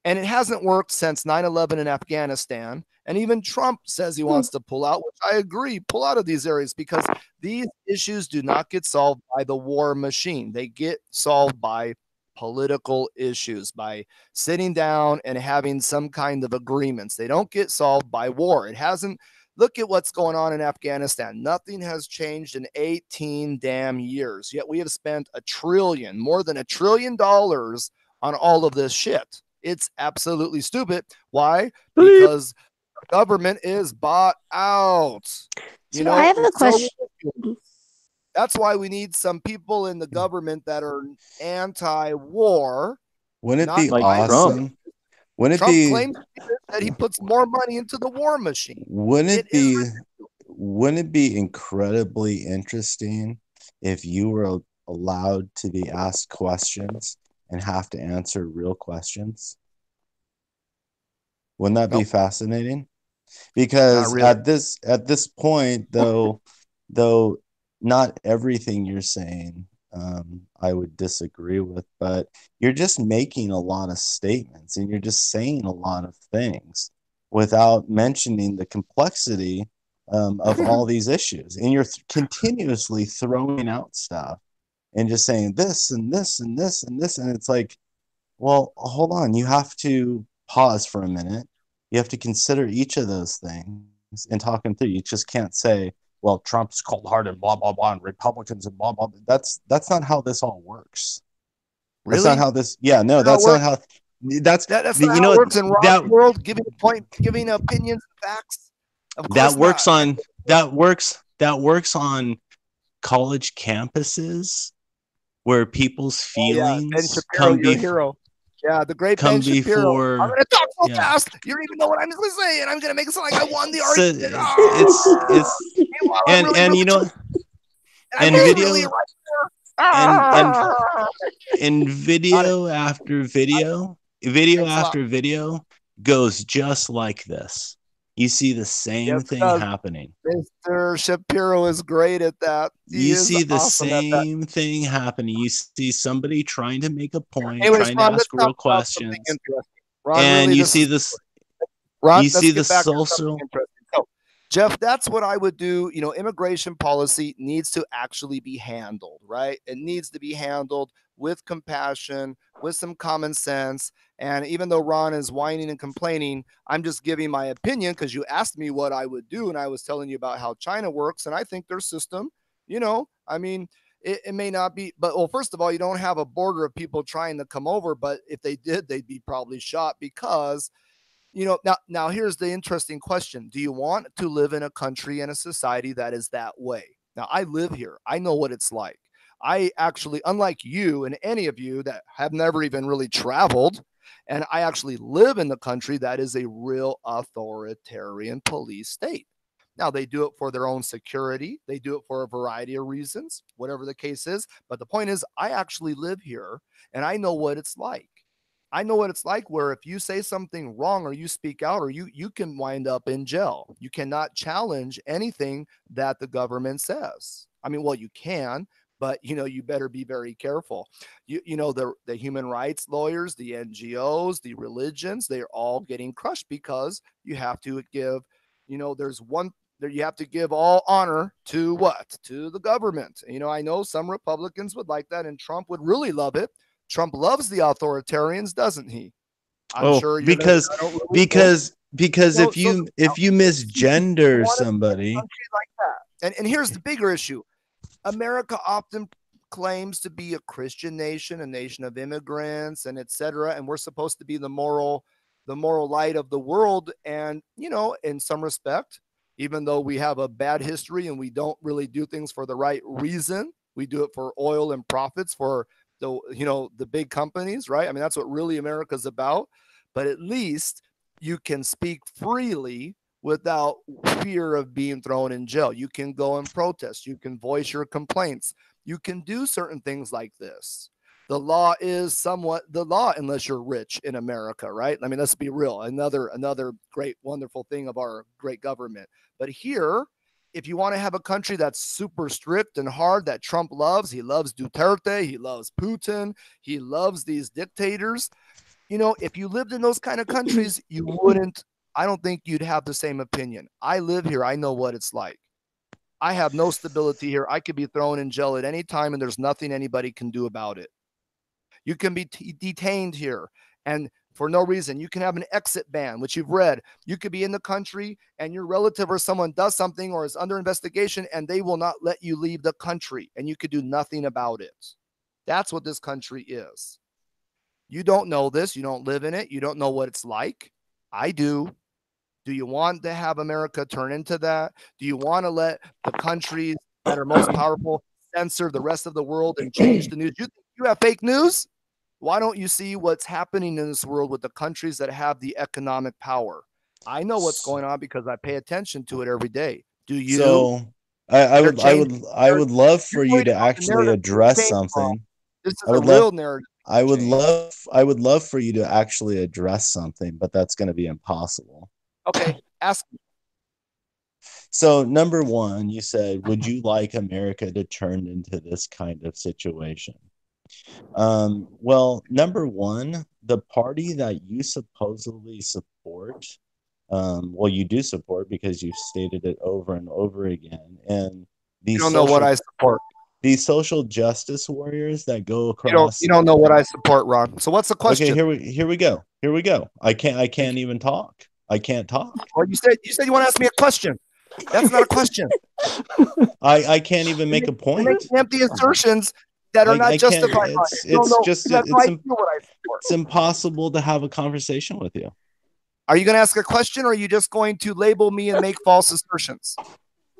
And it hasn't worked since 9/11 in Afghanistan. And even Trump says he wants to pull out, which I agree, pull out of these areas, because these issues do not get solved by the war machine. They get solved by political issues, by sitting down and having some kind of agreements. They don't get solved by war. It hasn't. Look at what's going on in Afghanistan. Nothing has changed in 18 damn years. Yet we have spent more than $1 trillion on all of this shit. It's absolutely stupid. Why? Because government is bought out. So I have a question. That's why we need some people in the government that are anti-war. Wouldn't it be like awesome? Trump. Wouldn't Trump it be claims that he puts more money into the war machine. wouldn't it be incredibly interesting if you were allowed to be asked questions and have to answer real questions? Wouldn't that be fascinating? Because really. at this point, though not everything you're saying I would disagree with, but you're just making a lot of statements and you're just saying a lot of things without mentioning the complexity of all these issues. And you're continuously throwing out stuff and just saying this and this and this and this. And it's like, well, hold on. You have to pause for a minute. You have to consider each of those things and talk them through. You just can't say, well, Trump's cold-hearted, blah, blah, blah, and Republicans and blah, blah, blah. That's not how this all works. Really? That's not how this, yeah, no, that's not how, that's not how it works in Ron's world, giving opinions and facts. Of course that works on college campuses where people's feelings come your hero. Yeah, the great Ben Shapiro. I'm going to talk so fast. You don't even know what I'm going to say, and I'm going to make it sound like I won the argument. And you know, and video, and video after video goes just like this. You see the same thing happening. Mr. Shapiro is great at that. You see the same thing happening. You see somebody trying to make a point, Anyways, trying Ron, to ask real questions. Ron, and really, you see this. Ron, you see the social. So, Jeff, that's what I would do. You know, immigration policy needs to actually be handled, right? It needs to be handled with compassion, with some common sense. And even though Ron is whining and complaining, I'm just giving my opinion because you asked me what I would do. And I was telling you about how China works. And I think their system, you know, I mean, it may not be, but well, first of all, you don't have a border of people trying to come over. But if they did, they'd be probably shot because, you know, now here's the interesting question. Do you want to live in a country and a society that is that way? Now, I live here. I know what it's like. I actually, unlike you and any of you that have never even really traveled, and I actually live in the country that is a real authoritarian police state. Now, they do it for their own security. They do it for a variety of reasons, whatever the case is. But the point is, I actually live here and I know what it's like. I know what it's like where if you say something wrong or you speak out or you can wind up in jail. You cannot challenge anything that the government says. I mean, well, you can, but you know, you better be very careful. You know, the human rights lawyers, the NGOs, the religions, they're all getting crushed because you have to give, you know, you have to give all honor to what? To the government. You know, I know some Republicans would like that and Trump would really love it. Trump loves the authoritarians, doesn't he? I'm sure because if you misgender somebody like that. And here's the bigger issue. America often claims to be a Christian nation, a nation of immigrants, and etc. And we're supposed to be the moral light of the world. And you know, in some respect, even though we have a bad history and we don't really do things for the right reason, we do it for oil and profits for the big companies, right? I mean, that's what really America's about. But at least you can speak freely without fear of being thrown in jail. You can go and protest. You can voice your complaints. You can do certain things like this. The law is somewhat the law unless you're rich in America, right? I mean, let's be real. Another great, wonderful thing of our great government. But here, if you want to have a country that's super strict and hard that Trump loves, he loves Duterte, he loves Putin, he loves these dictators. You know, if you lived in those kind of countries, you wouldn't, I don't think you'd have the same opinion. I live here. I know what it's like. I have no stability here. I could be thrown in jail at any time, and there's nothing anybody can do about it. You can be detained here, and for no reason. You can have an exit ban, which you've read. You could be in the country, and your relative or someone does something or is under investigation, and they will not let you leave the country, and you could do nothing about it. That's what this country is. You don't know this. You don't live in it. You don't know what it's like. I do. Do you want to have America turn into that? Do you want to let the countries that are most powerful censor the rest of the world and change the news? You think you have fake news? Why don't you see what's happening in this world with the countries that have the economic power? I know what's going on because I pay attention to it every day. Do you? So I would love for you to actually address something. This is a real narrative. I would love for you to actually address something, but that's going to be impossible. Okay, ask me. So number one, you said, would you like America to turn into this kind of situation? Well, number one, the party that you supposedly support, well, you do support because you've stated it over and over again. And you don't know what I support. These social justice warriors that go across. You don't know what I support, Ron. So what's the question? Okay, here we go. I can't even talk. I can't talk. Well, you said you want to ask me a question. That's not a question. I can't even make a point. You're making empty assertions that are not justified. It's impossible to have a conversation with you. Are you going to ask a question, or are you just going to label me and make false assertions?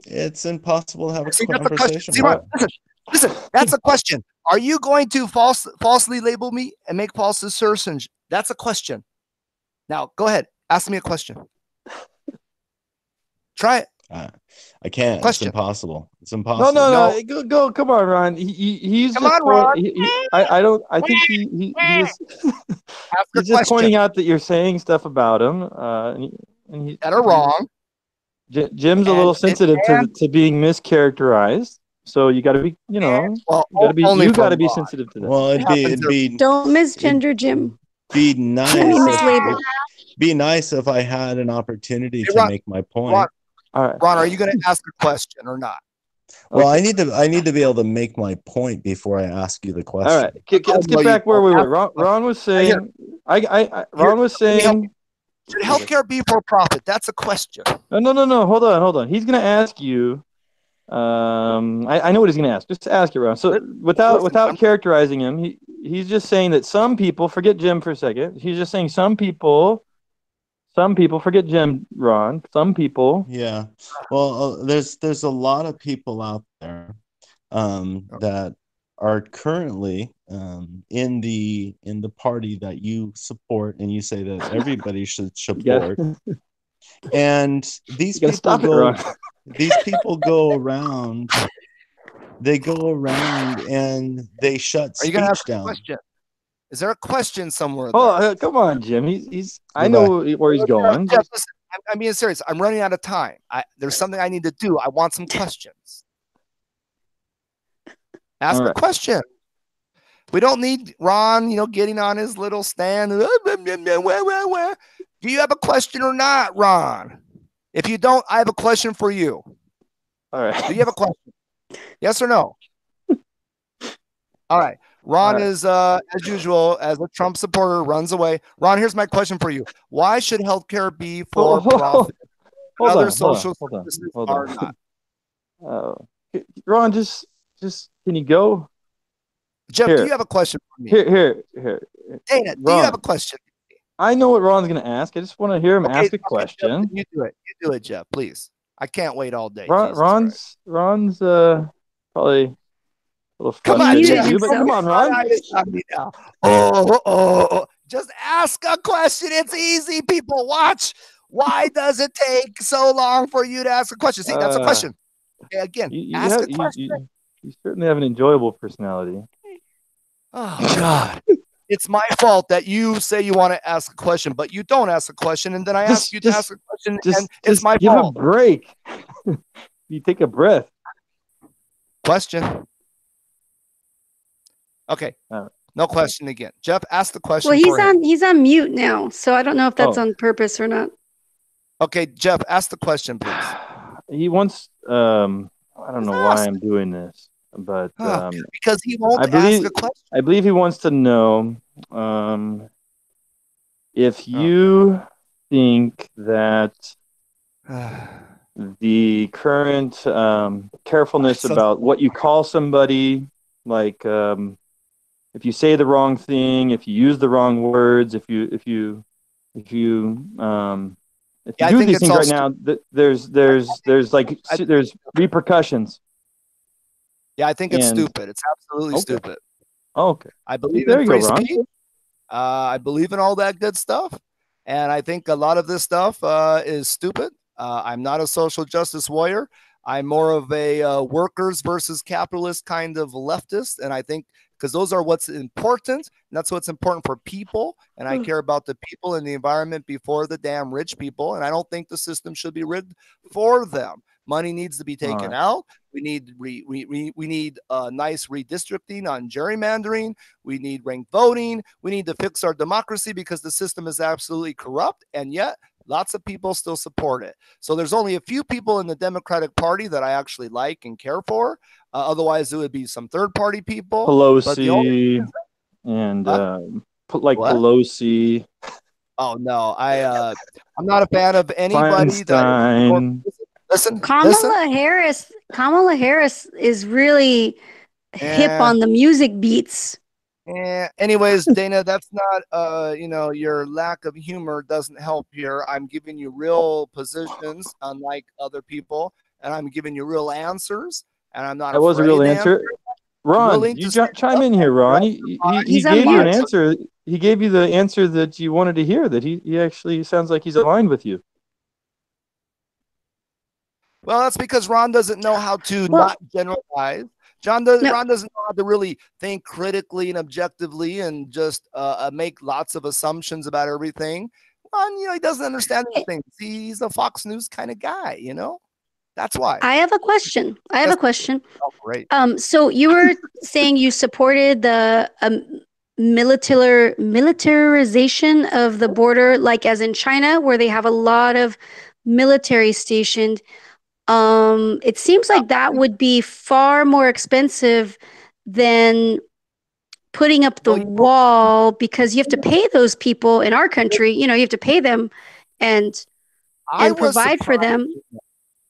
It's impossible to have a conversation. See, Ron, listen, that's a question. Are you going to falsely label me and make false assertions? That's a question. Now, go ahead. Ask me a question. Try it. I can't. Question. It's impossible. It's impossible. No. Go. Come on, Ron. He's come on, Ron. I think he is. He's just pointing out that you're saying stuff about him, that are wrong. Jim's a little sensitive to being mischaracterized, so you got to be, you got to be sensitive to that. Well, it'd be don't misgender Jim. Be nice. Be nice if I had an opportunity to make my point. Ron, are you going to ask a question or not? Well, okay. I need to be able to make my point before I ask you the question. All right, let's get back where we were. Ron was saying, Ron was saying, should healthcare be for profit? That's a question. No. Hold on. He's going to ask you. I know what he's going to ask. Just ask it, Ron. So without characterizing him, he's just saying that some people, forget Jim for a second. He's just saying some people, forget Jim, Ron. Some people. Yeah. Well, there's a lot of people out there that are currently in the party that you support, and you say that everybody should support. And these people go around. They go around and they shut speech down. Question? Is there a question somewhere? Oh, come on, Jim. He's. I know where he's going. Yeah, listen, I'm being serious. I'm running out of time. There's something I need to do. I want some questions. Ask a question. We don't need Ron, getting on his little stand. Do you have a question or not, Ron? If you don't, I have a question for you. All right. Do you have a question? Yes or no? All right. Ron is, as usual, as a Trump supporter, runs away. Ron, here's my question for you. Why should healthcare be for profit? Other social services are not. Ron, just can you go? Jeff, do you have a question for me? Here. Dana, do you have a question? I know what Ron's going to ask. I just want to hear him ask a question. Jeff, you do it. You do it, Jeff, please. I can't wait all day. Ron's probably a little frustrated. Come on, Ron. Oh. Just ask a question. It's easy, people. Watch. Why does it take so long for you to ask a question? See, that's a question. Okay, again, ask a question. You certainly have an enjoyable personality. Oh, God. It's my fault that you say you want to ask a question, but you don't ask a question, and then I ask you to ask a question, and it's my fault. Give a break. You take a breath. Question. Okay. No question again. Jeff, ask the question. Well, he's on mute now, so I don't know if that's on purpose or not. Okay, Jeff, ask the question, please. He wants. I don't know why I'm doing this, but because he won't ask a question. I believe he wants to know if you think that the current carefulness about what you call somebody, like if you say the wrong thing, if you use the wrong words, if you do these things right now, there's repercussions. Yeah, I think it's stupid. It's absolutely stupid. Oh, okay. I believe in free speech. I believe in all that good stuff. And I think a lot of this stuff is stupid. I'm not a social justice warrior. I'm more of a workers versus capitalist kind of leftist. And I think because those are what's important. And that's what's important for people. And I care about the people and the environment before the damn rich people. And I don't think the system should be rigged for them. Money needs to be taken out. We need we need nice redistricting on gerrymandering. We need ranked voting. We need to fix our democracy because the system is absolutely corrupt, and yet lots of people still support it. So there's only a few people in the Democratic Party that I actually like and care for. Otherwise, it would be some third-party people. Pelosi Pelosi. Oh no, I'm not a fan of anybody. Feinstein. Listen, Kamala Harris is really hip on the music beats. Anyways, Dana, that's not your lack of humor doesn't help here. I'm giving you real positions, unlike other people, and I'm giving you real answers. And I'm not. That was a real answer. Ron, you chime in here, Ron. He gave you an answer. He gave you the answer that you wanted to hear. That he actually sounds like he's aligned with you. Well, that's because Ron doesn't know how to not generalize. Ron doesn't know how to really think critically and objectively and just make lots of assumptions about everything. Ron, he doesn't understand these things. He's a Fox News kind of guy, That's why. I have a question. Oh, great. So you were saying you supported the militarization of the border, like as in China, where they have a lot of military stationed. It seems like that would be far more expensive than putting up the wall because you have to pay those people in our country. You have to pay them and provide for them.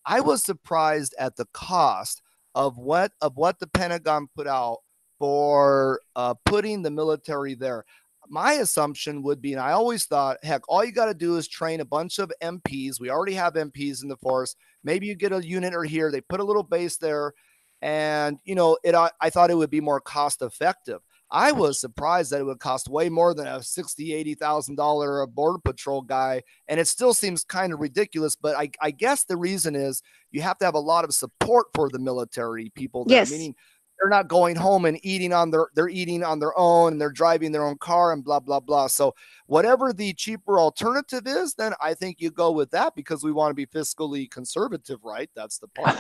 I was surprised at the cost of what the Pentagon put out for putting the military there. My assumption would be, and I always thought, heck, all you got to do is train a bunch of MPs. We already have MPs in the force. Maybe you get a unit or here. They put a little base there, and I thought it would be more cost effective. I was surprised that it would cost way more than a $60,000-$80,000 border patrol guy, and it still seems kind of ridiculous. But I guess the reason is you have to have a lot of support for the military people there, meaning they're not going home and eating on their own, and they're driving their own car and blah, blah, blah. So whatever the cheaper alternative is, then I think you go with that because we want to be fiscally conservative, right? That's the part.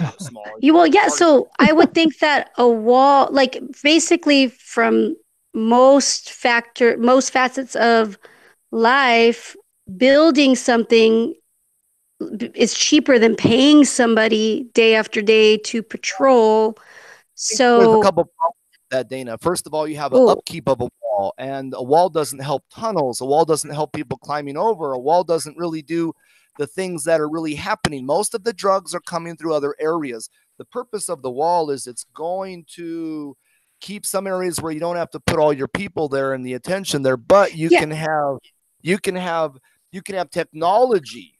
So I would think that a wall, like basically from most facets of life, building something is cheaper than paying somebody day after day to patrol. So there's a couple of problems with that, Dana. First of all, you have an upkeep of a wall, and a wall doesn't help tunnels. A wall doesn't help people climbing over. A wall doesn't really do the things that are really happening. Most of the drugs are coming through other areas. The purpose of the wall is it's going to keep some areas where you don't have to put all your people there and the attention there, but you can have technology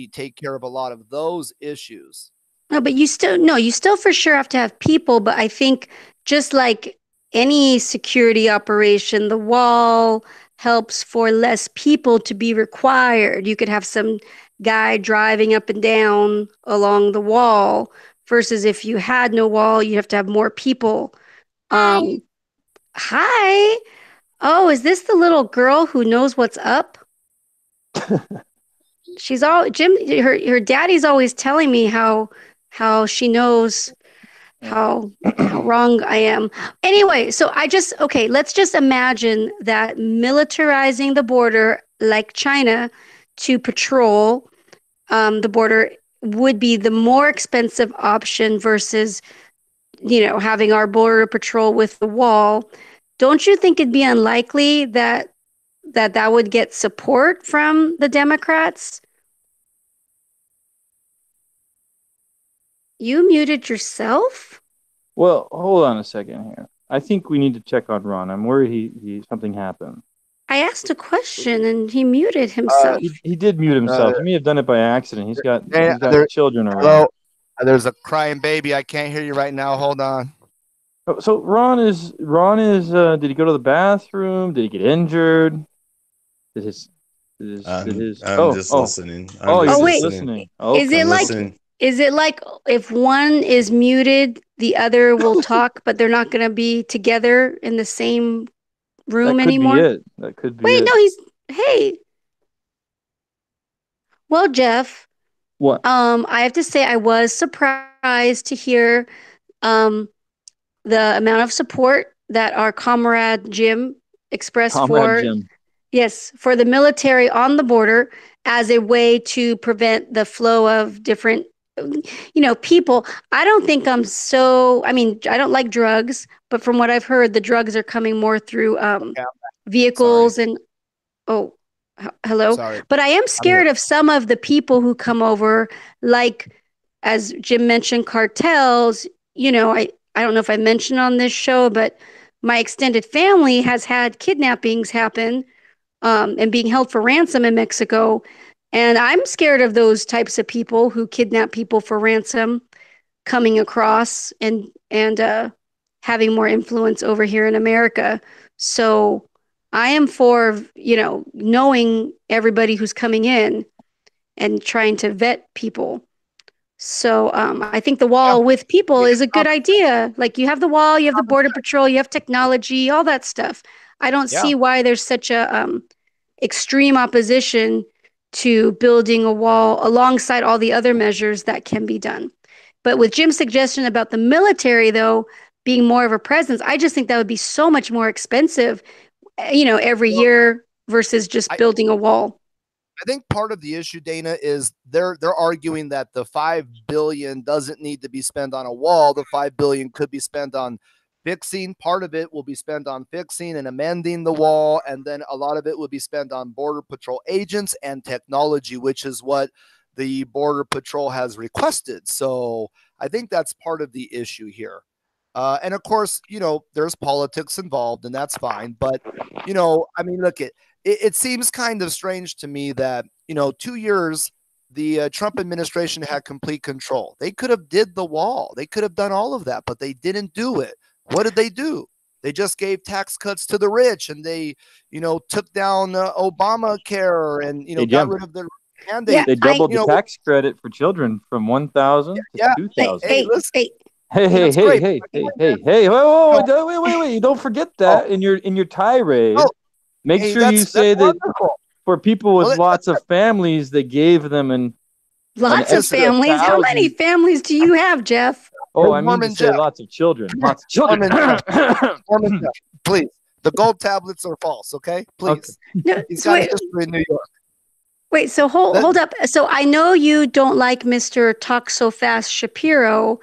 take care of a lot of those issues. No, but you still for sure have to have people. But I think just like any security operation, the wall helps for less people to be required. You could have some guy driving up and down along the wall versus if you had no wall, you have to have more people. Hi. Oh, is this the little girl who knows what's up? She's all Jim. Her daddy's always telling me how she knows how wrong I am. Anyway, so let's just imagine that militarizing the border like China to patrol the border would be the more expensive option versus, having our border patrol with the wall. Don't you think it'd be unlikely that would get support from the Democrats? You muted yourself? Well, hold on a second here. I think we need to check on Ron. I'm worried he something happened. I asked a question and he muted himself. He did mute himself. He may have done it by accident. He's got children around. Hello? There's a crying baby. I can't hear you right now. Hold on. So Ron is did he go to the bathroom? Did he get injured? I'm just listening. Listening. Okay. Is it like if one is muted, the other will talk, but they're not going to be together in the same room anymore? That could be Wait, it. no, hey. Well, Jeff. What? I have to say I was surprised to hear the amount of support that our comrade Jim expressed for the military on the border as a way to prevent the flow of different people. I don't think I don't like drugs, but from what I've heard, the drugs are coming more through vehicles. Sorry. Hello. Sorry. But I am scared of some of the people who come over, like, as Jim mentioned, cartels. I don't know if I mentioned on this show, but my extended family has had kidnappings happen and being held for ransom in Mexico. And I'm scared of those types of people who kidnap people for ransom coming across and having more influence over here in America. So I am for, knowing everybody who's coming in and trying to vet people. So I think the wall with people is a good idea. Like, you have the wall, you have the border patrol, you have technology, all that stuff. I don't see why there's such a extreme opposition to building a wall alongside all the other measures that can be done. But with Jim's suggestion about the military, though, being more of a presence, I just think that would be so much more expensive, every year versus just building a wall. I think part of the issue, Dana, is they're arguing that the $5 billion doesn't need to be spent on a wall. The $5 billion could be spent on fixing. Part of it will be spent on fixing and amending the wall, and then a lot of it will be spent on Border Patrol agents and technology, which is what the Border Patrol has requested. So I think that's part of the issue here. And of course, there's politics involved, and that's fine. But, look, it seems kind of strange to me that, 2 years, the Trump administration had complete control. They could have did the wall. They could have done all of that, but they didn't do it. What did they do? They just gave tax cuts to the rich, and they, took down Obamacare and, got rid of the mandate. They doubled the tax credit for children from 1,000 to 2,000. Hey, wait. Don't forget that in your tirade. Make sure you say that for people with lots of families, they gave them lots of families. How many families do you have, Jeff? Oh, I mean to say lots of children. Lots of children. Please. The gold tablets are false, okay? Please. Okay. No, he's got history in New York. Wait, so hold up. So I know you don't like Mr. Talk So Fast Shapiro,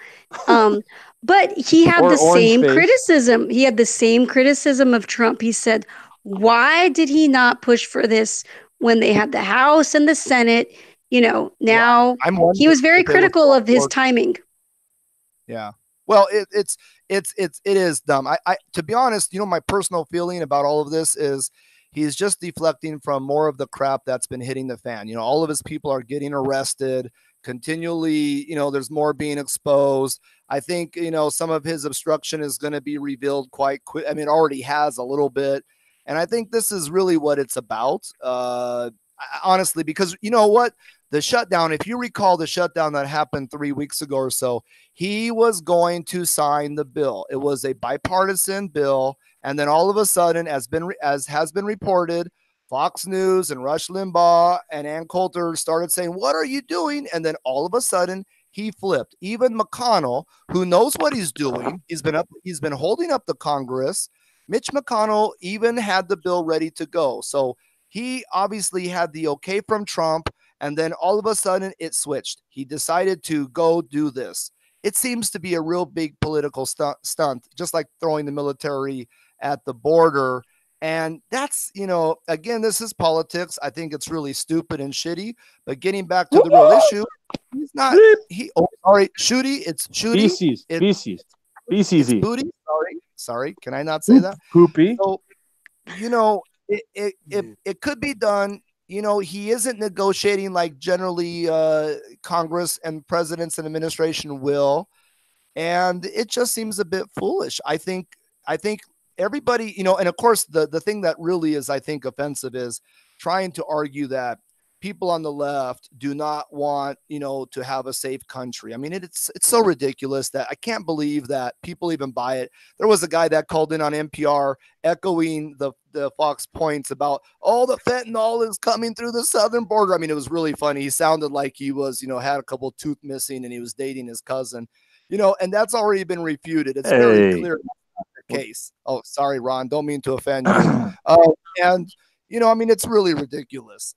but he had the same criticism. He had the same criticism of Trump. He said, why did he not push for this when they had the House and the Senate? Now he was very critical of his timing. Yeah. Well, it is dumb. I to be honest, my personal feeling about all of this is he's just deflecting from more of the crap that's been hitting the fan. All of his people are getting arrested continually. There's more being exposed. I think, some of his obstruction is going to be revealed quite quick. I mean, it already has a little bit. And I think this is really what it's about. Honestly, because you know what? The shutdown, if you recall the shutdown that happened 3 weeks ago or so, he was going to sign the bill. It was a bipartisan bill. And then all of a sudden, as has been reported, Fox News and Rush Limbaugh and Ann Coulter started saying, what are you doing? And then all of a sudden he flipped. Even McConnell, who knows what he's doing, he's been holding up the Congress. Mitch McConnell even had the bill ready to go. So he obviously had the okay from Trump. And then all of a sudden it switched. He decided to go do this. It seems to be a real big political stunt, just like throwing the military at the border. And that's, again, this is politics. I think it's really stupid and shitty. But getting back to the real issue, he's not, Shooty. It's Shooty. Feces. It's booty. Sorry. Can I not say that? Poopy. So, it could be done. He isn't negotiating like generally Congress and presidents and administration will. And it just seems a bit foolish. I think everybody, and of course the thing that really is, I think, offensive is trying to argue that people on the left do not want, to have a safe country. I mean, it's so ridiculous that I can't believe that people even buy it. There was a guy that called in on NPR echoing the Fox points about, the fentanyl is coming through the southern border. I mean, it was really funny. He sounded like he was, had a couple tooth missing and he was dating his cousin, and that's already been refuted. It's very clear the case. Oh, sorry, Ron. Don't mean to offend you. And I mean, it's really ridiculous.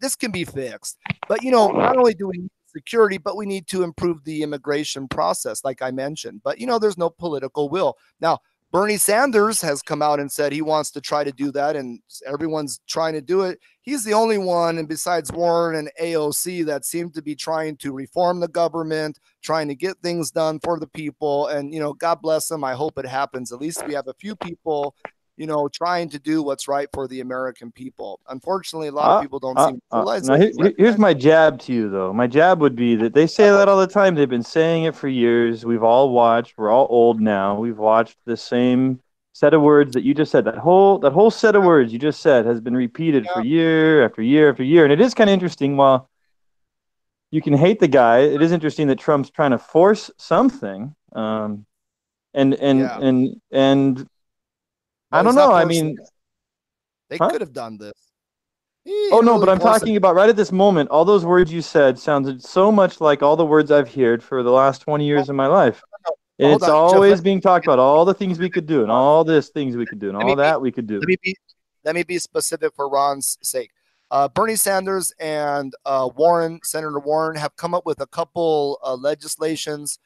This can be fixed, but not only do we need security, but we need to improve the immigration process, like I mentioned. But there's no political will. Now, Bernie Sanders has come out and said he wants to try to do that, and everyone's trying to do it. He's the only one, and besides Warren and AOC, that seem to be trying to reform the government, trying to get things done for the people. And God bless them. I hope it happens. At least we have a few people trying to do what's right for the American people. Unfortunately, a lot of people don't seem to realize that. Here's my jab to you, though. My jab would be that they say that all the time. They've been saying it for years. We've all watched. We're all old now. We've watched the same set of words that you just said. That whole set of words you just said has been repeated for year after year after year. And it is kind of interesting. While you can hate the guy, it is interesting that Trump's trying to force something. And I don't know. I mean, they could have done this. But I'm talking about right at this moment. All those words you said sounded so much like all the words I've heard for the last 20 years of my life. And it's always being talked about all the things we could do, and all this things we could do, and all that we could do. Let me be specific for Ron's sake. Bernie Sanders and Senator Warren have come up with a couple legislations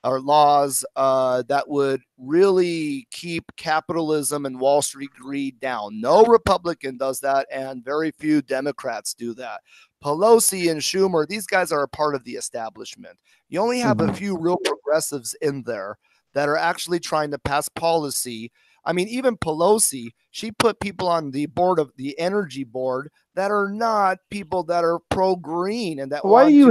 or laws that would really keep capitalism and Wall Street greed down. No Republican does that, and very few Democrats do that. Pelosi and Schumer, these guys are a part of the establishment. You only have a few real progressives in there that are actually trying to pass policy. I mean, even Pelosi, she put people on the board of the energy board that are not people that are pro-green and that. Why do you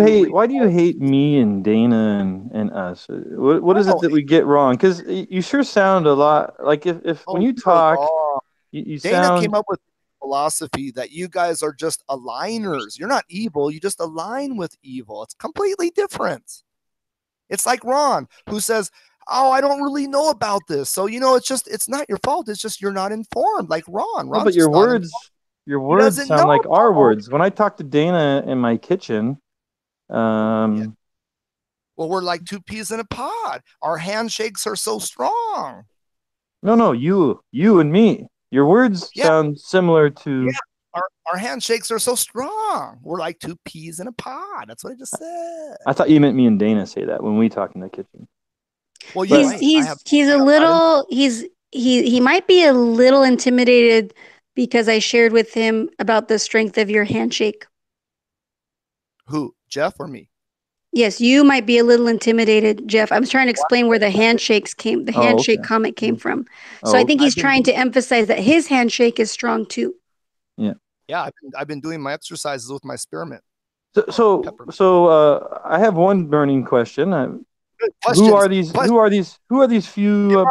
hate me and Dana and us? What is it that we get wrong? Because you sure sound a lot like if when you talk, you Dana sound. came up with philosophy that you guys are just aligners. You're not evil. You just align with evil. It's completely different. It's like Ron, who says, I don't really know about this. So, it's not your fault. It's just you're not informed, like Ron. No, but your words sound like our words. When I talk to Dana in my kitchen, well, we're like two peas in a pod. Our handshakes are so strong. No, you and me. Your words sound similar to. Yeah. Our handshakes are so strong. We're like two peas in a pod. That's what I just said. I thought you meant me and Dana say that when we talk in the kitchen. Well, he might be a little intimidated because I shared with him about the strength of your handshake. Who, Jeff or me? Yes, you might be a little intimidated, Jeff. I'm trying to explain where the handshake comment came from. So I think he's trying to emphasize that his handshake is strong too. Yeah, I've been doing my exercises with my spearmint. So I have one burning question. Who are these few?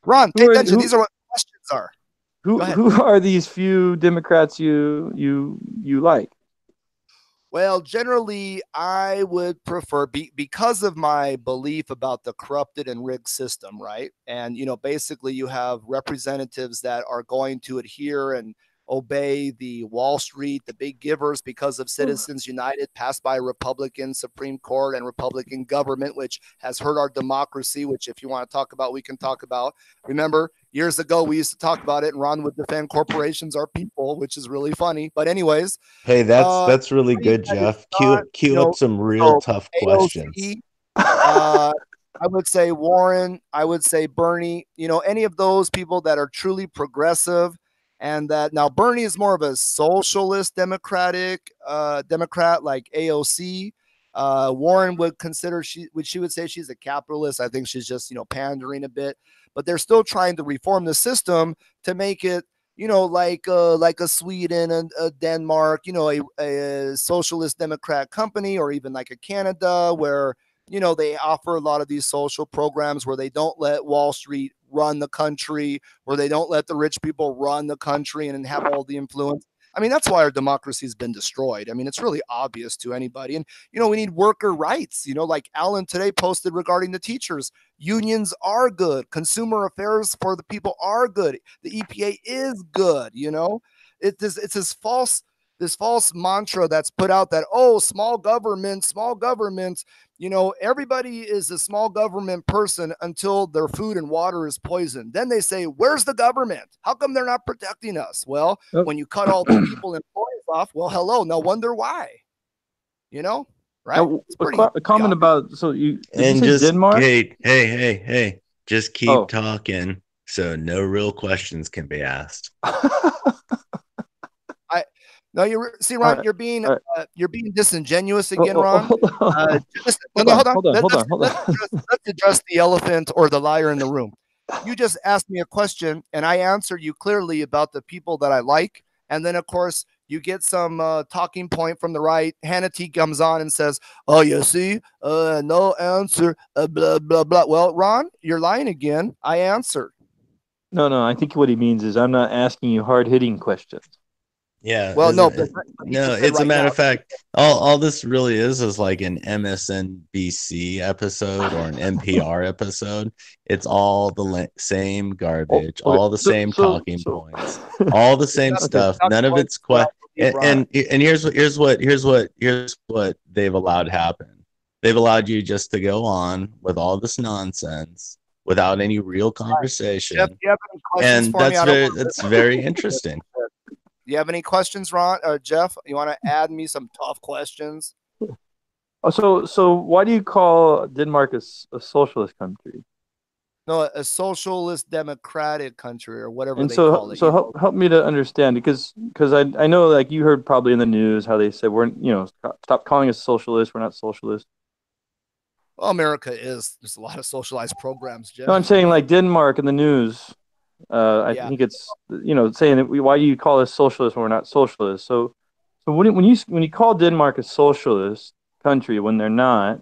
Ron, pay attention. These are what questions are. Who are these few Democrats you like? Well, generally, I would prefer because of my belief about the corrupted and rigged system, right? And basically, you have representatives that are going to adhere and obey the Wall Street, the big givers, because of Citizens United, passed by a Republican Supreme Court and Republican government, which has hurt our democracy, which if you want to talk about, we can talk about. Remember, years ago, we used to talk about it, and Ron would defend corporations are people, which is really funny. But anyways. Hey, that's really good, Jeff. Cue up some real tough questions. I would say Warren, I would say Bernie, any of those people that are truly progressive. And that now Bernie is more of a socialist Democrat like AOC. Warren would consider she would say she's a capitalist. I think she's just, pandering a bit, but they're still trying to reform the system to make it, like a Sweden and a Denmark, a socialist Democrat company, or even like a Canada where, they offer a lot of these social programs where they don't let Wall Street run the country, where they don't let the rich people run the country and have all the influence. I mean, that's why our democracy has been destroyed. I mean, it's really obvious to anybody. And, we need worker rights, like Alan today posted regarding the teachers. Unions are good. Consumer affairs for the people are good. The EPA is good. It's this false mantra that's put out that, small government, everybody is a small government person until their food and water is poisoned. Then they say, where's the government? How come they're not protecting us? Well, when you cut all the people and employees off, well, hello, no wonder why. Right? Now, a comment about, so you just Denmark? Hey, just keep talking so no real questions can be asked. No, Ron, you're being disingenuous again, Ron. Hold on. Let's address the elephant or the liar in the room. You just asked me a question, and I answered you clearly about the people that I like. And then, of course, you get some talking point from the right. Hannity comes on and says, "Oh, you see, no answer, blah blah blah." Well, Ron, you're lying again. I answered. No. I think what he means is I'm not asking you hard-hitting questions. Yeah. Well, no. It's a matter of fact. All this really is like an MSNBC episode or an NPR episode. It's all the same garbage, all the same talking points, all the same stuff. None of it's and here's what they've allowed happen. They've allowed you just to go on with all this nonsense without any real conversation. Jeff, do you have any questions and that's very interesting. Do you have any questions, Ron or Jeff? You want to add me some tough questions? So why do you call Denmark a socialist country? No, a socialist democratic country or whatever and they call it. So help me to understand, because I know, like, you heard probably in the news how they said stop calling us socialist. We're not socialist. Well, America is. There's a lot of socialized programs, Jeff. No, I'm saying like Denmark in the news. I think it's saying that why do you call us socialist when we're not socialist? So when you call Denmark a socialist country when they're not,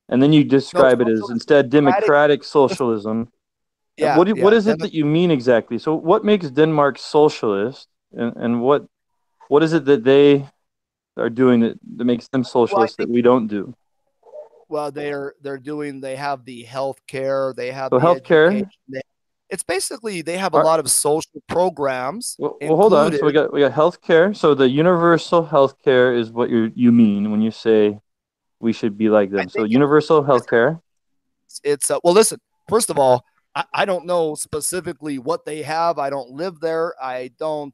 and then you describe it as instead democratic socialism, what is it that you mean exactly? So what makes Denmark socialist, and what is it that they are doing that makes them socialist that we don't do? Well, they have the health care, they have the health care. It's basically they have a lot of social programs. Well, hold on. So we got healthcare. So the universal healthcare is what you mean when you say we should be like them. So universal healthcare. It's well, listen. First of all, I don't know specifically what they have. I don't live there. I don't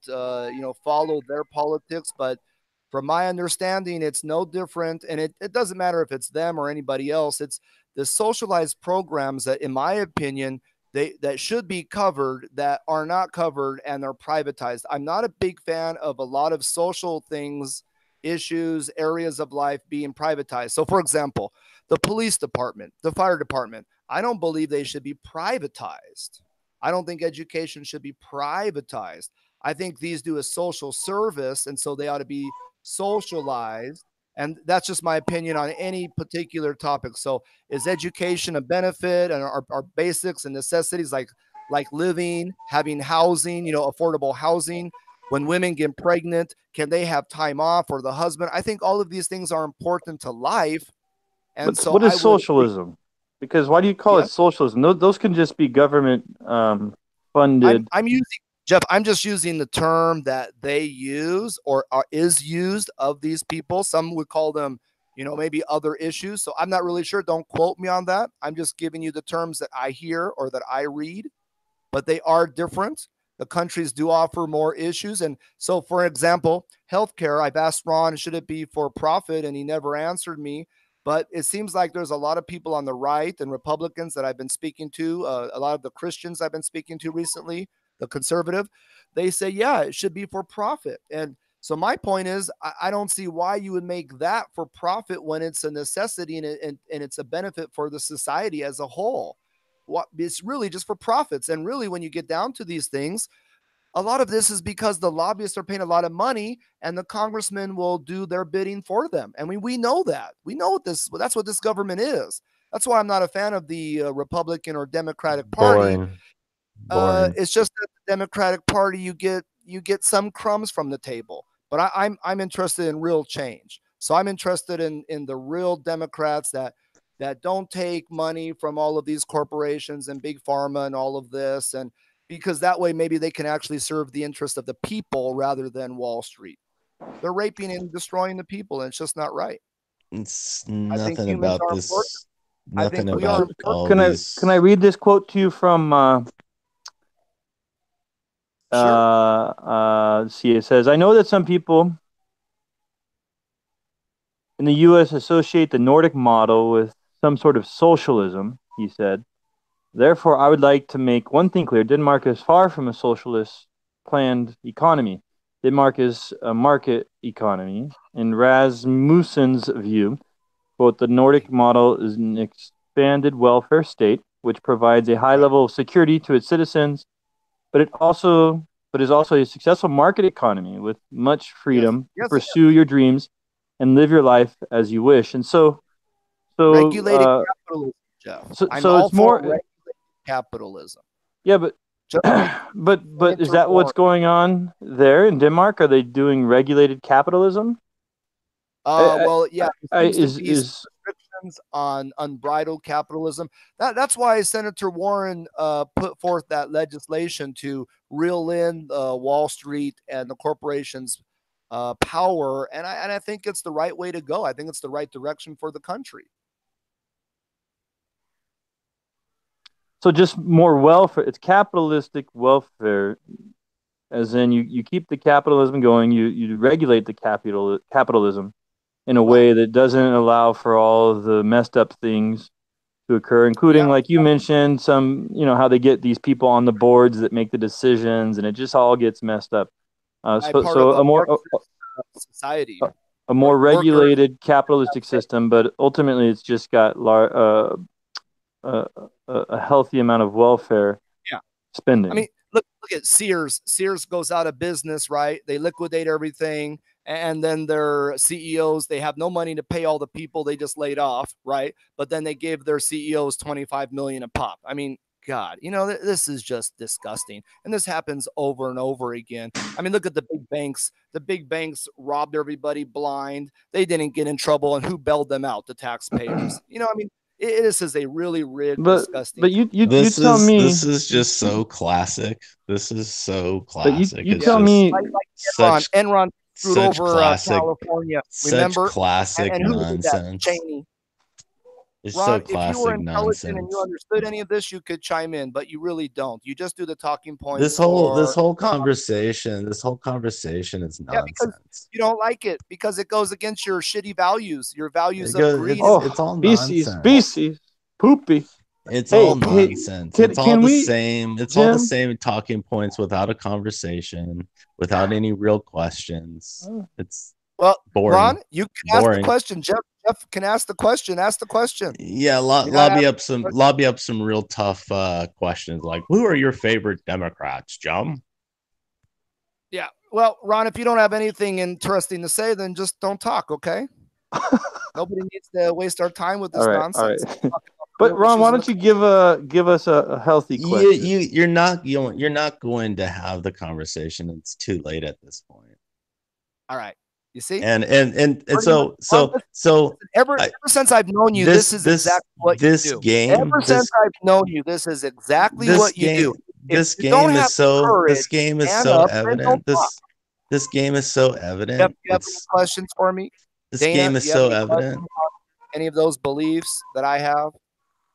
follow their politics. But from my understanding, it's no different. And it doesn't matter if it's them or anybody else. It's the socialized programs that, in my opinion, that should be covered that are not covered, and they're privatized. I'm not a big fan of a lot of social things, issues, areas of life being privatized. So, for example, the police department, the fire department, I don't believe they should be privatized. I don't think education should be privatized. I think these do a social service, and so they ought to be socialized. And that's just my opinion on any particular topic. So is education a benefit, and our basics and necessities like living, having housing, affordable housing? When women get pregnant, can they have time off, or the husband? I think all of these things are important to life. And so what is socialism? Because why do you call it socialism? Those can just be government funded. I'm Jeff, I'm just using the term that they use or is used of these people. Some would call them, maybe other issues. So I'm not really sure. Don't quote me on that. I'm just giving you the terms that I hear or that I read, but they are different. The countries do offer more issues. And so, for example, healthcare, I've asked Ron, should it be for profit? And he never answered me. But it seems like there's a lot of people on the right and Republicans that I've been speaking to, a lot of the Christians I've been speaking to recently, the conservative, they say, yeah, it should be for profit. And so my point is, I don't see why you would make that for profit when it's a necessity and it's a benefit for the society as a whole. It's really just for profits. And really, when you get down to these things, a lot of this is because the lobbyists are paying a lot of money and the congressmen will do their bidding for them. And we know that. We know that's what this government is. That's why I'm not a fan of the Republican or Democratic Party. Boring. It's just that the Democratic Party, you get some crumbs from the table. But I'm interested in real change. So I'm interested in the real Democrats that don't take money from all of these corporations and big pharma and all of this, and because that way maybe they can actually serve the interest of the people rather than Wall Street. They're raping and destroying the people, and it's just not right. It's I think nothing humans about are this. important. I Nothing think we are about all Can these. I read this quote to you from Sure. see, it says, I know that some people in the US associate the Nordic model with some sort of socialism, he said. Therefore, I would like to make one thing clear. Denmark is far from a socialist planned economy. Denmark is a market economy. In Rasmussen's view, quote, the Nordic model is an expanded welfare state which provides a high level of security to its citizens, but is also a successful market economy with much freedom to pursue your dreams and live your life as you wish. And so regulated capitalism, Jeff. So it's more regulated capitalism. Yeah, but but is that what's going on there in Denmark? Are they doing regulated capitalism? Well, yeah, is restrictions on unbridled capitalism. That's why Senator Warren put forth that legislation to reel in Wall Street and the corporations' power, and I think it's the right way to go. I think it's the right direction for the country. So just more welfare. It's capitalistic welfare, as in you keep the capitalism going. You regulate the capitalism in a way that doesn't allow for all of the messed up things to occur, including, like you mentioned, some, how they get these people on the boards that make the decisions, and it just all gets messed up. So a more society, a more regulated capitalistic system, but ultimately it's just got a healthy amount of welfare spending. I mean, look at Sears. Sears goes out of business, right? They liquidate everything, and then their CEOs, they have no money to pay all the people they just laid off, right? But then they give their CEOs $25 million a pop. I mean, God, this is just disgusting. And this happens over and over again. I mean, look at the big banks. The big banks robbed everybody blind. They didn't get in trouble. And who bailed them out? The taxpayers. I mean, this is a really rigged, disgusting. But you tell me. This is just so classic. This is so classic. But you tell me. Like Enron screwed over California. Remember? Such classic and nonsense. Cheney. It's Ron, so if you were classic intelligent nonsense. and you understood any of this, you could chime in, but you really don't. You just do the talking points. This whole conversation is nonsense. Yeah, because you don't like it, because it goes against your shitty values, your values of greed. It's all nonsense. Species, poopy. It's all nonsense. It's all the same. It's all the same talking points without a conversation, without any real questions. It's boring. Ron, you can ask the question. Jeff can ask the question. Ask the question. Yeah, lobby up some real tough questions, like, who are your favorite Democrats, Jum? Yeah. Well, Ron, if you don't have anything interesting to say, then just don't talk, okay? Nobody needs to waste our time with this nonsense. All right. But Ron, why don't you give us a healthy question? You're not going to have the conversation. It's too late at this point. All right. You see, and so ever since I've known you, this is exactly what you do. Game. Ever since I've known you, this is exactly what you do. this you don't game have is so courage, this game is stand so up and don't evident. talk. This game is so You evident. you have any questions for me? This Dana, game do is you have so any questions evident. about any of those beliefs that I have?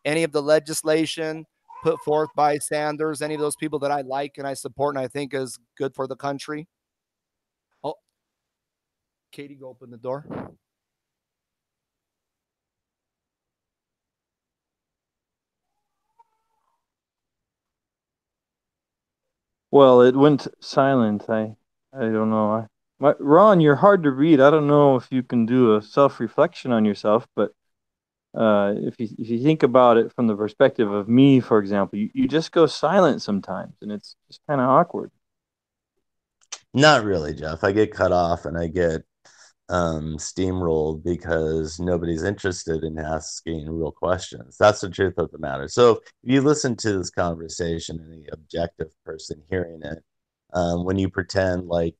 Any of the legislation put forth by Sanders, any of those people that I like and I support and I think is good for the country? Oh, Katie, go open the door. Well, it went silent. I don't know. Ron, you're hard to read. I don't know if you can do a self-reflection on yourself, but if you think about it from the perspective of me, for example, you just go silent sometimes, and it's just kind of awkward. Not really, Jeff. I get cut off and I get steamrolled because nobody's interested in asking real questions. That's the truth of the matter. So if you listen to this conversation, any objective person hearing it, when you pretend like